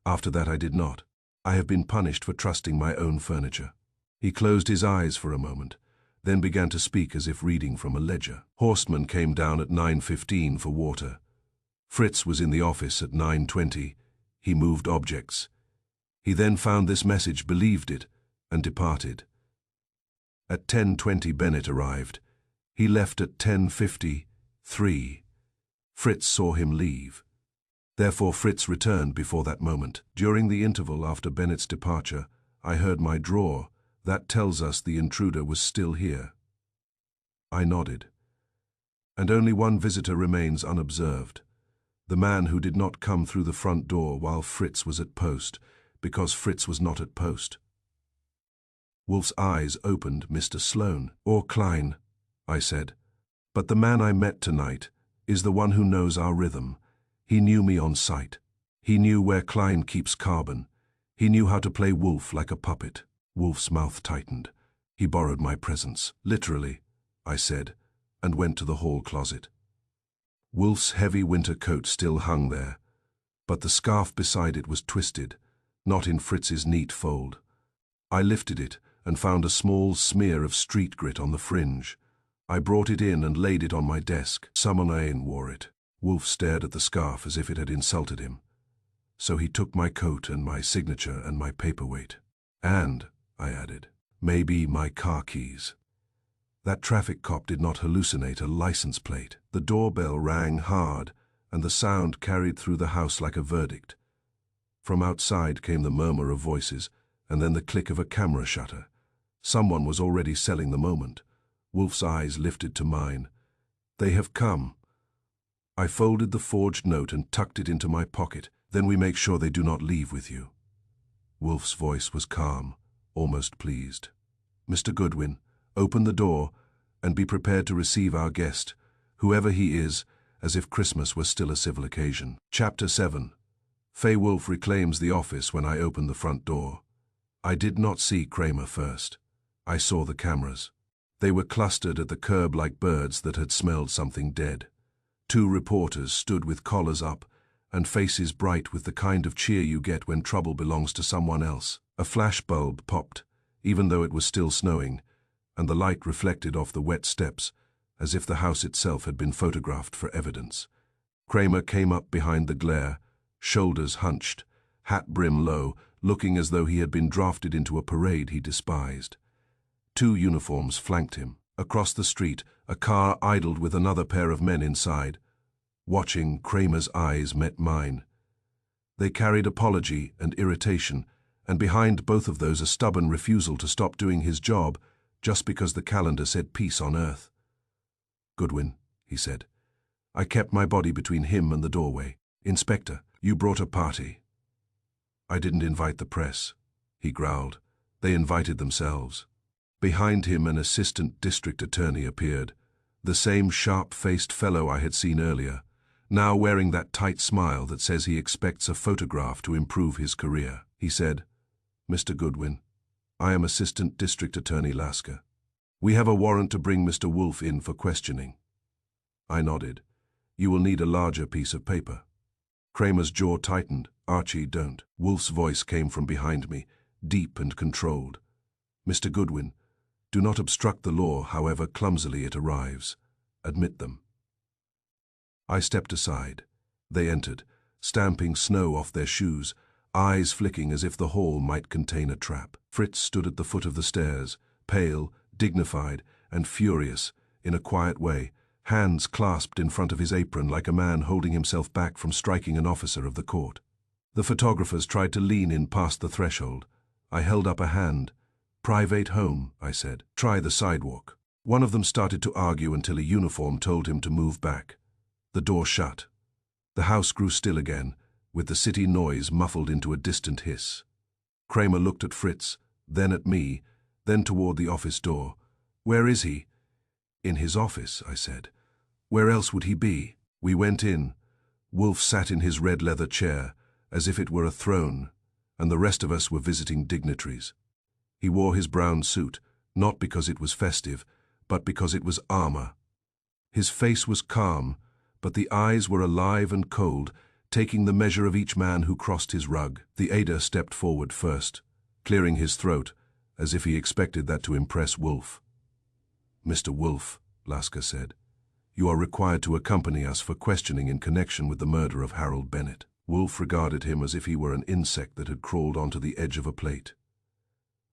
After that I did not. I have been punished for trusting my own furniture." He closed his eyes for a moment, then began to speak as if reading from a ledger. "Horstman came down at 9:15 for water. Fritz was in the office at 9:20. He moved objects. He then found this message, believed it, and departed. At 10:20 Bennett arrived. He left at 10:53. Fritz saw him leave. Therefore Fritz returned before that moment. During the interval after Bennett's departure, I heard my drawer. That tells us the intruder was still here." I nodded. "And only one visitor remains unobserved. The man who did not come through the front door while Fritz was at post, because Fritz was not at post." Wolfe's eyes opened. "Mr. Sloane." "Or Klein," I said. "But the man I met tonight is the one who knows our rhythm. He knew me on sight. He knew where Klein keeps carbon. He knew how to play Wolfe like a puppet." Wolfe's mouth tightened. "He borrowed my presence." "Literally," I said, and went to the hall closet. Wolfe's heavy winter coat still hung there, but the scarf beside it was twisted, not in Fritz's neat fold. I lifted it and found a small smear of street grit on the fringe. I brought it in and laid it on my desk. "Someone wore it." Wolfe stared at the scarf as if it had insulted him. "So he took my coat and my signature and my paperweight. And," I added, "maybe my car keys." That traffic cop did not hallucinate a license plate. The doorbell rang hard, and the sound carried through the house like a verdict. From outside came the murmur of voices, and then the click of a camera shutter. Someone was already selling the moment. Wolfe's eyes lifted to mine. "They have come." I folded the forged note and tucked it into my pocket. "Then we make sure they do not leave with you." Wolfe's voice was calm, almost pleased. "Mr. Goodwin, open the door and be prepared to receive our guest, whoever he is, as if Christmas were still a civil occasion." Chapter 7. Faye Wolfe reclaims the office when I opened the front door. I did not see Kramer first. I saw the cameras. They were clustered at the curb like birds that had smelled something dead. 2 reporters stood with collars up and faces bright with the kind of cheer you get when trouble belongs to someone else. A flash bulb popped, even though it was still snowing, and the light reflected off the wet steps, as if the house itself had been photographed for evidence. Kramer came up behind the glare, shoulders hunched, hat brim low, looking as though he had been drafted into a parade he despised. 2 uniforms flanked him. Across the street, a car idled with another pair of men inside. Watching, Kramer's eyes met mine. They carried apology and irritation, and behind both of those a stubborn refusal to stop doing his job just because the calendar said peace on earth. "Goodwin," he said. I kept my body between him and the doorway. "Inspector, you brought a party." "I didn't invite the press," he growled. "They invited themselves." Behind him an assistant district attorney appeared, the same sharp-faced fellow I had seen earlier, now wearing that tight smile that says he expects a photograph to improve his career. He said, "Mr. Goodwin, I am Assistant District Attorney Lasker. We have a warrant to bring Mr. Wolfe in for questioning." I nodded. "You will need a larger piece of paper." Kramer's jaw tightened. "Archie, don't." Wolfe's voice came from behind me, deep and controlled. "Mr. Goodwin, do not obstruct the law however clumsily it arrives. Admit them." I stepped aside. They entered, stamping snow off their shoes, eyes flicking as if the hall might contain a trap. Fritz stood at the foot of the stairs, pale, dignified, and furious, in a quiet way, hands clasped in front of his apron like a man holding himself back from striking an officer of the court. The photographers tried to lean in past the threshold. I held up a hand. "Private home," I said. "Try the sidewalk." One of them started to argue until a uniform told him to move back. The door shut. The house grew still again, with the city noise muffled into a distant hiss. Kramer looked at Fritz, then at me, then toward the office door. "Where is he?" "In his office," I said. "Where else would he be?" We went in. Wolfe sat in his red leather chair, as if it were a throne, and the rest of us were visiting dignitaries. He wore his brown suit, not because it was festive, but because it was armor. His face was calm, but the eyes were alive and cold, taking the measure of each man who crossed his rug. The aider stepped forward first, clearing his throat, as if he expected that to impress Wolfe. "Mr. Wolfe," Lasker said, "you are required to accompany us for questioning in connection with the murder of Harold Bennett." Wolfe regarded him as if he were an insect that had crawled onto the edge of a plate.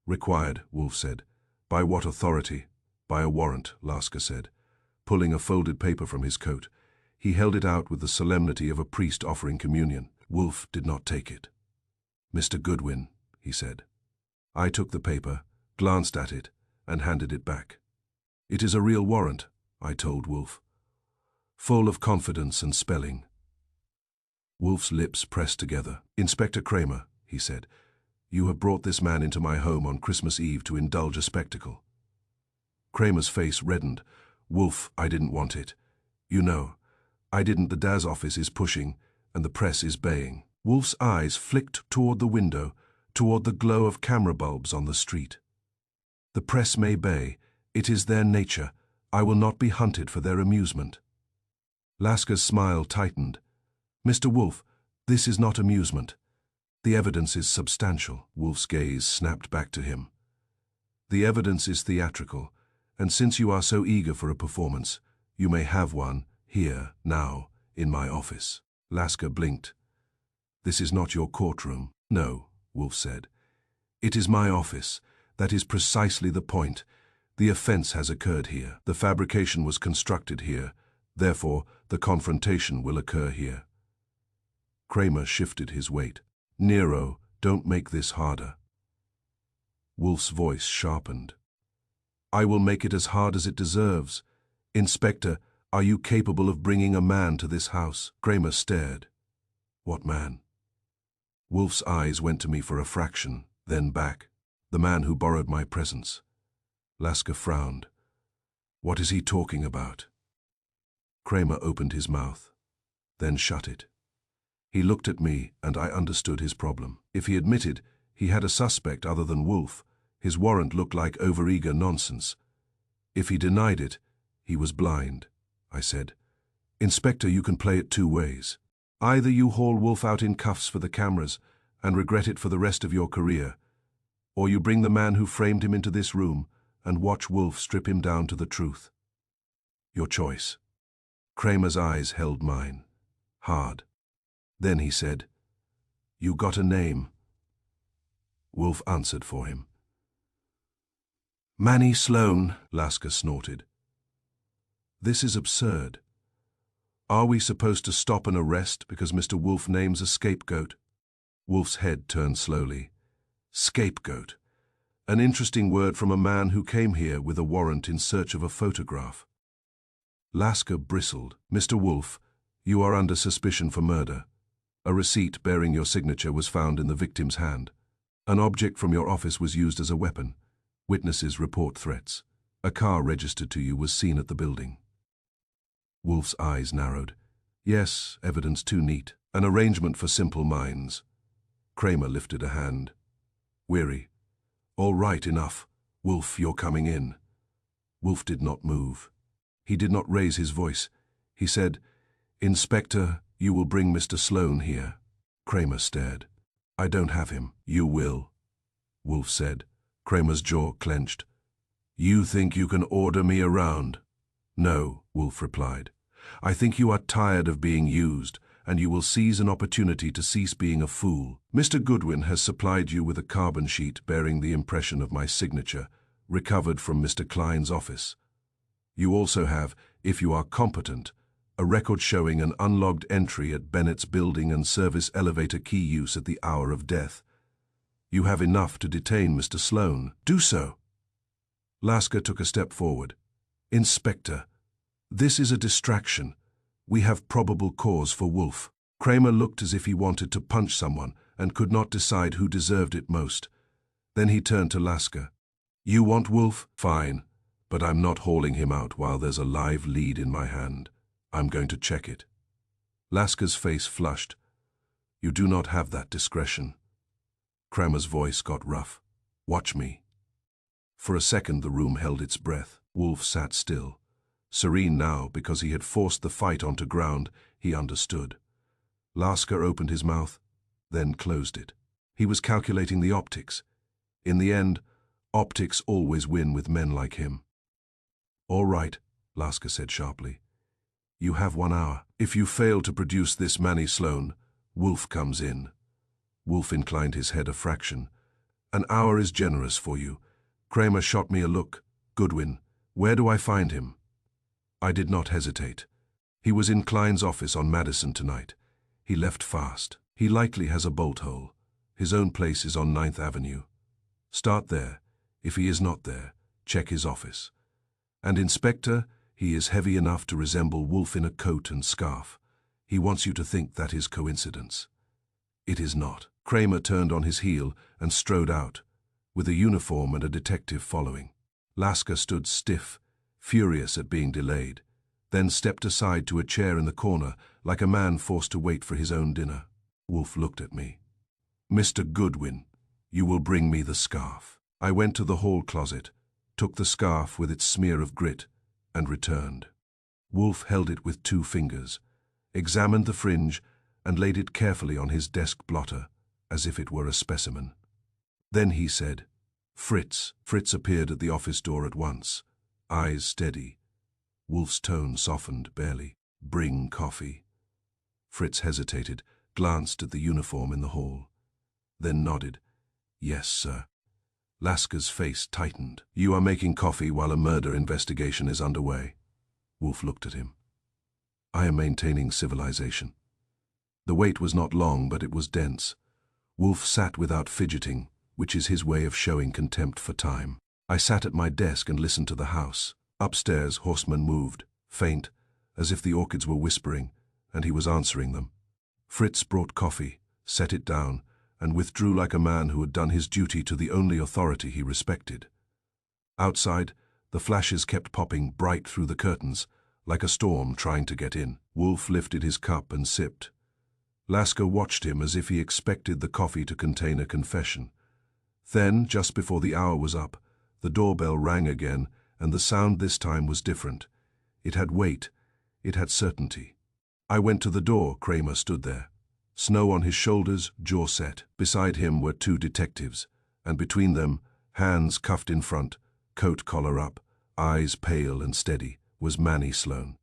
"Required," Wolfe said. "By what authority?" "By a warrant," Lasker said, pulling a folded paper from his coat. He held it out with the solemnity of a priest offering communion. Wolfe did not take it. "Mr. Goodwin," he said. I took the paper, glanced at it, and handed it back. "It is a real warrant," I told Wolfe. "Full of confidence and spelling." Wolfe's lips pressed together. "Inspector Kramer," he said, "you have brought this man into my home on Christmas Eve to indulge a spectacle." Kramer's face reddened. "Wolfe, I didn't want it. You know, I didn't. The DA's office is pushing, and the press is baying." Wolfe's eyes flicked toward the window, toward the glow of camera bulbs on the street. "The press may bay. It is their nature. I will not be hunted for their amusement." Lasker's smile tightened. "Mr. Wolfe, this is not amusement. The evidence is substantial." Wolfe's gaze snapped back to him. "The evidence is theatrical, and since you are so eager for a performance, you may have one, here, now, in my office." Lasker blinked. "This is not your courtroom." "No," Wolfe said. "It is my office. That is precisely the point. The offense has occurred here. The fabrication was constructed here. Therefore, the confrontation will occur here." Kramer shifted his weight. "Nero, don't make this harder." Wolfe's voice sharpened. "I will make it as hard as it deserves. Inspector, are you capable of bringing a man to this house?" Kramer stared. "What man?" Wolfe's eyes went to me for a fraction, then back. "The man who borrowed my presence." Lasker frowned. "What is he talking about?" Kramer opened his mouth, then shut it. He looked at me, and I understood his problem. If he admitted he had a suspect other than Wolfe, his warrant looked like overeager nonsense. If he denied it, he was blind. I said, "Inspector, you can play it 2 ways. Either you haul Wolfe out in cuffs for the cameras and regret it for the rest of your career, or you bring the man who framed him into this room and watch Wolfe strip him down to the truth. Your choice." Kramer's eyes held mine, hard. Then he said, You got a name?" Wolfe answered for him. "Manny Sloane," Lasker snorted. "This is absurd. Are we supposed to stop an arrest because Mr. Wolfe names a scapegoat?" Wolfe's head turned slowly. Scapegoat. An interesting word from a man who came here with a warrant in search of a photograph. Lasker bristled. "Mr. Wolfe, you are under suspicion for murder. A receipt bearing your signature was found in the victim's hand. An object from your office was used as a weapon. Witnesses report threats. A car registered to you was seen at the building." Wolfe's eyes narrowed. "Yes, evidence too neat. An arrangement for simple minds." Kramer lifted a hand. Weary. "All right, enough. Wolfe, you're coming in." Wolfe did not move. He did not raise his voice. He said, "Inspector, you will bring Mr. Sloane here." Kramer stared. "I don't have him." "You will," Wolfe said. Kramer's jaw clenched. "You think you can order me around?" "No," Wolfe replied. "I think you are tired of being used, and you will seize an opportunity to cease being a fool. Mr. Goodwin has supplied you with a carbon sheet bearing the impression of my signature, recovered from Mr. Klein's office. You also have, if you are competent, a record showing an unlogged entry at Bennett's building and service elevator key use at the hour of death. You have enough to detain Mr. Sloane. Do so." Lasker took a step forward. "Inspector, this is a distraction. We have probable cause for Wolfe." Kramer looked as if he wanted to punch someone and could not decide who deserved it most. Then he turned to Lasker. "You want Wolfe? Fine, but I'm not hauling him out while there's a live lead in my hand. I'm going to check it." Lasker's face flushed. "You do not have that discretion." Kramer's voice got rough. "Watch me." For a second the room held its breath. Wolfe sat still. Serene now, because he had forced the fight onto ground, he understood. Lasker opened his mouth, then closed it. He was calculating the optics. In the end, optics always win with men like him. "All right," Lasker said sharply. "You have 1 hour. If you fail to produce this Manny Sloane, Wolfe comes in." Wolfe inclined his head a fraction. "An hour is generous for you." Kramer shot me a look. "Goodwin, where do I find him?" I did not hesitate. "He was in Klein's office on Madison tonight. He left fast. He likely has a bolt hole. His own place is on 9th Avenue. Start there. If he is not there, check his office. And Inspector, he is heavy enough to resemble Wolfe in a coat and scarf. He wants you to think that is coincidence. It is not." Kramer turned on his heel and strode out, with a uniform and a detective following. Lasker stood stiff, furious at being delayed, then stepped aside to a chair in the corner like a man forced to wait for his own dinner. Wolfe looked at me. "Mr. Goodwin, you will bring me the scarf." I went to the hall closet, took the scarf with its smear of grit, and returned. Wolfe held it with 2 fingers, examined the fringe, and laid it carefully on his desk blotter, as if it were a specimen. Then he said, "Fritz." Fritz appeared at the office door at once, eyes steady. Wolfe's tone softened barely. "Bring coffee." Fritz hesitated, glanced at the uniform in the hall, then nodded. "Yes, sir." Lasker's face tightened. "You are making coffee while a murder investigation is underway." Wolfe looked at him. "I am maintaining civilization." The wait was not long, but it was dense. Wolfe sat without fidgeting, which is his way of showing contempt for time. I sat at my desk and listened to the house. Upstairs, horsemen moved, faint, as if the orchids were whispering, and he was answering them. Fritz brought coffee, set it down, and withdrew like a man who had done his duty to the only authority he respected. Outside, the flashes kept popping bright through the curtains, like a storm trying to get in. Wolfe lifted his cup and sipped. Lasker watched him as if he expected the coffee to contain a confession. Then, just before the hour was up, the doorbell rang again, and the sound this time was different. It had weight. It had certainty. I went to the door. Kramer stood there. Snow on his shoulders, jaw set. Beside him were 2 detectives, and between them, hands cuffed in front, coat collar up, eyes pale and steady, was Manny Sloane.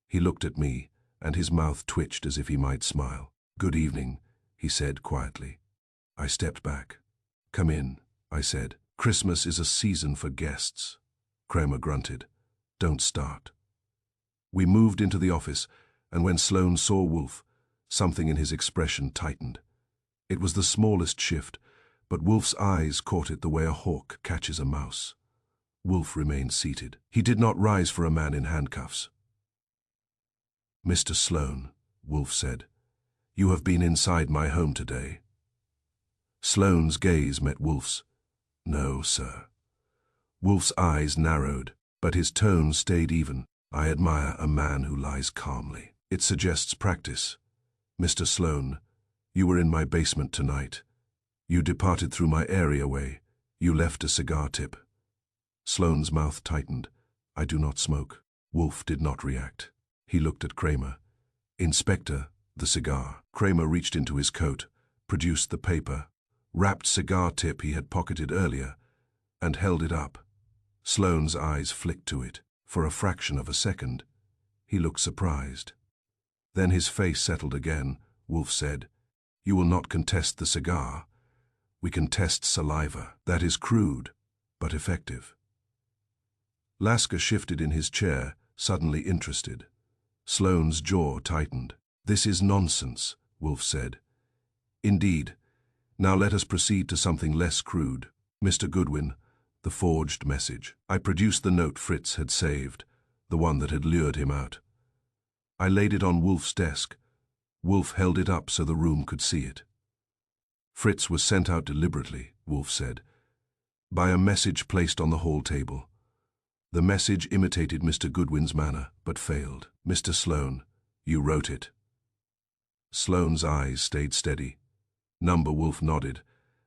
He looked at me, and his mouth twitched as if he might smile. "Good evening," he said quietly. I stepped back. Come in, I said. Christmas is a season for guests. Kramer grunted. Don't start. We moved into the office, and when Sloane saw Wolfe, something in his expression tightened. It was the smallest shift, but Wolfe's eyes caught it the way a hawk catches a mouse. Wolfe remained seated. He did not rise for a man in handcuffs. Mr. Sloane, Wolfe said, you have been inside my home today. Sloane's gaze met Wolfe's. No, sir. Wolfe's eyes narrowed, but his tone stayed even. I admire a man who lies calmly. It suggests practice. Mr. Sloane, you were in my basement tonight. You departed through my areaway. You left a cigar tip. Sloane's mouth tightened. I do not smoke. Wolfe did not react. He looked at Kramer. Inspector, the cigar. Kramer reached into his coat, produced the paper, wrapped cigar tip he had pocketed earlier, and held it up. Sloane's eyes flicked to it. For a fraction of a second, he looked surprised. Then his face settled again. Wolfe said, you will not contest the cigar. We can test saliva. That is crude, but effective. Lasker shifted in his chair, suddenly interested. Sloane's jaw tightened. This is nonsense, Wolfe said. Indeed. Now let us proceed to something less crude. Mr. Goodwin, the forged message. I produced the note Fritz had saved, the one that had lured him out. I laid it on Wolfe's desk. Wolfe held it up so the room could see it. Fritz was sent out deliberately, Wolfe said, by a message placed on the hall table. The message imitated Mr. Goodwin's manner, but failed. Mr. Sloane, you wrote it. Sloane's eyes stayed steady. Number Wolfe nodded,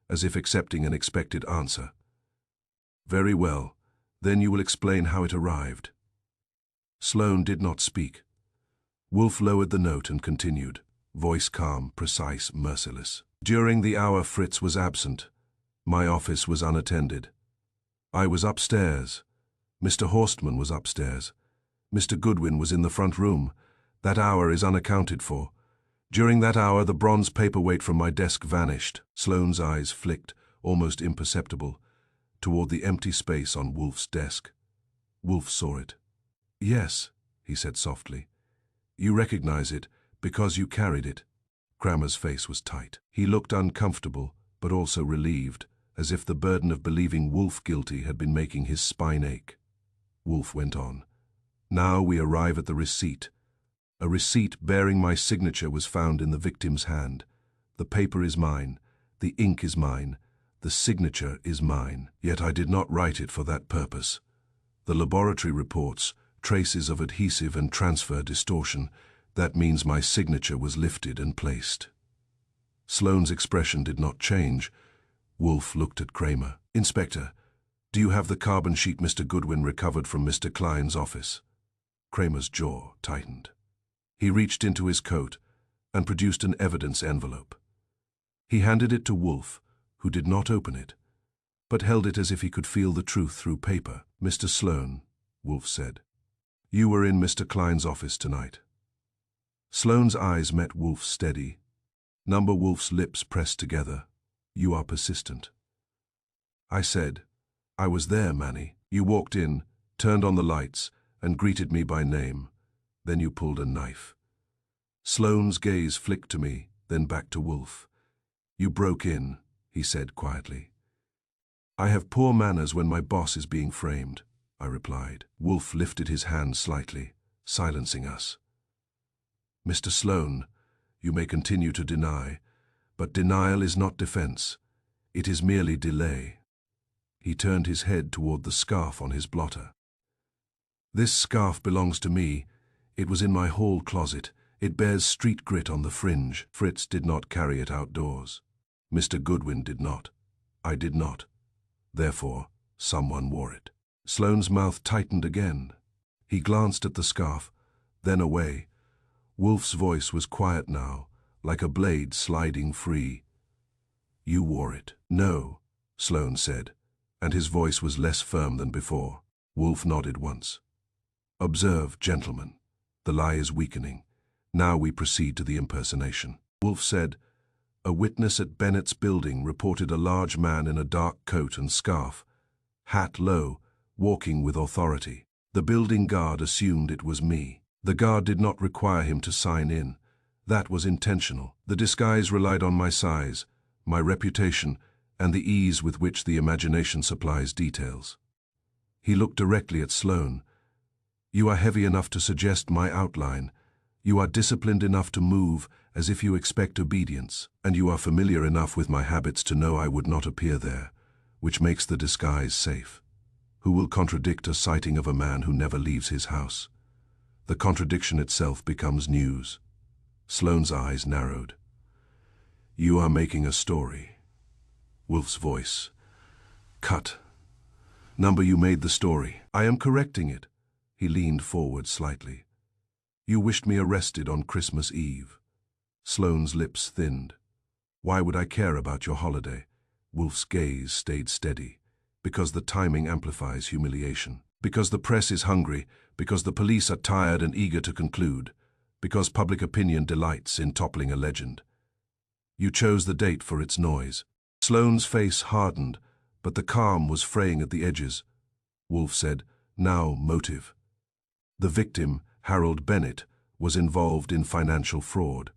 as if accepting an expected answer. Very well, then you will explain how it arrived. Sloane did not speak. Wolfe lowered the note and continued, voice calm, precise, merciless. During the hour Fritz was absent, my office was unattended. I was upstairs. Mr. Horstman was upstairs. Mr. Goodwin was in the front room. That hour is unaccounted for. During that hour, the bronze paperweight from my desk vanished. Sloane's eyes flicked, almost imperceptible, toward the empty space on Wolfe's desk. Wolfe saw it. Yes, he said softly. You recognize it because you carried it. Kramer's face was tight. He looked uncomfortable, but also relieved, as if the burden of believing Wolfe guilty had been making his spine ache. Wolfe went on. Now we arrive at the receipt. A receipt bearing my signature was found in the victim's hand. The paper is mine. The ink is mine. The signature is mine. Yet I did not write it for that purpose. The laboratory reports traces of adhesive and transfer distortion. That means my signature was lifted and placed. Sloane's expression did not change. Wolfe looked at Kramer. Inspector, do you have the carbon sheet Mr. Goodwin recovered from Mr. Klein's office? Kramer's jaw tightened. He reached into his coat and produced an evidence envelope. He handed it to Wolfe, who did not open it, but held it as if he could feel the truth through paper. Mr. Sloane, Wolfe said, you were in Mr. Klein's office tonight. Sloane's eyes met Wolfe's steady. Number Wolfe's lips pressed together. You are persistent. I said, I was there, Manny. You walked in, turned on the lights, and greeted me by name. Then you pulled a knife. Sloane's gaze flicked to me, then back to Wolfe. You broke in, he said quietly. I have poor manners when my boss is being framed, I replied. Wolfe lifted his hand slightly, silencing us. Mr. Sloane, you may continue to deny, but denial is not defense. It is merely delay. He turned his head toward the scarf on his blotter. This scarf belongs to me. It was in my hall closet. It bears street grit on the fringe. Fritz did not carry it outdoors. Mr. Goodwin did not. I did not. Therefore, someone wore it. Sloane's mouth tightened again. He glanced at the scarf, then away. Wolfe's voice was quiet now, like a blade sliding free. You wore it. No, Sloane said, and his voice was less firm than before. Wolfe nodded once. Observe, gentlemen. The lie is weakening. Now we proceed to the impersonation. Wolfe said, A witness at Bennett's building reported a large man in a dark coat and scarf, hat low, walking with authority. The building guard assumed it was me. The guard did not require him to sign in. That was intentional. The disguise relied on my size, my reputation, and the ease with which the imagination supplies details. He looked directly at Sloane. You are heavy enough to suggest my outline. You are disciplined enough to move as if you expect obedience, and you are familiar enough with my habits to know I would not appear there, which makes the disguise safe. Who will contradict a sighting of a man who never leaves his house? The contradiction itself becomes news. Sloane's eyes narrowed. You are making a story. Wolfe's voice. Cut. Number, you made the story. I am correcting it. He leaned forward slightly. You wished me arrested on Christmas Eve. Sloane's lips thinned. Why would I care about your holiday? Wolfe's gaze stayed steady. Because the timing amplifies humiliation. Because the press is hungry. Because the police are tired and eager to conclude. Because public opinion delights in toppling a legend. You chose the date for its noise. Sloane's face hardened, but the calm was fraying at the edges. Wolfe said, now motive. The victim, Harold Bennett, was involved in financial fraud.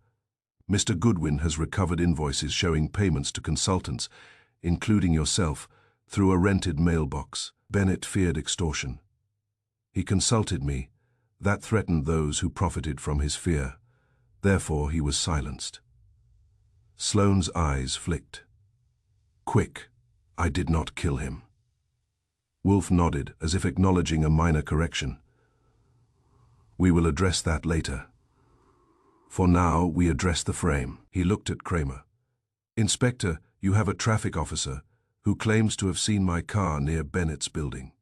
Mr. Goodwin has recovered invoices showing payments to consultants, including yourself, through a rented mailbox. Bennett feared extortion. He consulted me. That threatened those who profited from his fear. Therefore, he was silenced. Sloane's eyes flicked. Quick, I did not kill him. Wolfe nodded, as if acknowledging a minor correction. We will address that later. For now, we address the frame. He looked at Kramer. Inspector, you have a traffic officer who claims to have seen my car near Bennett's building.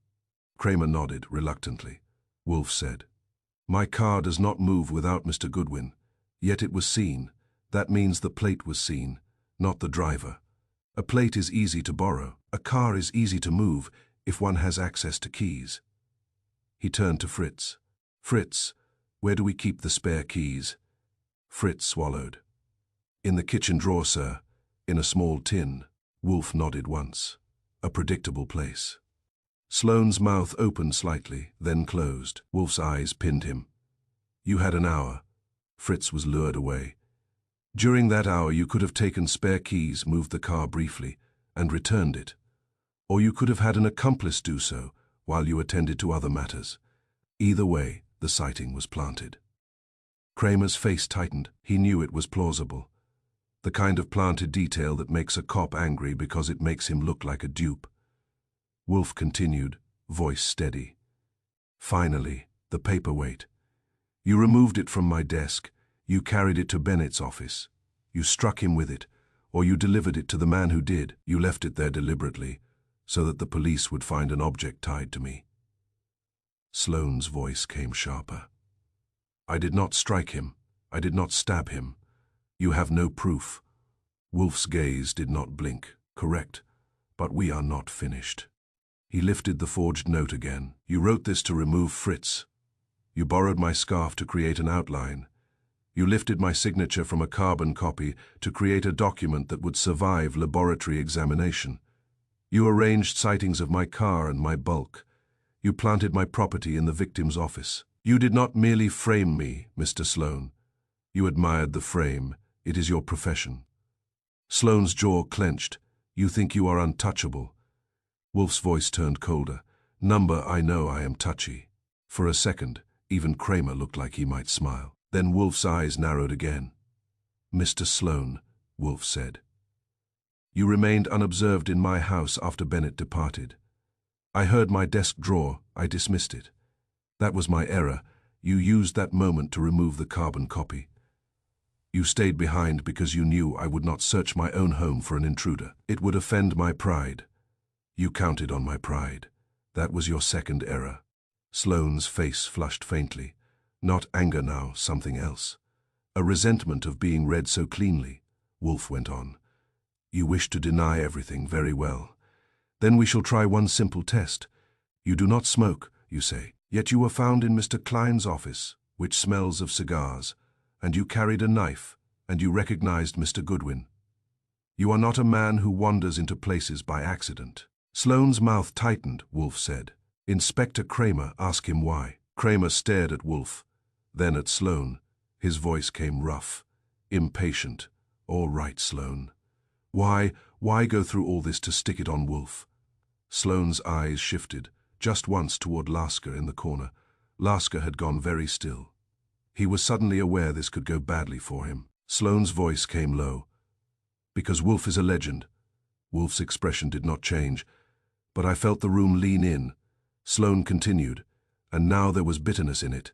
Kramer nodded reluctantly. Wolfe said, my car does not move without Mr. Goodwin, yet it was seen. That means the plate was seen, not the driver. A plate is easy to borrow. A car is easy to move if one has access to keys. He turned to Fritz. Fritz, where do we keep the spare keys? Fritz swallowed. In the kitchen drawer, sir, in a small tin. Wolfe nodded once. A predictable place. Sloane's mouth opened slightly, then closed. Wolfe's eyes pinned him. You had an hour. Fritz was lured away. During that hour you could have taken spare keys, moved the car briefly, and returned it. Or you could have had an accomplice do so while you attended to other matters. Either way, the sighting was planted. Kramer's face tightened. He knew it was plausible. The kind of planted detail that makes a cop angry because it makes him look like a dupe. Wolfe continued, voice steady. Finally, the paperweight. You removed it from my desk. You carried it to Bennett's office. You struck him with it, or you delivered it to the man who did. You left it there deliberately, so that the police would find an object tied to me. Sloane's voice came sharper. I did not strike him. I did not stab him. You have no proof. Wolfe's gaze did not blink. Correct, but we are not finished. He lifted the forged note again. You wrote this to remove Fritz. You borrowed my scarf to create an outline. You lifted my signature from a carbon copy to create a document that would survive laboratory examination. You arranged sightings of my car and my bulk. You planted my property in the victim's office. You did not merely frame me, Mr. Sloane. You admired the frame. It is your profession. Sloane's jaw clenched. You think you are untouchable. Wolfe's voice turned colder. Number, I know I am touchy. For a second, even Kramer looked like he might smile. Then Wolfe's eyes narrowed again. Mr. Sloane, Wolfe said. You remained unobserved in my house after Bennett departed. I heard my desk drawer. I dismissed it. That was my error. You used that moment to remove the carbon copy. You stayed behind because you knew I would not search my own home for an intruder. It would offend my pride. You counted on my pride. That was your second error. Sloane's face flushed faintly. Not anger now, something else. A resentment of being read so cleanly. Wolfe went on. You wish to deny everything, very well. Then we shall try one simple test. You do not smoke, you say. Yet you were found in Mr. Klein's office, which smells of cigars, and you carried a knife, and you recognized Mr. Goodwin. You are not a man who wanders into places by accident. Sloane's mouth tightened, Wolfe said. Inspector Kramer, ask him why. Kramer stared at Wolfe, then at Sloane. His voice came rough, impatient. All right, Sloane. Why go through all this to stick it on Wolfe? Sloane's eyes shifted, just once toward Lasker in the corner. Lasker had gone very still. He was suddenly aware this could go badly for him. Sloane's voice came low. Because Wolfe is a legend. Wolfe's expression did not change, but I felt the room lean in. Sloane continued, and now there was bitterness in it.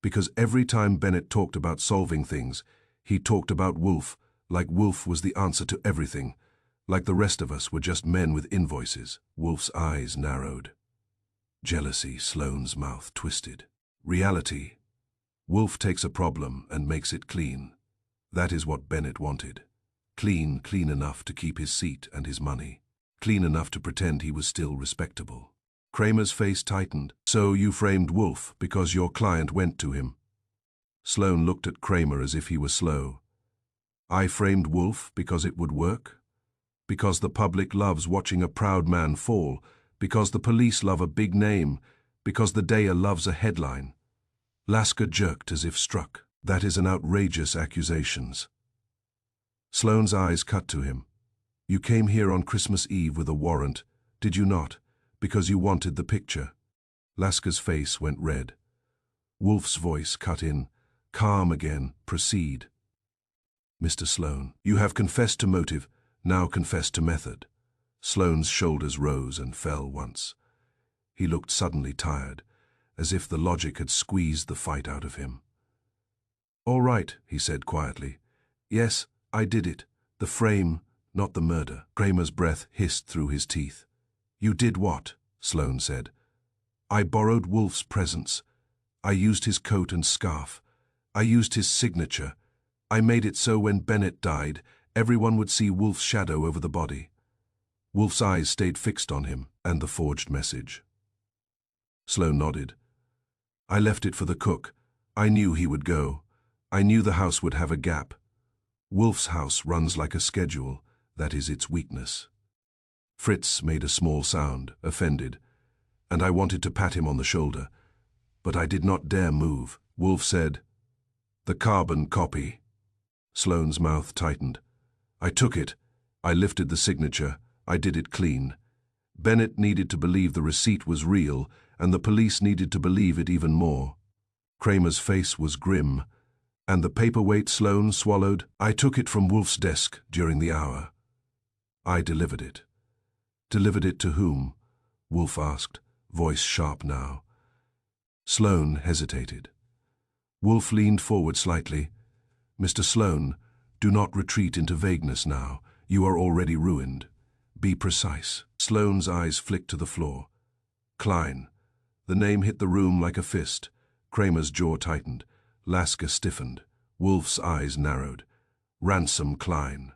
Because every time Bennett talked about solving things, he talked about Wolfe, like Wolfe was the answer to everything, like the rest of us were just men with invoices. Wolfe's eyes narrowed. Jealousy, Sloane's mouth twisted. Reality. Wolfe takes a problem and makes it clean. That is what Bennett wanted. Clean enough to keep his seat and his money. Clean enough to pretend he was still respectable. Kramer's face tightened. So you framed Wolfe because your client went to him. Sloane looked at Kramer as if he were slow. I framed Wolfe because it would work? Because the public loves watching a proud man fall? Because the police love a big name? Because the Day loves a headline? Lasker jerked as if struck. That is an outrageous accusation. Sloane's eyes cut to him. You came here on Christmas Eve with a warrant, did you not? Because you wanted the picture. Lasker's face went red. Wolfe's voice cut in. Calm again, proceed. Mr. Sloane, you have confessed to motive, now confess to method. Sloane's shoulders rose and fell once. He looked suddenly tired, as if the logic had squeezed the fight out of him. All right, he said quietly. Yes, I did it. The frame, not the murder. Kramer's breath hissed through his teeth. You did what? Sloane said. I borrowed Wolfe's presence. I used his coat and scarf. I used his signature. I made it so when Bennett died, everyone would see Wolfe's shadow over the body. Wolfe's eyes stayed fixed on him and the forged message. Sloane nodded. I left it for the cook. I knew he would go. I knew the house would have a gap. Wolfe's house runs like a schedule. That is its weakness. Fritz made a small sound, offended, and I wanted to pat him on the shoulder, but I did not dare move. Wolfe said, The carbon copy. Sloane's mouth tightened. I took it. I lifted the signature. I did it clean. Bennett needed to believe the receipt was real, and the police needed to believe it even more. Kramer's face was grim. And the paperweight Sloane swallowed? I took it from Wolfe's desk during the hour. I delivered it. Delivered it to whom? Wolfe asked, voice sharp now. Sloane hesitated. Wolfe leaned forward slightly. Mr. Sloane, do not retreat into vagueness now. You are already ruined. Be precise. Sloane's eyes flicked to the floor. Klein. The name hit the room like a fist. Kramer's jaw tightened. Lasker stiffened. Wolfe's eyes narrowed. Ransom Klein.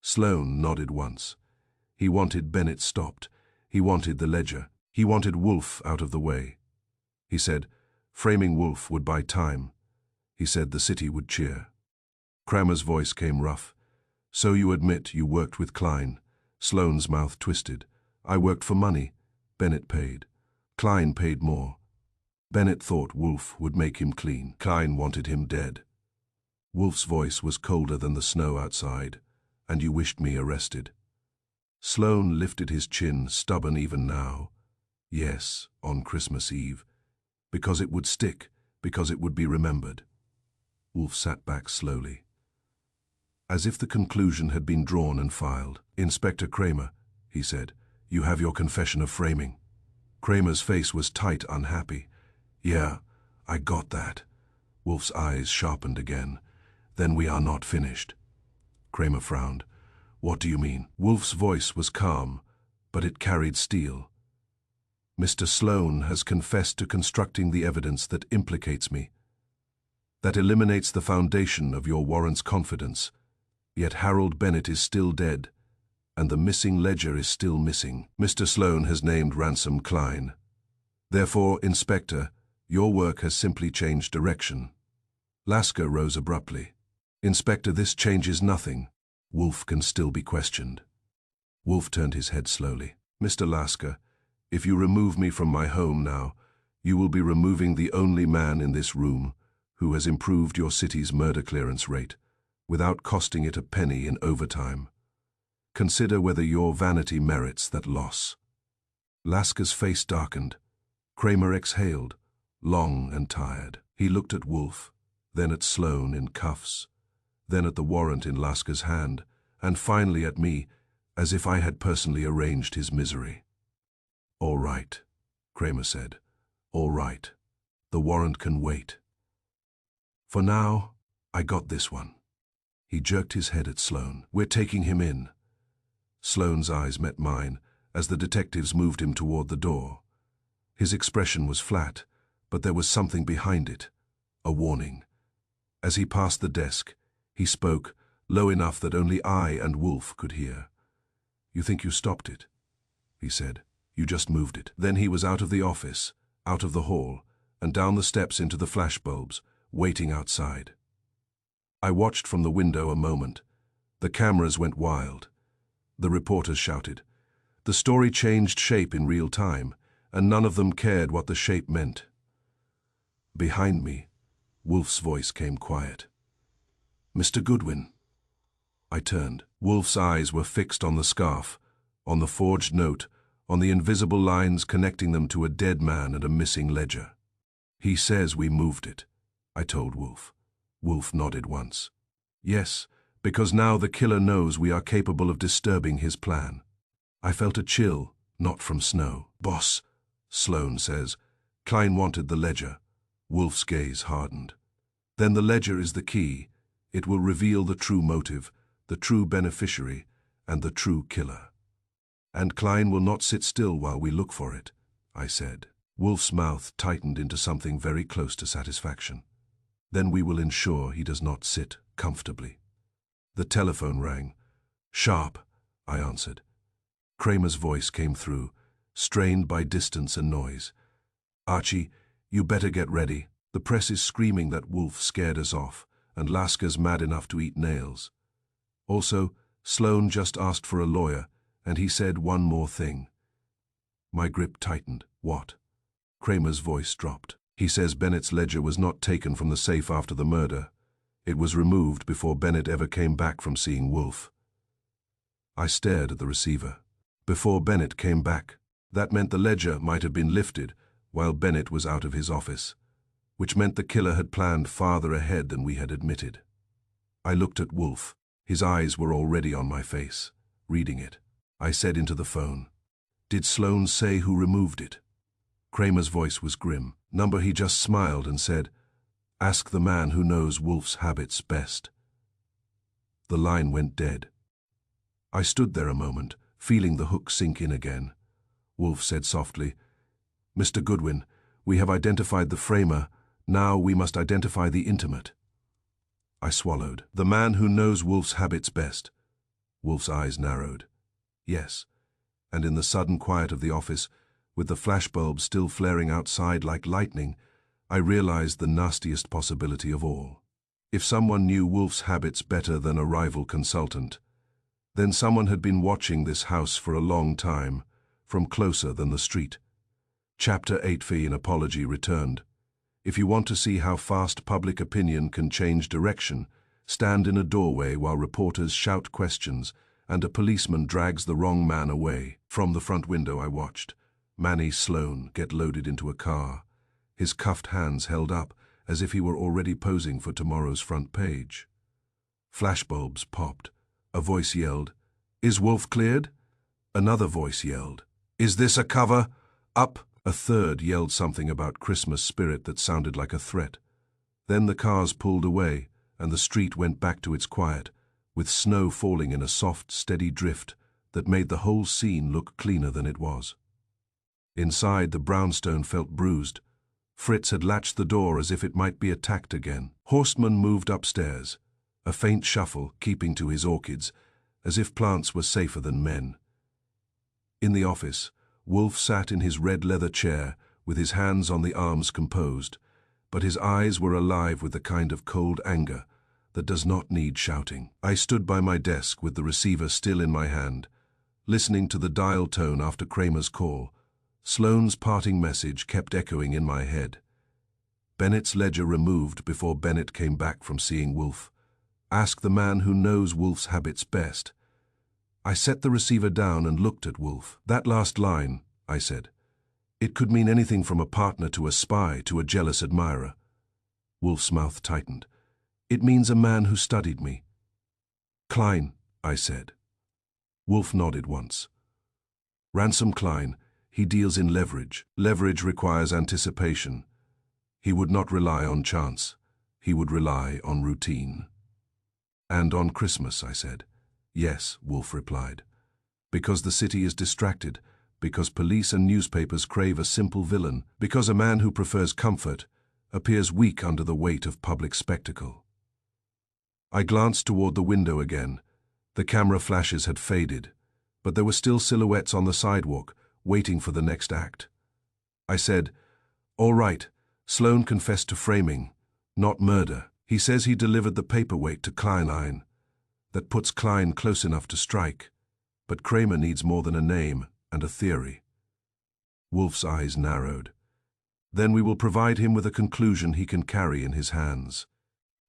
Sloane nodded once. He wanted Bennett stopped. He wanted the ledger. He wanted Wolfe out of the way. He said, framing Wolfe would buy time. He said the city would cheer. Kramer's voice came rough. So you admit you worked with Klein? Sloane's mouth twisted. I worked for money. Bennett paid. Klein paid more. Bennett thought Wolfe would make him clean. Klein wanted him dead. Wolfe's voice was colder than the snow outside. And you wished me arrested. Sloane lifted his chin, stubborn even now. Yes, on Christmas Eve. Because it would stick, because it would be remembered. Wolfe sat back slowly. As if the conclusion had been drawn and filed. Inspector Kramer, he said, you have your confession of framing. Kramer's face was tight, unhappy. Yeah, I got that. Wolfe's eyes sharpened again. Then we are not finished. Kramer frowned. What do you mean? Wolfe's voice was calm, but it carried steel. Mr. Sloane has confessed to constructing the evidence that implicates me, that eliminates the foundation of your warrant's confidence. Yet Harold Bennett is still dead, and the missing ledger is still missing. Mr. Sloane has named Ransom Klein. Therefore, Inspector, your work has simply changed direction. Lasker rose abruptly. Inspector, this changes nothing. Wolfe can still be questioned. Wolfe turned his head slowly. Mr. Lasker, if you remove me from my home now, you will be removing the only man in this room who has improved your city's murder clearance rate without costing it a penny in overtime. Consider whether your vanity merits that loss. Lasker's face darkened. Kramer exhaled, long and tired. He looked at Wolfe, then at Sloane in cuffs, then at the warrant in Lasker's hand, and finally at me, as if I had personally arranged his misery. "All right," Kramer said. "All right. The warrant can wait. For now, I got this one." He jerked his head at Sloane. "We're taking him in." Sloane's eyes met mine as the detectives moved him toward the door. His expression was flat, but there was something behind it, a warning. As he passed the desk, he spoke, low enough that only I and Wolfe could hear. "You think you stopped it?" he said. "You just moved it." Then he was out of the office, out of the hall, and down the steps into the flashbulbs, waiting outside. I watched from the window a moment. The cameras went wild. The reporters shouted. The story changed shape in real time, and none of them cared what the shape meant. Behind me, Wolfe's voice came quiet. "Mr. Goodwin." I turned. Wolfe's eyes were fixed on the scarf, on the forged note, on the invisible lines connecting them to a dead man and a missing ledger. "He says we moved it," I told Wolfe. Wolfe nodded once. "Yes, because now the killer knows we are capable of disturbing his plan." I felt a chill, not from snow. "Boss," Sloane says, "Klein wanted the ledger." Wolfe's gaze hardened. "Then the ledger is the key. It will reveal the true motive, the true beneficiary, and the true killer. And Klein will not sit still while we look for it," I said. Wolfe's mouth tightened into something very close to satisfaction. "Then we will ensure he does not sit comfortably." The telephone rang. "Sharp," I answered. Kramer's voice came through, strained by distance and noise. "Archie, you better get ready. The press is screaming that Wolfe scared us off, and Lasker's mad enough to eat nails. Also, Sloane just asked for a lawyer, and he said one more thing." My grip tightened. "What?" Kramer's voice dropped. "He says Bennett's ledger was not taken from the safe after the murder. It was removed before Bennett ever came back from seeing Wolfe." I stared at the receiver. Before Bennett came back. That meant the ledger might have been lifted while Bennett was out of his office, which meant the killer had planned farther ahead than we had admitted. I looked at Wolfe. His eyes were already on my face, reading it. I said into the phone, "Did Sloane say who removed it?" Kramer's voice was grim. He just smiled and said, "Ask the man who knows Wolfe's habits best." The line went dead. I stood there a moment, feeling the hook sink in again. Wolfe said softly, "Mr. Goodwin, we have identified the framer. Now we must identify the intimate." I swallowed. "The man who knows Wolfe's habits best." Wolfe's eyes narrowed. "Yes." And in the sudden quiet of the office, with the flashbulbs still flaring outside like lightning, I realized the nastiest possibility of all. If someone knew Wolfe's habits better than a rival consultant, then someone had been watching this house for a long time, from closer than the street. Chapter 8 Fee and Apology returned. If you want to see how fast public opinion can change direction, stand in a doorway while reporters shout questions and a policeman drags the wrong man away. From the front window I watched Manny Sloane get loaded into a car, his cuffed hands held up as if he were already posing for tomorrow's front page. Flashbulbs popped. A voice yelled, "Is Wolfe cleared?" Another voice yelled, "Is this a cover? Up!" A third yelled something about Christmas spirit that sounded like a threat. Then the cars pulled away, and the street went back to its quiet, with snow falling in a soft, steady drift that made the whole scene look cleaner than it was. Inside, the brownstone felt bruised. Fritz had latched the door as if it might be attacked again. Horstman moved upstairs, a faint shuffle keeping to his orchids, as if plants were safer than men. In the office, Wolfe sat in his red leather chair, with his hands on the arms composed, but his eyes were alive with the kind of cold anger that does not need shouting. I stood by my desk with the receiver still in my hand, listening to the dial tone after Kramer's call. Sloane's parting message kept echoing in my head. Bennett's ledger removed before Bennett came back from seeing Wolfe. Ask the man who knows Wolfe's habits best. I set the receiver down and looked at Wolfe. That last line, I said. It could mean anything from a partner to a spy to a jealous admirer. Wolfe's mouth tightened. It means a man who studied me. Klein, I said. Wolfe nodded once. Ransom Klein, he deals in leverage. Leverage requires anticipation. He would not rely on chance. He would rely on routine. And on Christmas, I said. Yes, Wolfe replied. Because the city is distracted, because police and newspapers crave a simple villain, because a man who prefers comfort appears weak under the weight of public spectacle. I glanced toward the window again. The camera flashes had faded, but there were still silhouettes on the sidewalk, waiting for the next act. I said, all right, Sloane confessed to framing, not murder. He says he delivered the paperweight to Klein. That puts Klein close enough to strike, but Kramer needs more than a name and a theory. Wolfe's eyes narrowed. Then we will provide him with a conclusion he can carry in his hands.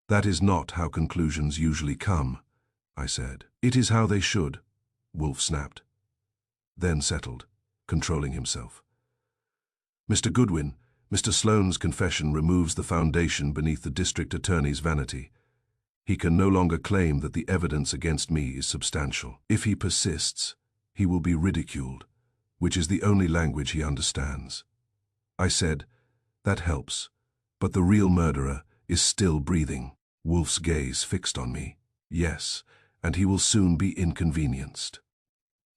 That is not how conclusions usually come, I said. It is how they should, Wolfe snapped. Then settled, controlling himself. Mr. Goodwin, Mr. Sloane's confession removes the foundation beneath the district attorney's vanity. He can no longer claim that the evidence against me is substantial. If he persists, he will be ridiculed, which is the only language he understands. I said, that helps, but the real murderer is still breathing. Wolfe's gaze fixed on me. Yes, and he will soon be inconvenienced.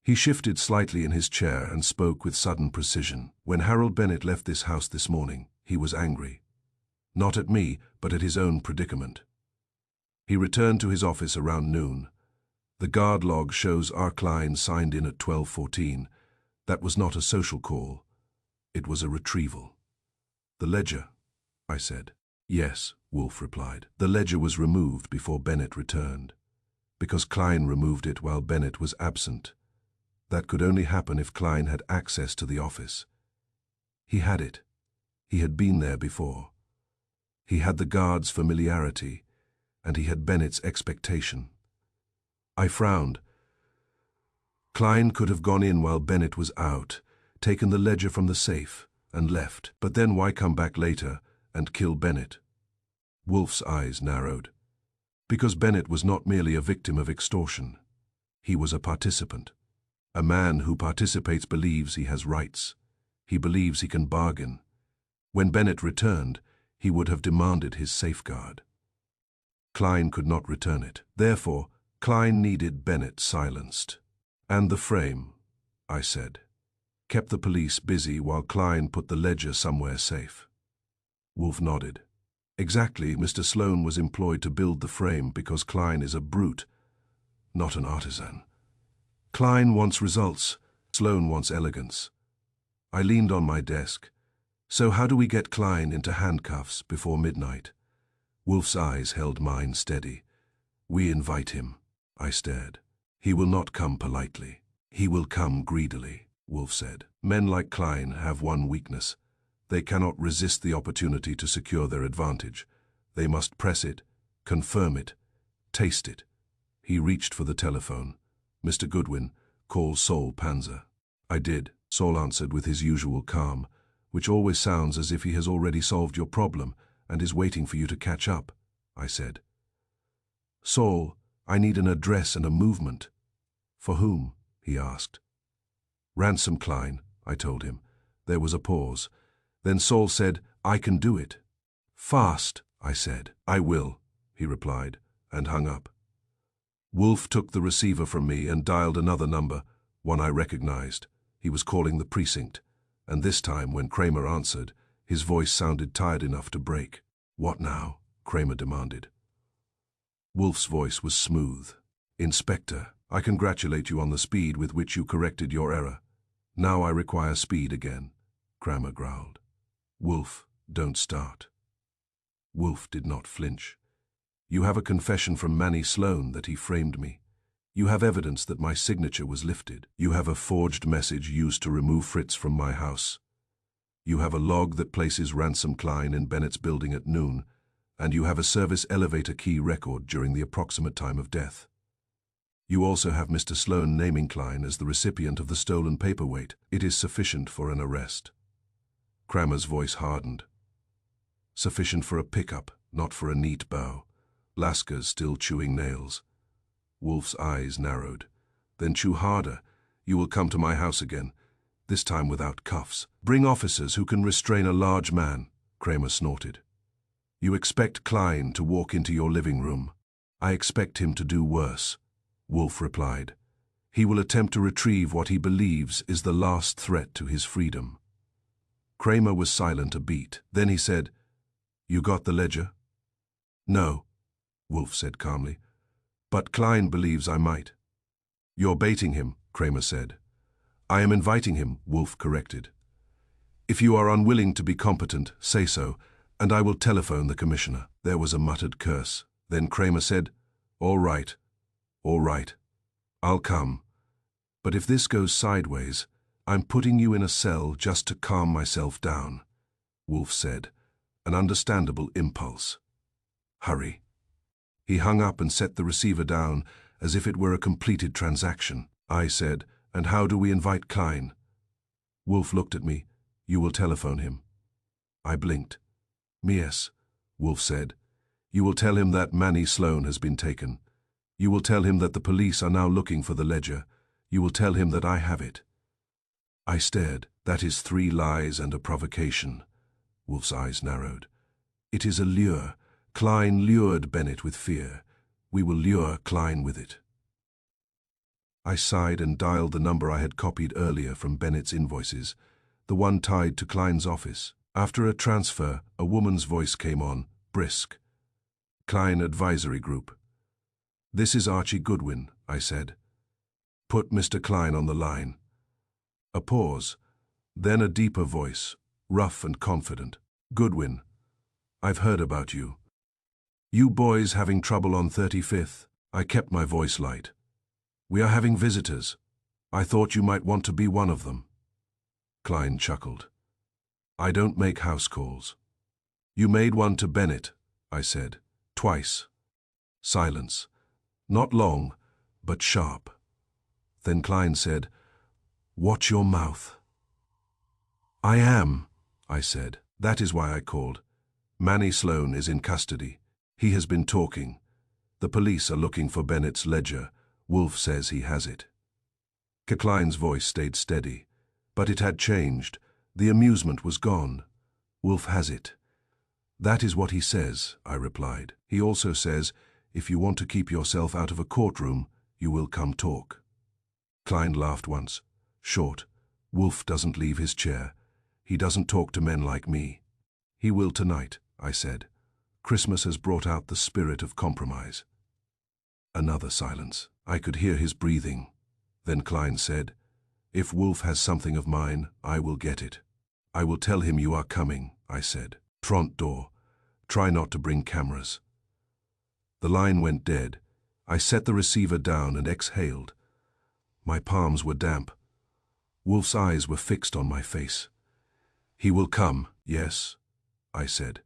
He shifted slightly in his chair and spoke with sudden precision. When Harold Bennett left this house this morning, he was angry. Not at me, but at his own predicament. He returned to his office around noon. The guard log shows R. Klein signed in at 12:14. That was not a social call. It was a retrieval. The ledger, I said. Yes, Wolfe replied. The ledger was removed before Bennett returned, because Klein removed it while Bennett was absent. That could only happen if Klein had access to the office. He had it. He had been there before. He had the guard's familiarity, and he had Bennett's expectation. I frowned. Klein could have gone in while Bennett was out, taken the ledger from the safe, and left. But then why come back later and kill Bennett? Wolfe's eyes narrowed. Because Bennett was not merely a victim of extortion. He was a participant. A man who participates believes he has rights. He believes he can bargain. When Bennett returned, he would have demanded his safeguard. Klein could not return it. Therefore, Klein needed Bennett silenced. And the frame, I said, kept the police busy while Klein put the ledger somewhere safe. Wolfe nodded. Exactly, Mr. Sloane was employed to build the frame because Klein is a brute, not an artisan. Klein wants results, Sloane wants elegance. I leaned on my desk. So how do we get Klein into handcuffs before midnight? Wolfe's eyes held mine steady. We invite him. I stared. He will not come politely. He will come greedily, Wolfe said. Men like Klein have one weakness. They cannot resist the opportunity to secure their advantage. They must press it, confirm it, taste it. He reached for the telephone. Mr. Goodwin, call Saul Panzer. I did, Saul answered with his usual calm, which always sounds as if he has already solved your problem and is waiting for you to catch up, I said. Saul, I need an address and a movement. For whom? He asked. Ransom Klein, I told him. There was a pause. Then Saul said, I can do it. Fast, I said. I will, he replied, and hung up. Wolfe took the receiver from me and dialed another number, one I recognized. He was calling the precinct, and this time when Kramer answered, his voice sounded tired enough to break. What now? Kramer demanded. Wolfe's voice was smooth. Inspector, I congratulate you on the speed with which you corrected your error. Now I require speed again, Kramer growled. Wolfe, don't start. Wolfe did not flinch. You have a confession from Manny Sloan that he framed me. You have evidence that my signature was lifted. You have a forged message used to remove Fritz from my house. You have a log that places Ransom Klein in Bennett's building at noon, and you have a service elevator key record during the approximate time of death. You also have Mr. Sloan naming Klein as the recipient of the stolen paperweight. It is sufficient for an arrest. Kramer's voice hardened. Sufficient for a pickup, not for a neat bow. Lasker's still chewing nails. Wolfe's eyes narrowed. Then chew harder. You will come to my house again, this time without cuffs. Bring officers who can restrain a large man, Kramer snorted. You expect Klein to walk into your living room. I expect him to do worse, Wolfe replied. He will attempt to retrieve what he believes is the last threat to his freedom. Kramer was silent a beat. Then he said, You got the ledger? No, Wolfe said calmly. But Klein believes I might. You're baiting him, Kramer said. I am inviting him, Wolfe corrected. If you are unwilling to be competent, say so, and I will telephone the commissioner. There was a muttered curse. Then Kramer said, All right, I'll come. But if this goes sideways, I'm putting you in a cell just to calm myself down, Wolfe said, an understandable impulse. Hurry. He hung up and set the receiver down as if it were a completed transaction. I said, And how do we invite Klein? Wolfe looked at me. You will telephone him. I blinked. Yes, Wolfe said. You will tell him that Manny Sloan has been taken. You will tell him that the police are now looking for the ledger. You will tell him that I have it. I stared. That is 3 lies and a provocation. Wolfe's eyes narrowed. It is a lure. Klein lured Bennett with fear. We will lure Klein with it. I sighed and dialed the number I had copied earlier from Bennett's invoices, the one tied to Klein's office. After a transfer, a woman's voice came on, brisk. Klein Advisory Group. This is Archie Goodwin, I said. Put Mr. Klein on the line. A pause, then a deeper voice, rough and confident. Goodwin, I've heard about you. You boys having trouble on 35th? I kept my voice light. We are having visitors. I thought you might want to be one of them. Klein chuckled. I don't make house calls. You made one to Bennett, I said. Twice. Silence. Not long, but sharp. Then Klein said, Watch your mouth. I am, I said. That is why I called. Manny Sloan is in custody. He has been talking. The police are looking for Bennett's ledger. Wolfe says he has it. Klein's voice stayed steady, but it had changed. The amusement was gone. Wolfe has it. That is what he says, I replied. He also says, if you want to keep yourself out of a courtroom, you will come talk. Klein laughed once. Short. Wolfe doesn't leave his chair. He doesn't talk to men like me. He will tonight, I said. Christmas has brought out the spirit of compromise. Another silence. I could hear his breathing. Then Klein said, If Wolfe has something of mine, I will get it. I will tell him you are coming, I said. Front door. Try not to bring cameras. The line went dead. I set the receiver down and exhaled. My palms were damp. Wolfe's eyes were fixed on my face. He will come, yes, I said.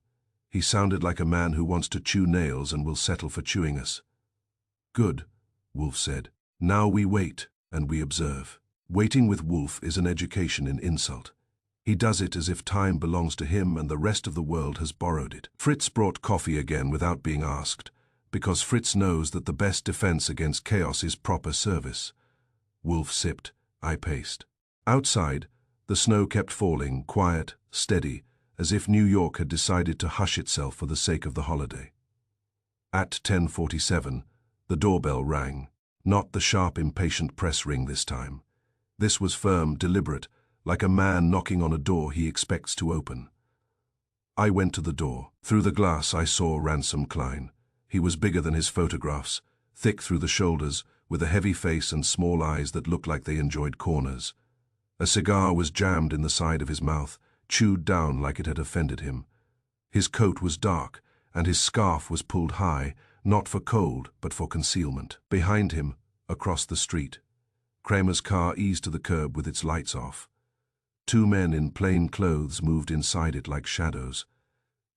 He sounded like a man who wants to chew nails and will settle for chewing us. Good, Wolfe said. Now we wait, and we observe. Waiting with Wolfe is an education in insult. He does it as if time belongs to him and the rest of the world has borrowed it. Fritz brought coffee again without being asked, because Fritz knows that the best defense against chaos is proper service. Wolfe sipped, I paced. Outside, the snow kept falling, quiet, steady, as if New York had decided to hush itself for the sake of the holiday. At 10:47, the doorbell rang. Not the sharp, impatient press ring this time. This was firm, deliberate, like a man knocking on a door he expects to open. I went to the door. Through the glass I saw Ransom Klein. He was bigger than his photographs, thick through the shoulders, with a heavy face and small eyes that looked like they enjoyed corners. A cigar was jammed in the side of his mouth, chewed down like it had offended him. His coat was dark, and his scarf was pulled high, not for cold, but for concealment. Behind him, across the street, Kramer's car eased to the curb with its lights off. Two men in plain clothes moved inside it like shadows.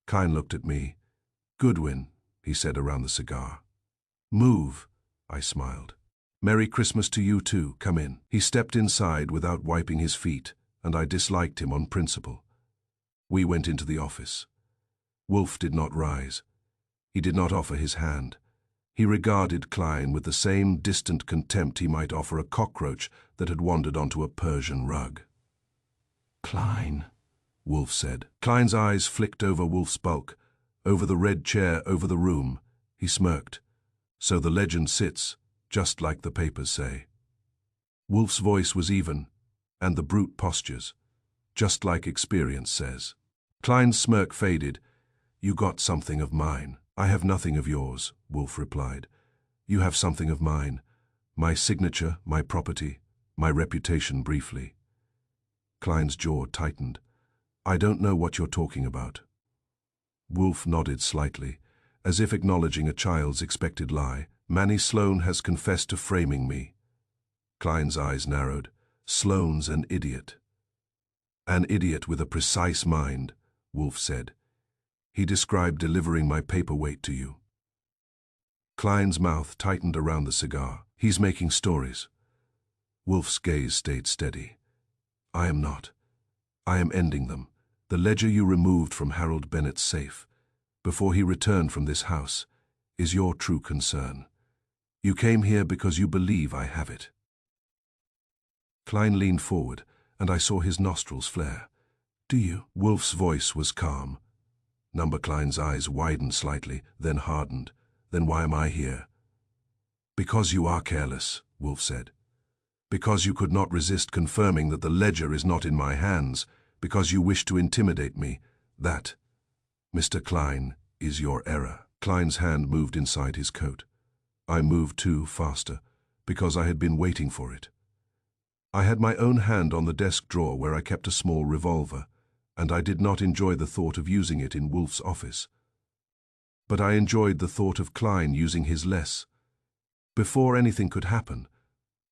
Klein looked at me. "Goodwin," he said around the cigar. "Move," I smiled. "Merry Christmas to you too, come in." He stepped inside without wiping his feet, and I disliked him on principle. We went into the office. Wolfe did not rise. He did not offer his hand. He regarded Klein with the same distant contempt he might offer a cockroach that had wandered onto a Persian rug. "Klein," Wolfe said. Klein's eyes flicked over Wolfe's bulk, over the red chair, over the room. He smirked. "So the legend sits, just like the papers say." Wolfe's voice was even, and the brute postures, just like experience says. Klein's smirk faded. "You got something of mine." "I have nothing of yours," Wolfe replied. "You have something of mine. My signature, my property, my reputation briefly." Klein's jaw tightened. "I don't know what you're talking about." Wolfe nodded slightly, as if acknowledging a child's expected lie. "Manny Sloan has confessed to framing me." Klein's eyes narrowed. "Sloan's an idiot." "An idiot with a precise mind," Wolfe said. "He described delivering my paperweight to you." Klein's mouth tightened around the cigar. "He's making stories." Wolfe's gaze stayed steady. "I am not. I am ending them. The ledger you removed from Harold Bennett's safe, before he returned from this house, is your true concern. You came here because you believe I have it." Klein leaned forward, and I saw his nostrils flare. "Do you?" Wolfe's voice was calm. Klein's eyes widened slightly, then hardened. "Then why am I here?" "Because you are careless," Wolfe said. "Because you could not resist confirming that the ledger is not in my hands, because you wish to intimidate me. That, Mr. Klein, is your error." Klein's hand moved inside his coat. I moved too, faster, because I had been waiting for it. I had my own hand on the desk drawer where I kept a small revolver, and I did not enjoy the thought of using it in Wolfe's office. But I enjoyed the thought of Klein using his less. Before anything could happen,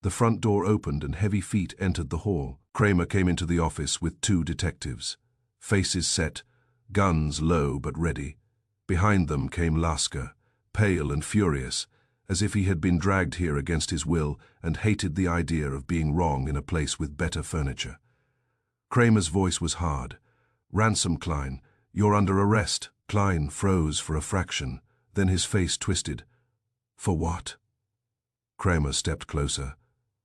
the front door opened and heavy feet entered the hall. Kramer came into the office with two detectives, faces set, guns low but ready. Behind them came Lasker, pale and furious, as if he had been dragged here against his will and hated the idea of being wrong in a place with better furniture. Kramer's voice was hard. "Ransom, Klein. You're under arrest." Klein froze for a fraction, then his face twisted. "For what?" Kramer stepped closer.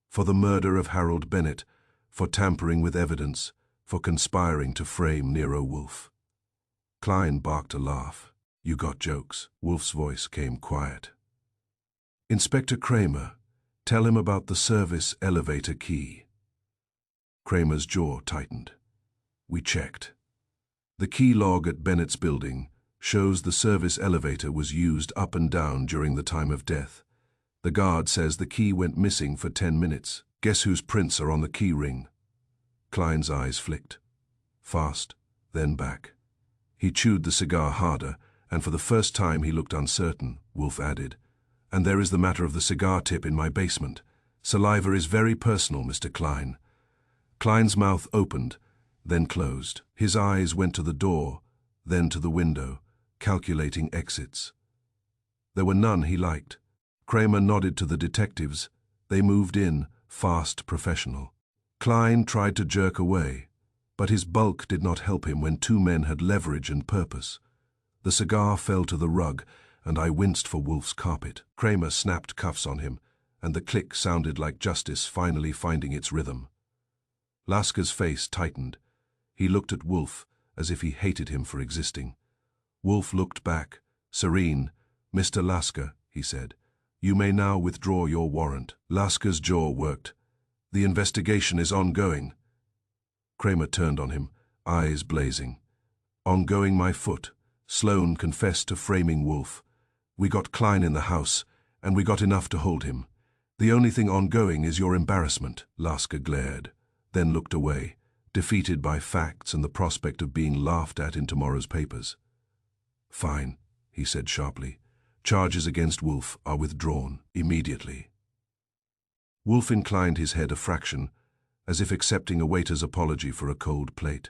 "For the murder of Harold Bennett, for tampering with evidence, for conspiring to frame Nero Wolfe." Klein barked a laugh. "You got jokes." Wolfe's voice came quiet. "Inspector Kramer, tell him about the service elevator key." Kramer's jaw tightened. We checked. The key log at Bennett's building shows the service elevator was used up and down during the time of death. The guard says the key went missing for 10 minutes. Guess whose prints are on the key ring? Klein's eyes flicked. Fast, then back. He chewed the cigar harder, and for the first time he looked uncertain. Wolfe added, "And there is the matter of the cigar tip in my basement. Saliva is very personal, Mr. Klein." Klein's mouth opened, then closed. His eyes went to the door, then to the window, calculating exits. There were none he liked. Kramer nodded to the detectives. They moved in, fast, professional. Klein tried to jerk away, but his bulk did not help him when two men had leverage and purpose. The cigar fell to the rug, and I winced for Wolfe's carpet. Kramer snapped cuffs on him, and the click sounded like justice finally finding its rhythm. Lasker's face tightened. He looked at Wolfe, as if he hated him for existing. Wolfe looked back, serene. "Mr. Lasker," he said, "you may now withdraw your warrant." Lasker's jaw worked. "The investigation is ongoing." Kramer turned on him, eyes blazing. "Ongoing my foot. Sloan confessed to framing Wolfe. We got Klein in the house, and we got enough to hold him. The only thing ongoing is your embarrassment." Lasker glared, then looked away, defeated by facts and the prospect of being laughed at in tomorrow's papers. "Fine," he said sharply. Charges against Wolfe are withdrawn immediately." Wolfe inclined his head a fraction, as if accepting a waiter's apology for a cold plate.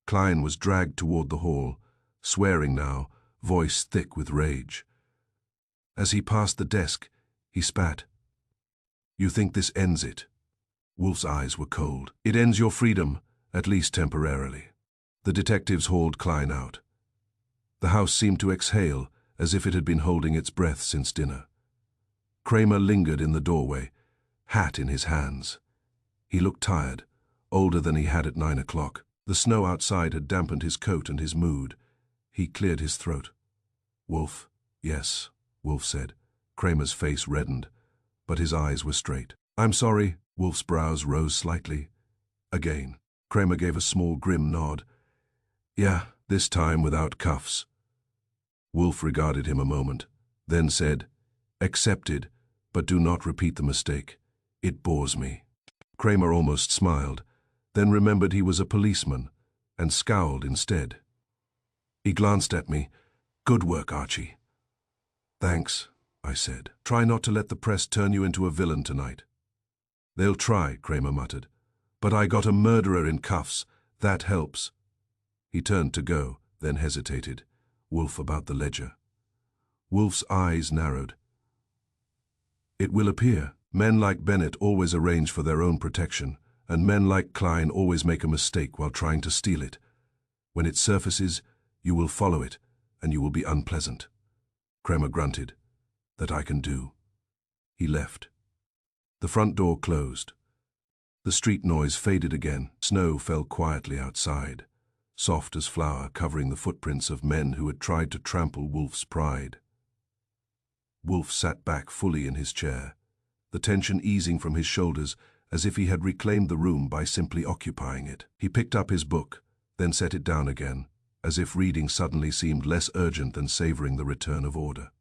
Klein was dragged toward the hall, swearing now, voice thick with rage. As he passed the desk, he spat. "You think this ends it?" Wolfe's eyes were cold. "It ends your freedom, at least temporarily." The detectives hauled Klein out. The house seemed to exhale, as if it had been holding its breath since dinner. Kramer lingered in the doorway, hat in his hands. He looked tired, older than he had at 9 o'clock. The snow outside had dampened his coat and his mood. He cleared his throat. "Wolfe?" "Yes," Wolfe said. Kramer's face reddened, but his eyes were straight. "I'm sorry." Wolfe's brows rose slightly. "Again." Kramer gave a small grim nod. "Yeah, this time without cuffs." Wolfe regarded him a moment, then said, "Accepted, but do not repeat the mistake. It bores me." Kramer almost smiled, then remembered he was a policeman, and scowled instead. He glanced at me. "Good work, Archie." "Thanks," I said. "Try not to let the press turn you into a villain tonight." "They'll try," Kramer muttered. "But I got a murderer in cuffs. That helps." He turned to go, then hesitated. Wolfe about the ledger. Wolfe's eyes narrowed. "It will appear. Men like Bennett always arrange for their own protection, and men like Klein always make a mistake while trying to steal it. When it surfaces, you will follow it, and you will be unpleasant." Kramer grunted. "That I can do." He left. The front door closed. The street noise faded again. Snow fell quietly outside, soft as flour, covering the footprints of men who had tried to trample Wolfe's pride. Wolfe sat back fully in his chair, the tension easing from his shoulders as if he had reclaimed the room by simply occupying it. He picked up his book, then set it down again, as if reading suddenly seemed less urgent than savoring the return of order.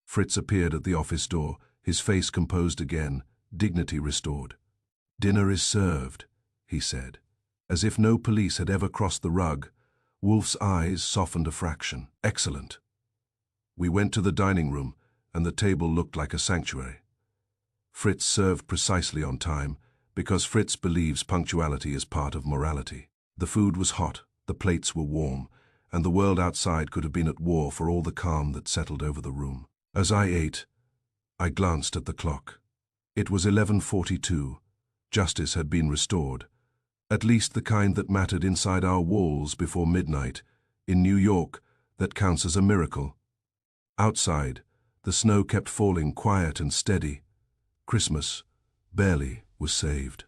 Fritz appeared at the office door, his face composed again, dignity restored. "Dinner is served," he said. As if no police had ever crossed the rug, Wolfe's eyes softened a fraction. "Excellent." We went to the dining room, and the table looked like a sanctuary. Fritz served precisely on time, because Fritz believes punctuality is part of morality. The food was hot, the plates were warm, and the world outside could have been at war for all the calm that settled over the room. As I ate, I glanced at the clock. It was 11:42. Justice had been restored, at least the kind that mattered inside our walls before midnight. In New York, that counts as a miracle. Outside, the snow kept falling quiet and steady. Christmas, barely, was saved.